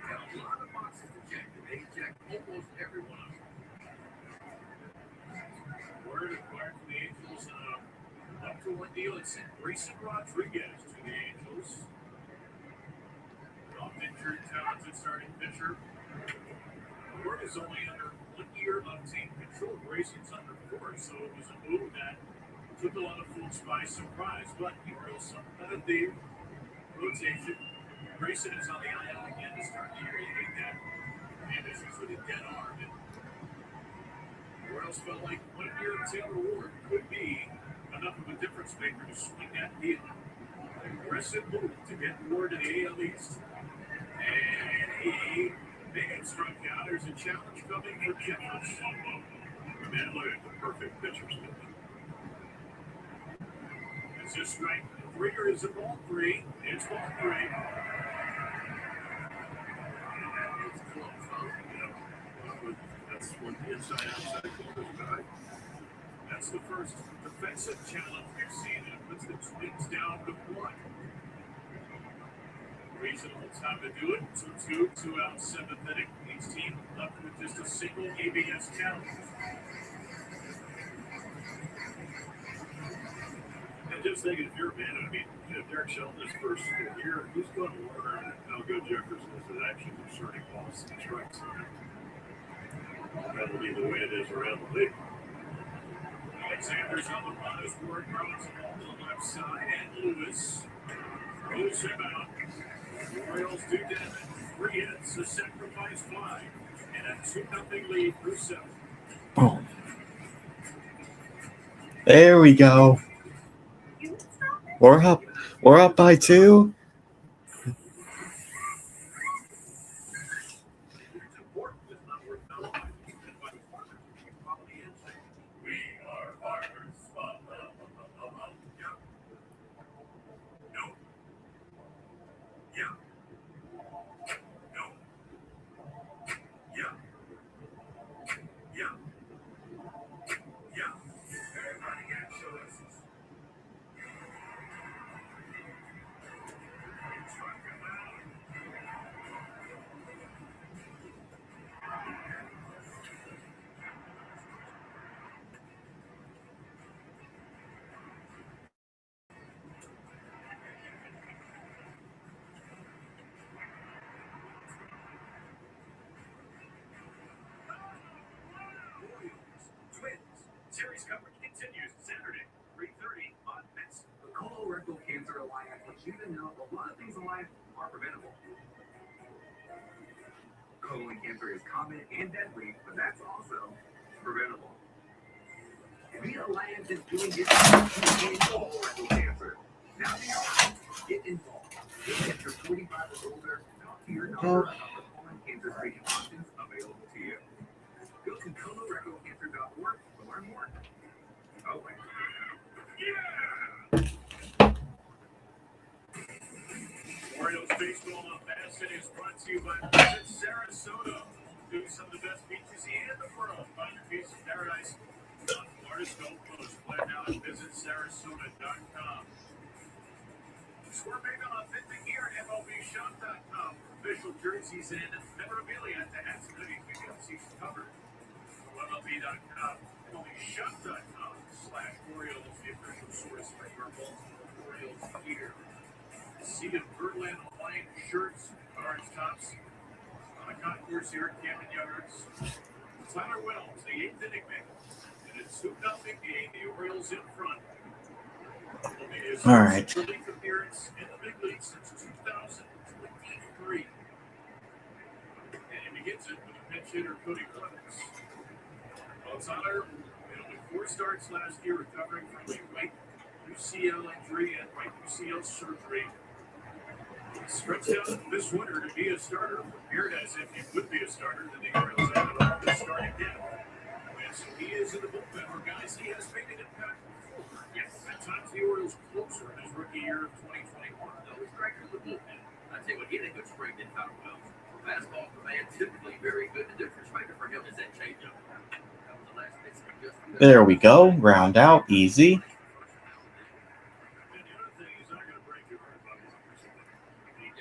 Had a lot of boxes to check, and they checked almost every one of them. Word acquired from the Angels up to 1 deal. It sent Grayson Rodriguez to the Angels. Off-injured, talented starting pitcher. Word is only under 1 year of team control. Grayson's under 4, so it was a move that took a lot of folks by surprise. But the Orioles out of the rotation. Grayson is on the IL again to start the year. You hate that. And this is with a dead arm. And the Orioles felt like 1 year of Taylor Ward could be enough of a difference maker to swing that deal. An aggressive move to get Ward to the AL East. And he may have struck out. There's a challenge coming for Jeffers. Man, look at the perfect pitcher's pitch. It's a strike 3 or is it ball 3? It's ball 3. It's close, huh? Yeah. That's what the inside-outside call is about. That's the first defensive challenge we've seen, and it puts the Twins down to 1. Reasonable time to do it. 2-2, 2 out, 7th inning. Each team left with just a single ABS challenge. And just thinking, if you're a man, I mean, if Derek Shelton is first year, he's going to learn how good Jefferson is at actually concerning balls and strikes. That'll be the way it is around the league. Alexander's on the run as Ward throws the ball to the left side, and Lewis throws him out. The Orioles do damage. 3 hits, a sacrifice fly, and a 2-0 lead through 7. Boom. There we go. We're up. We're up by 2. Series coverage continues Saturday, 3:30 on Mets. The Colorectal Cancer Alliance wants you to know a lot of things in life are preventable. Colon cancer is common and deadly, but that's also preventable. The Alliance is doing its best to end colorectal cancer. Now get involved. If you're 45 or older, talk to your doctor about the colon cancer screening options available to you. Go to colorectalcancer.org to learn more. Oh, wait. Orioles Baseball on Basset is brought to you by Visit Sarasota. Doing some of the best beaches in the world. Find your piece of paradise on Florida's Gulf Coast. Plan now at visitsarasota.com. Score big on authentic gear at MLBshop.com. Official jerseys and memorabilia at the hats and hoodies. We can see covered. MLB.com. MLBshop.com/Orioles. The official source for your Baltimore Orioles gear. See the Birdland Hawaiian shirts, orange tops on a concourse here at Camden Yards. Tyler Wells, the 8th inning man. And it's 2-0 game. The Orioles in front. All right. Relief appearance in the big league since 2023. And he begins it with a pinch hitter, Cody Clemens. Well, Tyler made only 4 starts last year, recovering from a right UCL injury and right UCL surgery. Stretched out this winter to be a starter, prepared as if he would be a starter, then the Orioles have it all to start again. And so he is in the bullpen for guys he has made an impact before. Yes, at times the Orioles closer in his rookie year of 2021. Those strikers in the bullpen. I tell you what, he had a good spring in Tyler Wells. Fastball command typically very good. The difference maker for him is that changeup. That was the last pitch he just There we go. Round out. Easy. And the other thing is not going to break your heart about his percentage. He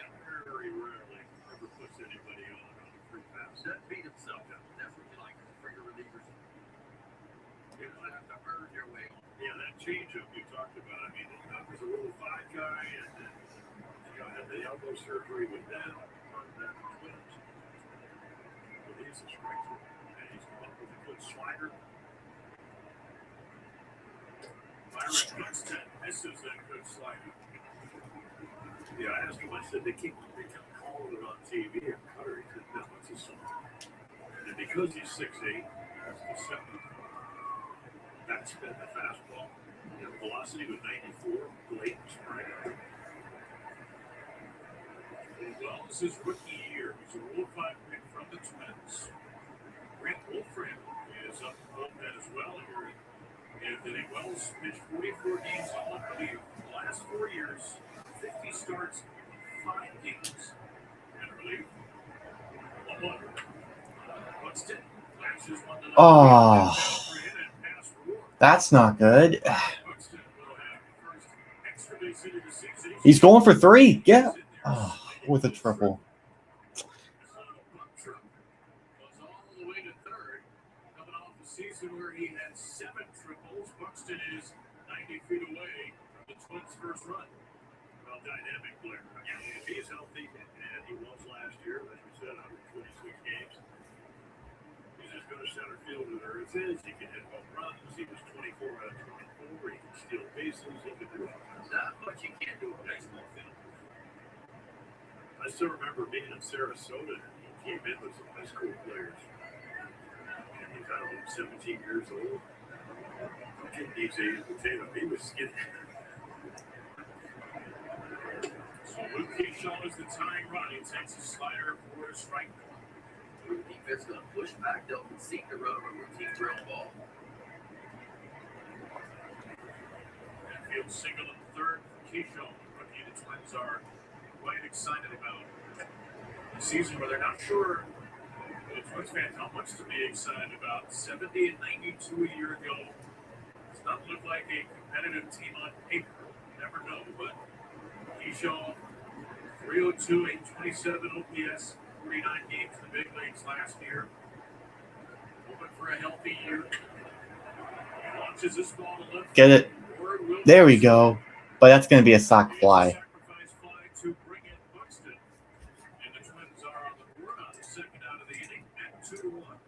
very rarely ever puts anybody on a free pass. doesn't beat himself. That's what you like for your relievers. You don't have to earn your way on. Yeah, that changeup you talked about. I mean, there's a little 5 guy, and then had the elbow surgery with that on that twins. But he's a striker, and he's come up with a good slider. Byron Buxton misses that good slider. Yeah, I asked him, I said, they kept calling it on TV and Cutter. He said, no, it's a song. And because he's 6'8", that's the 7th. That's been the fastball. And velocity was 94, late spring. Well, this is rookie year. He's a Rule 5 pick from the Twins. Grant Wolfram is up the bullpen as well here. Anthony Wells pitched 44 games all of the last 4 years, 50 starts, 5 games. And relief. Buxton flashes one to Oh, that's not good. Buxton will have first extra base hit of the season. He's going for 3. Yeah. Oh, with a triple. Goes all the way to third, coming off the season where he had 7 triples. Buxton is 90 feet away from the Twins' first run. Well, dynamic player. If he's healthy, and he was last year, as we said, 126 games, he's as good a center fielder there is. He can hit home runs. He was 24 out of 24. He can steal bases. He can do all kinds of Not much you can't do with baseball field. I still remember being in Sarasota, and he came in with some high school players. And he's, I don't know, 17 years old. He's a potato. He was skinny. So Luke Keyshaw is the tying run. He takes a slider for a strike. The defense going to push back. They'll concede the run of a routine ground ball. Field single in third for Keyshaw. Rookie the Twins are quite excited about a season where they're not sure. The Twins fans how much to be excited about. 70 and 92 a year ago. It's not look like a competitive team on paper. Never know, but Keyshaw, 302, 827 OPS, 49 games in the big leagues last year. Hoping for a healthy year. He launches this ball to left. Get it. There we go. But that's going to be a sock fly. Sacrifice fly to bring in Buxton. And the Twins are on the board on the second out of the inning at 2-1.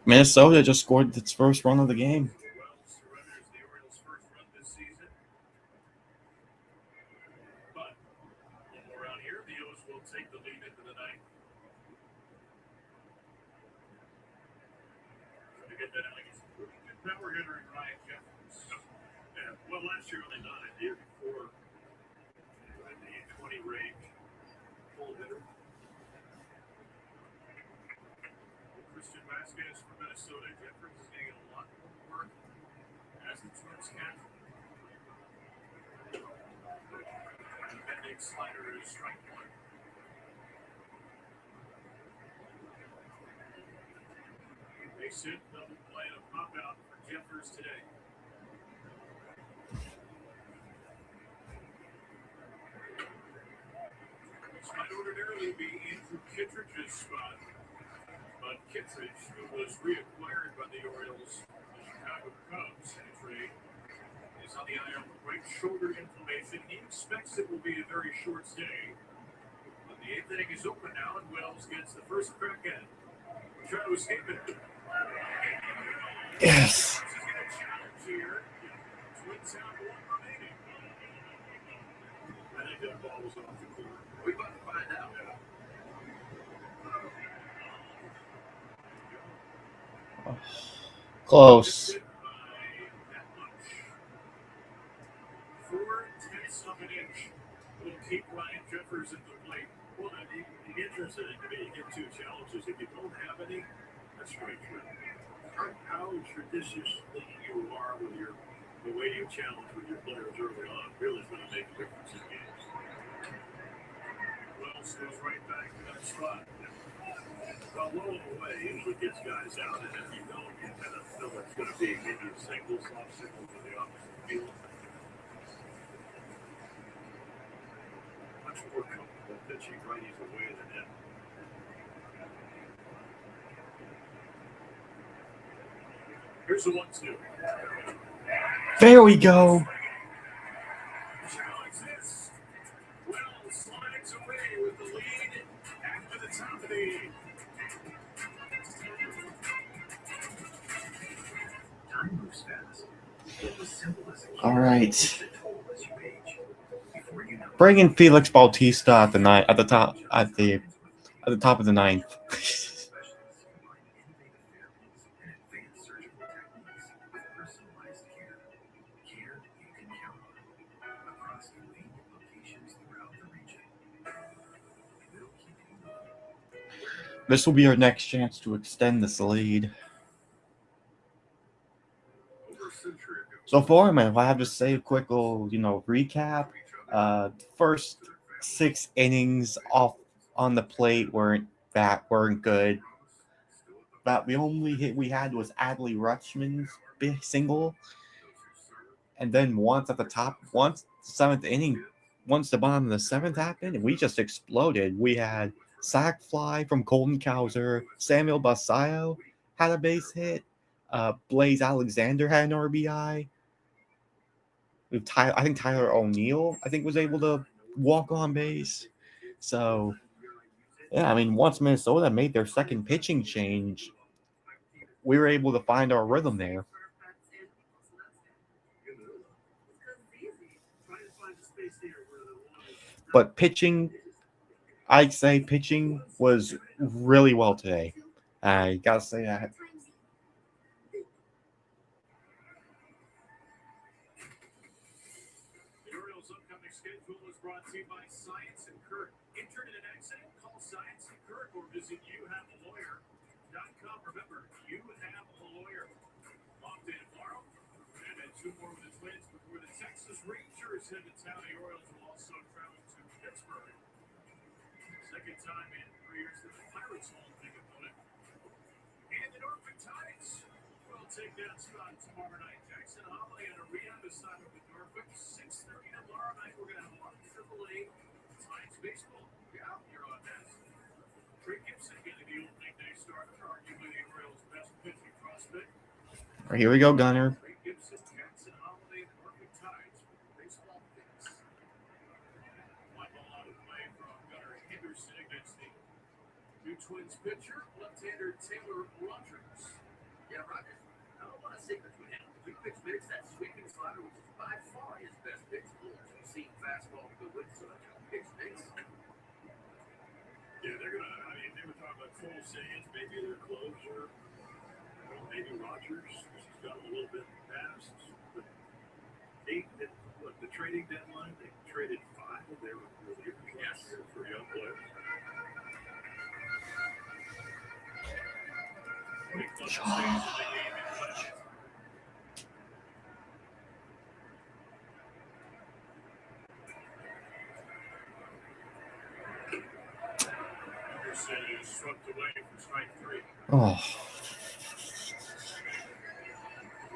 Minnesota just scored its first run of the game. Well, surrenders the Orioles' first run this season. But one more out here, the O's will take the lead into the ninth. To get that out, power hitter in Ryan Jeffers. Yeah, well, last year only 9, the year before in the 20 range. Full hitter. Christian Vasquez from Minnesota. Jeffers is getting a lot more work as the Twins catch. Outside slider is strike one. Base hit, double play, and a pop out for Jeffers today. This might ordinarily be Andrew Kittredge's spot, but Kittredge, who was reacquired by the Orioles, the Chicago Cubs in a trade, is on the IL with right shoulder inflammation. He expects it will be a very short stay. But the eighth inning is open now, and Wells gets the first crack at it. Trying to escape it. Yes. Here. Twins have one remaining. I think that ball was off the corner. We're about to find out. Close. 4/10 of an inch will keep Ryan Jeffers at the plate. Well, the interesting to me, you get two challenges. If you don't have any, that's strike three. How traditionally you are with the way you challenge with your players early on really is going to make a difference in games. Wells goes right back to that spot. A low away usually gets guys out, and if you don't, you kind of feel it's going to be maybe a single, soft signal to the opposite field. Much more comfortable pitching righties away than him. Here's the 1-2. There we go. Challenge this. Wells slides away with the lead after the top of the eighth. Time moves fast. It was simple as a All right. Before you know it, Bringing Felix Bautista at the top of the ninth. specialists combine innovative therapies and advanced surgical techniques with personalized care you can count on across convenient locations throughout the region. We'll keep you moving. This will be our next chance to extend this lead. Over a century ago. So far, man, if I have to say a quick little, recap, first 6 innings off on the plate weren't good. But the only hit we had was Adley Rutschman's big single, and then once the seventh inning, once the bottom of the seventh happened, we just exploded. We had sac fly from Colton Cowser, Samuel Basayo had a base hit, Blaze Alexander had an RBI. I think Tyler O'Neill, was able to walk on base. So, yeah, I mean, once Minnesota made their second pitching change, we were able to find our rhythm there. But I'd say pitching was really well today. I gotta say that. The Orioles' upcoming schedule is brought to you by Science and Kirk. Injured in an accident? Call Science and Kirk or visit youhavealawyer.com. Remember, you have a lawyer. Off day tomorrow, and then 2 more with the Twins before the Texas Rangers head to town. The Orioles will also travel to Pittsburgh. Second time in 3 years that the Pirates won't take opponent. And the Norfolk Tides will take that spot tomorrow night. Jackson Holly and a rehab assignment with Norfolk. 6:30 tomorrow night. We're going to have a lot of AAA Tides baseball. Yeah, you're on that. Trey Gibson getting the opening day starter, arguably the Orioles' best pitching prospect. All right, here we go, Gunner. Trey Gibson, Jackson Holliday, and Norfolk Tides for baseball fix. One ball out of play from Gunnar Henderson against the new Twins pitcher, left-hander Taylor Rogers. Yeah, Roger. I don't want to secret with him. We pitch mix that sweeping slider, which is by far his best pitch. We've seen fastball go with so much pitch mix. Yeah, they're going to, they were talking about Cole Sands, maybe their closer, maybe Rogers, because he's got a little bit past. But the trading deadline, they traded 5 of their relievers last year for young players. Henderson is swept away for strike 3. Oh.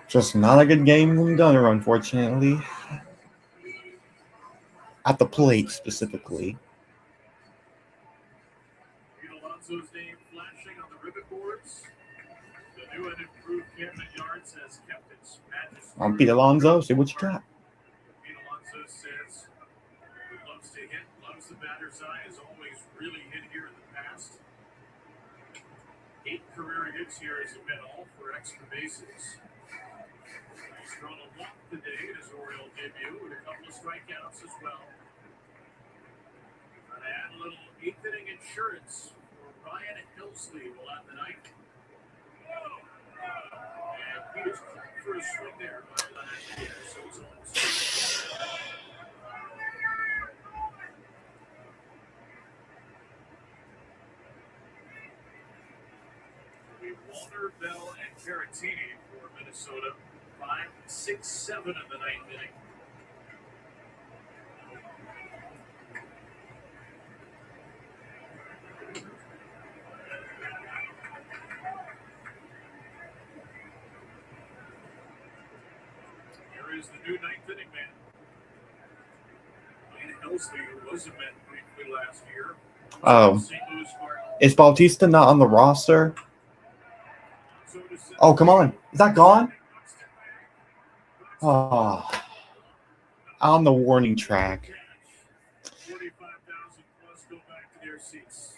Just not a good game from Gunner, unfortunately. At the plate, specifically. Pete Alonso's name flashing on the ribbon boards. The new and improved Camden Yards has kept its majesty. Pete Alonso, see what you got. Pete Alonso says he loves to hit, loves the batter's eye, has always really hit here in the past. 8 career hits here has been all for extra bases. He's thrown a walk today in his Oriole debut with a couple of strikeouts as well. Trying to add a little 8th inning insurance for Ryan Hillsley will have the night. And Peter's called for a swing there by Leonard. So he's on Walter, Bell, and Caratini for Minnesota. 5, 6, 7 in the 9th inning. Here is the new 9th inning man. Ryan Hillsley, who was a Met briefly last year. Oh. Is Bautista not on the roster? Oh, come on. Is that gone? Oh. On the warning track. 45,000 plus go back to their seats.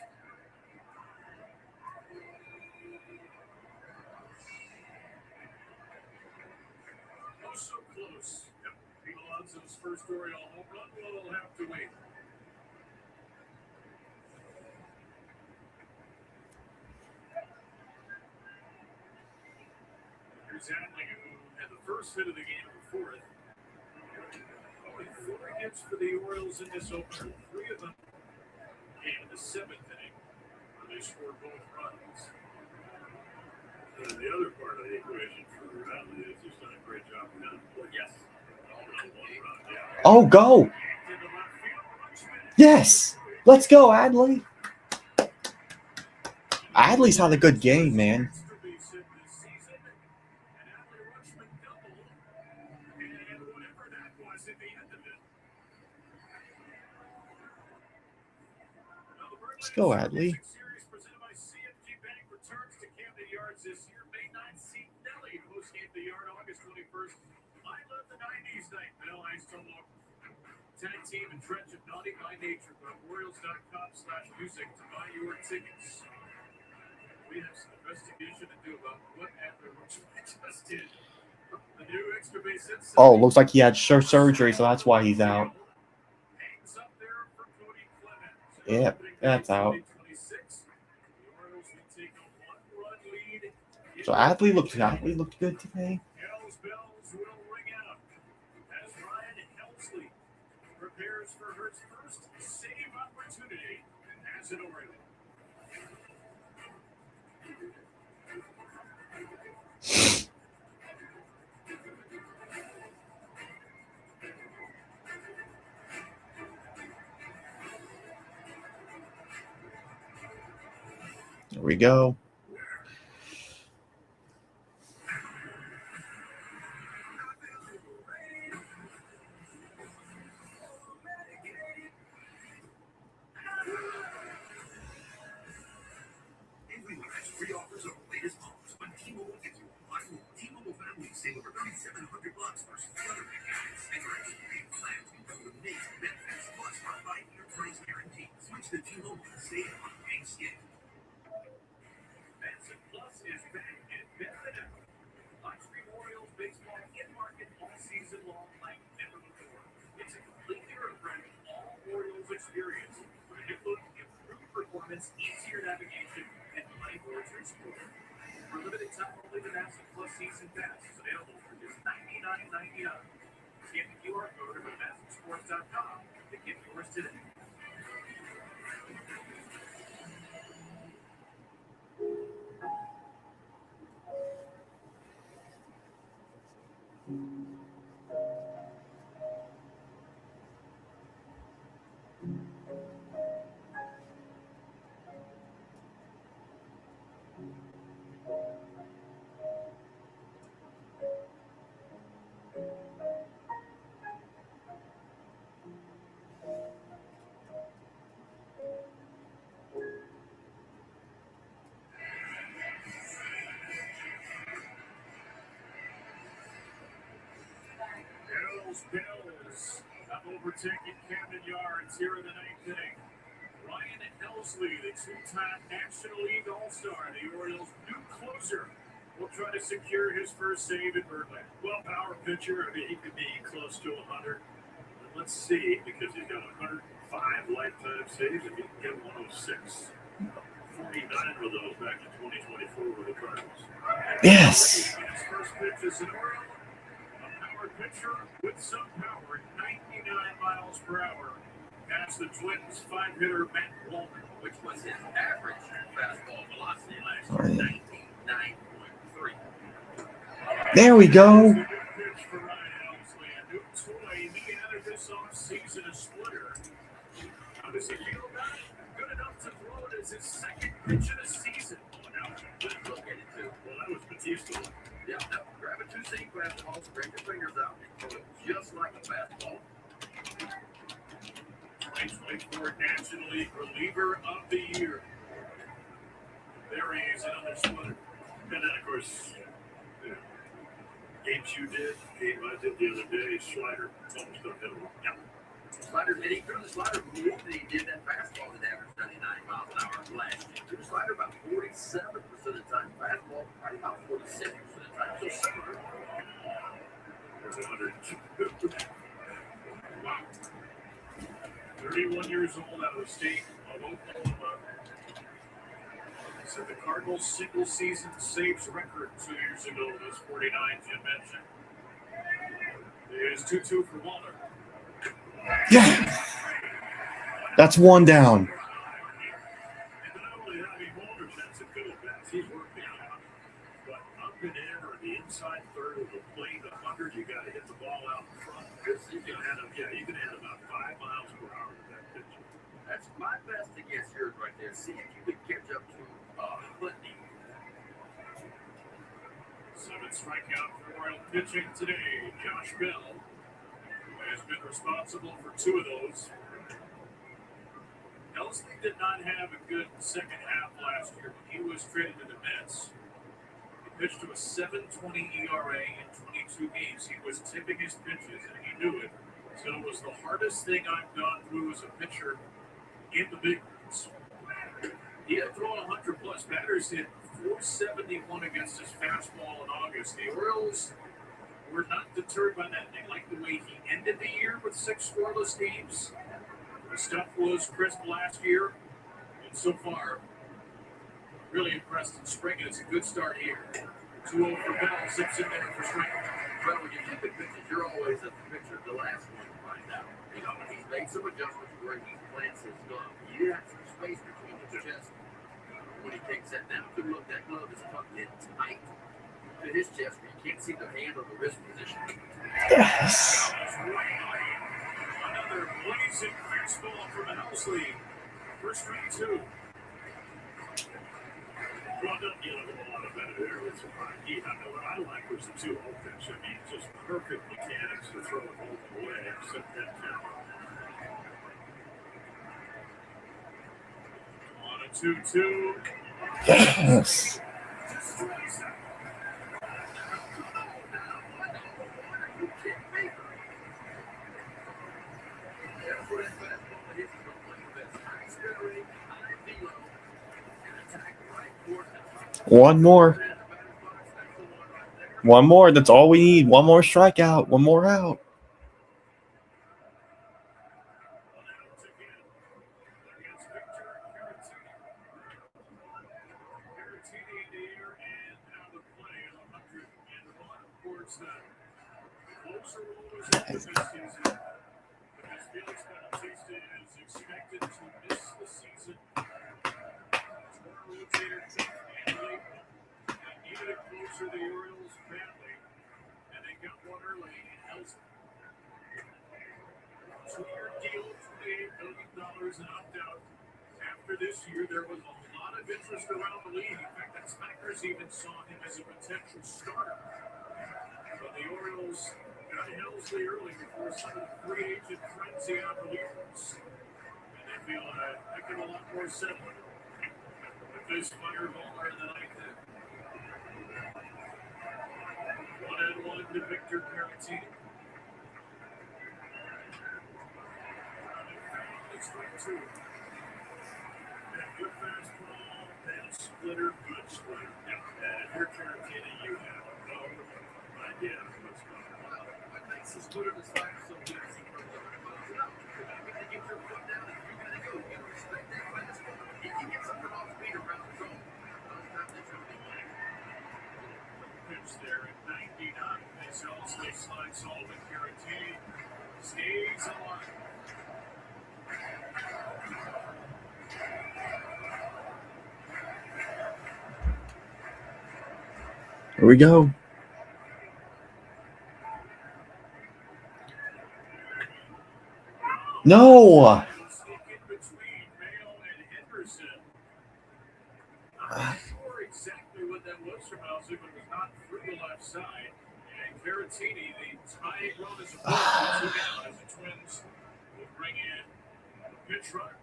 Oh, so close. Yep. Pete Alonso's first Oriole home run will have to wait. Here's Hadley, who had the first hit of the game in the 4th. Only 4 hits for the Orioles in this opener. 3 of them came in the 7th inning, where they scored both runs. The other part of the equation for Hadley is he's done a great job of him. Well, yes. Oh, go. Yes. Let's go, Adley. Adley's had a good game, man. Let's go, Adley. Tag team and Trench of Naughty by Nature. Go to Orioles.com/music to buy your tickets. We have some investigation to do about what Adler just did. The new extra base hit. Oh, looks like he had surgery, so that's why he's out. Hangs up there for Cody Clement. Yep, that's out. The Orioles will take a 1-run lead. So Adley looked good today. Hell's bells will ring out as Ryan Hillsley prepares for her first save opportunity as an Oriole. There we go. Free offers on the latest phones when T-Mobile gives you a lot more. T-Mobile families save over $3,700 versus the other big guys. And your extra paid plans include amazing benefits plus our 5-year price guarantee. Switch to T-Mobile and save on paying skip. Benson Plus is back and better than ever. Live stream Orioles baseball in market all season long like never before. It's a completely refreshed all Orioles experience with a new look, improved performance, easier navigation, and money more to explore. For limited time only, the Benson Plus season pass is available for just $99.99. Scan the QR code or go to BensonSports.com to get yours today. Bills have overtaken Camden Yards here in the ninth inning. Ryan Helsley, the two-time National League All-Star, the Orioles' new closer, will try to secure his first save in Birdland. Well, power pitcher, I mean, he could be close to 100. But let's see, because he's got 105 lifetime saves, if he can get 106. 49 of those back in 2024 with the Cardinals. Yes. His first pitch is an Oriole, a power pitcher with some power, 99 miles per hour. Past the Twins' five-hitter Matt Walker, which was his average fastball velocity last year, 99.3. There we go. Good pitch for Ryan Helsley. A new toy. He added this offseason, a splitter. How does he feel about it? Good enough to throw it as his second pitch of the season. Now, Good look at it, too. well, that was Batista. Yeah, no, grab a two-seam fastball, stretch your fingers out, and throw it just like a fastball. 2024 National League Reliever of the Year. There he is, another splitter. And then, of course, you know, games you did, game I did the other day, slider, almost don't hit him. Yeah. Slider, and he threw the slider more than he did that fastball that averaged 99 miles an hour last year. Threw the slider about 47% of the time, fastball probably about 46% of the time. So similar. There's 102. Wow. 31 years old, out of the state of Oklahoma. Set the Cardinals' single-season saves record 2 years ago. This 49 Jim mentioned. It is 2-2 for Waller. Yeah. That's one down. And not only that, I mean, Walter, that's a good at-bat. He's working out. But up and in or the inside third of the plate, 100, you got to hit the ball out in front. You can add about 5 miles per hour to that pitch. That's my best to guess yours right there. See if you could catch up to Whitney. 7 strikeout for Oriole pitching today. Josh Bell has been responsible for 2 of those. Helsley did not have a good second half last year when he was traded to the Mets. He pitched to a 7.20 ERA in 22 games. He was tipping his pitches, and he knew it. So it was the hardest thing I've gone through as a pitcher in the big leagues. He had thrown 100-plus batters, hit 471 against his fastball in August. The Orioles were not deterred by that. They liked the way he ended the year with 6 scoreless games. The stuff was crisp last year, and so far, really impressed in spring. It's a good start here. 2-0 for Bell, 6 in there for strike. Well, when you're tipping pitches, you're always at the pitcher, the last one to find out. You know, when he's made some adjustments where he plants his glove, you have some space between his chest. When he takes that down, good look, that glove is tucked in tight to his chest where you can't see the hand or the wrist position. Yes. Another blazing fastball from Helsley. First strike 2. Well, doesn't get a whole lot of better there. It's fine. What I like was the 2-0 pitch. I mean, just perfect mechanics to throw it all the way, except that count. On a 2-2. Yes. One more. One more. That's all we need. One more strikeout. One more out. The Orioles family, and they got one early in Helsley. 2-year deal, $28 million and opt-out. After this year, there was a lot of interest around the league. In fact, the Packers even saw him as a potential starter. But the Orioles got Helsley early before some of the free agent frenzy on relievers. And they feel a heck of a lot more settled with this fireball in the ninth inning. 1-1 to Victor Caratini. 2. And good fastball, and splitter, good splitter. Yep. And if you're Tarantino, you have no idea what's going on. What makes the splitter the slider so good is he throws 100 miles an hour. You gotta get your foot down and you're gonna go. You gotta respect that fastball. If you get something off speed around the zone, those times it's gonna be bad. Pitch there at 99. This also slide Sullivan Caratini stays alive. Here we go. No. Sneak in between Mayo and Henderson. I'm not sure exactly what that was from Alzu, but it was not through the left side. And Caratini, the tying run is a 4-2 down as the Twins will bring in a pitch runner.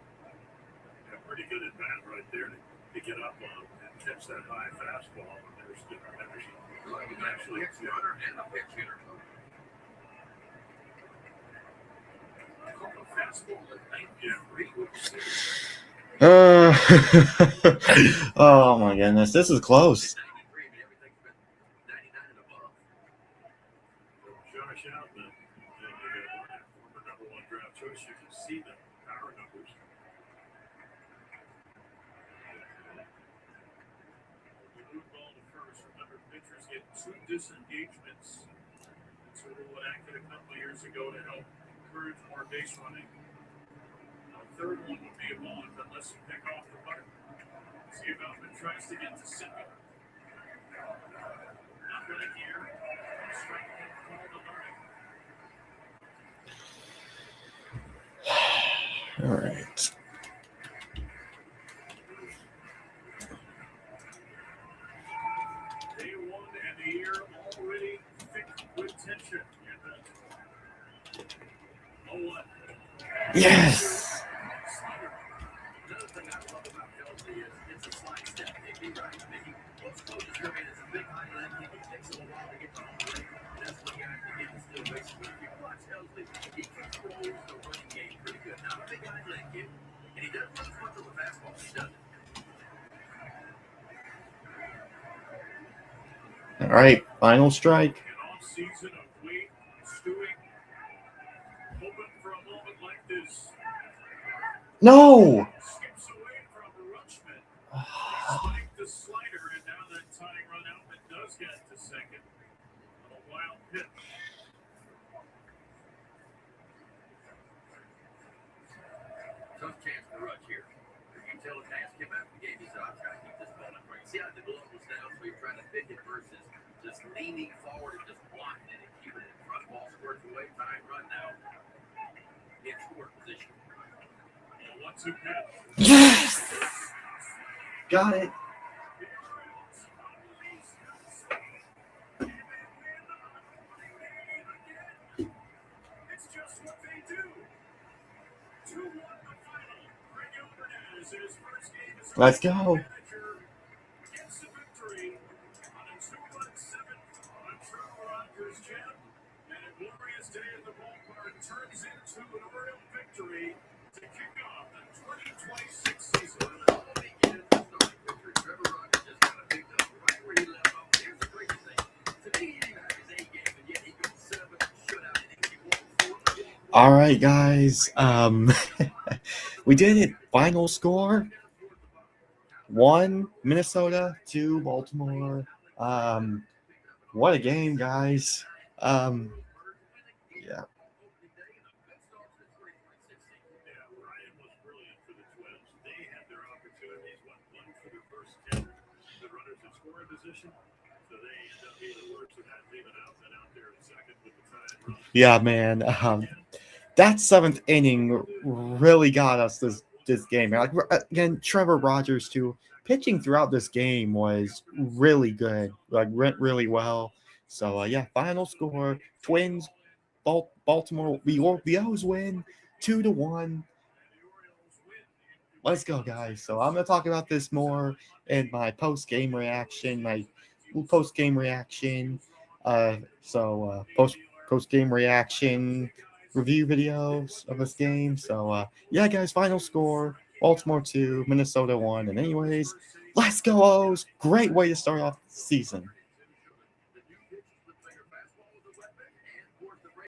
Yeah, pretty good at bat right there to get up on and catch that high fastball. There's Henderson. Actually, it's runner and a pitch hitter. Fastball at 93 with the Oh my goodness, this is close. 93, but everything's been 99 and above. Josh Outman, former number 1 draft choice. You can see the power numbers. We move ball to first. Remember, pitchers get 2 disengagements. That's what we enacted a couple of years ago to help encourage more base running. The third one would be a ball unless you pick off the runner. See if Outman tries to get to Sidney. Not really here. Strike one call to learning. All right. Day 1 and the year already thick with tension. Oh, Yes. Another thing I love about Helsley is it's a slide step. Mickey, right? Mickey, most coaches come in as a big high left. He takes a while to get to the plate. That's the guy who gets still basic. But if you watch Helsley, he controls the running game pretty good. Not a big high left kid, and he doesn't run as much on the fastball. He doesn't. All right, final strike. an off-season of wait, stewing, hoping for a moment like this. No. Skips away from Rutschman. Spiked the slider, and now that tying run Outman does get to second. A wild pitch. Tough chance for Rutsch here. If you tell him, ask him after the game, he said, I've got to keep this ball in front. See how the glove was down, so you're trying to pick it versus just leaning forward and just blocking it and keeping it in front. Ball squirts away, tying run now. In score position. A 1-2 pitch. Yes. Got it. It's just what they do. 2-1 the final. Greg Hernandez in his first game as a Let's go. manager gets the victory on a 2-1-7 on Trevor Rogers' gem. And a glorious day at the ballpark turns into an Oriole victory to kick off the 2026 season. All weekend, the starting pitcher, Trevor Rogers, just kind of picked up right where he left off. Here's the crazy thing. To me, he didn't have his A game, and yet he goes 7 shutout innings. He won 4. All right, guys. We did it. Final score: 1 Minnesota, 2 Baltimore. What a game, guys. Yeah. Yeah, Ryan was brilliant for the Twins. They had their opportunities, one for their first 10. The runners in scoring position, so they end up being the worst of that, leaving Outman out there in second with the tying run. Yeah, man. That 7th inning really got us this game. Like, again, Trevor Rogers too. Pitching throughout this game was really good. Like, went really well. So yeah, final score: Twins, Baltimore. The Orioles win 2-1. Let's go, guys. So I'm gonna talk about this more in my post game reaction. Post game reaction. Post game reaction. review videos of this game. So yeah, guys, final score: Baltimore 2, Minnesota 1. And anyways, let's go O's! Great way to start off the season.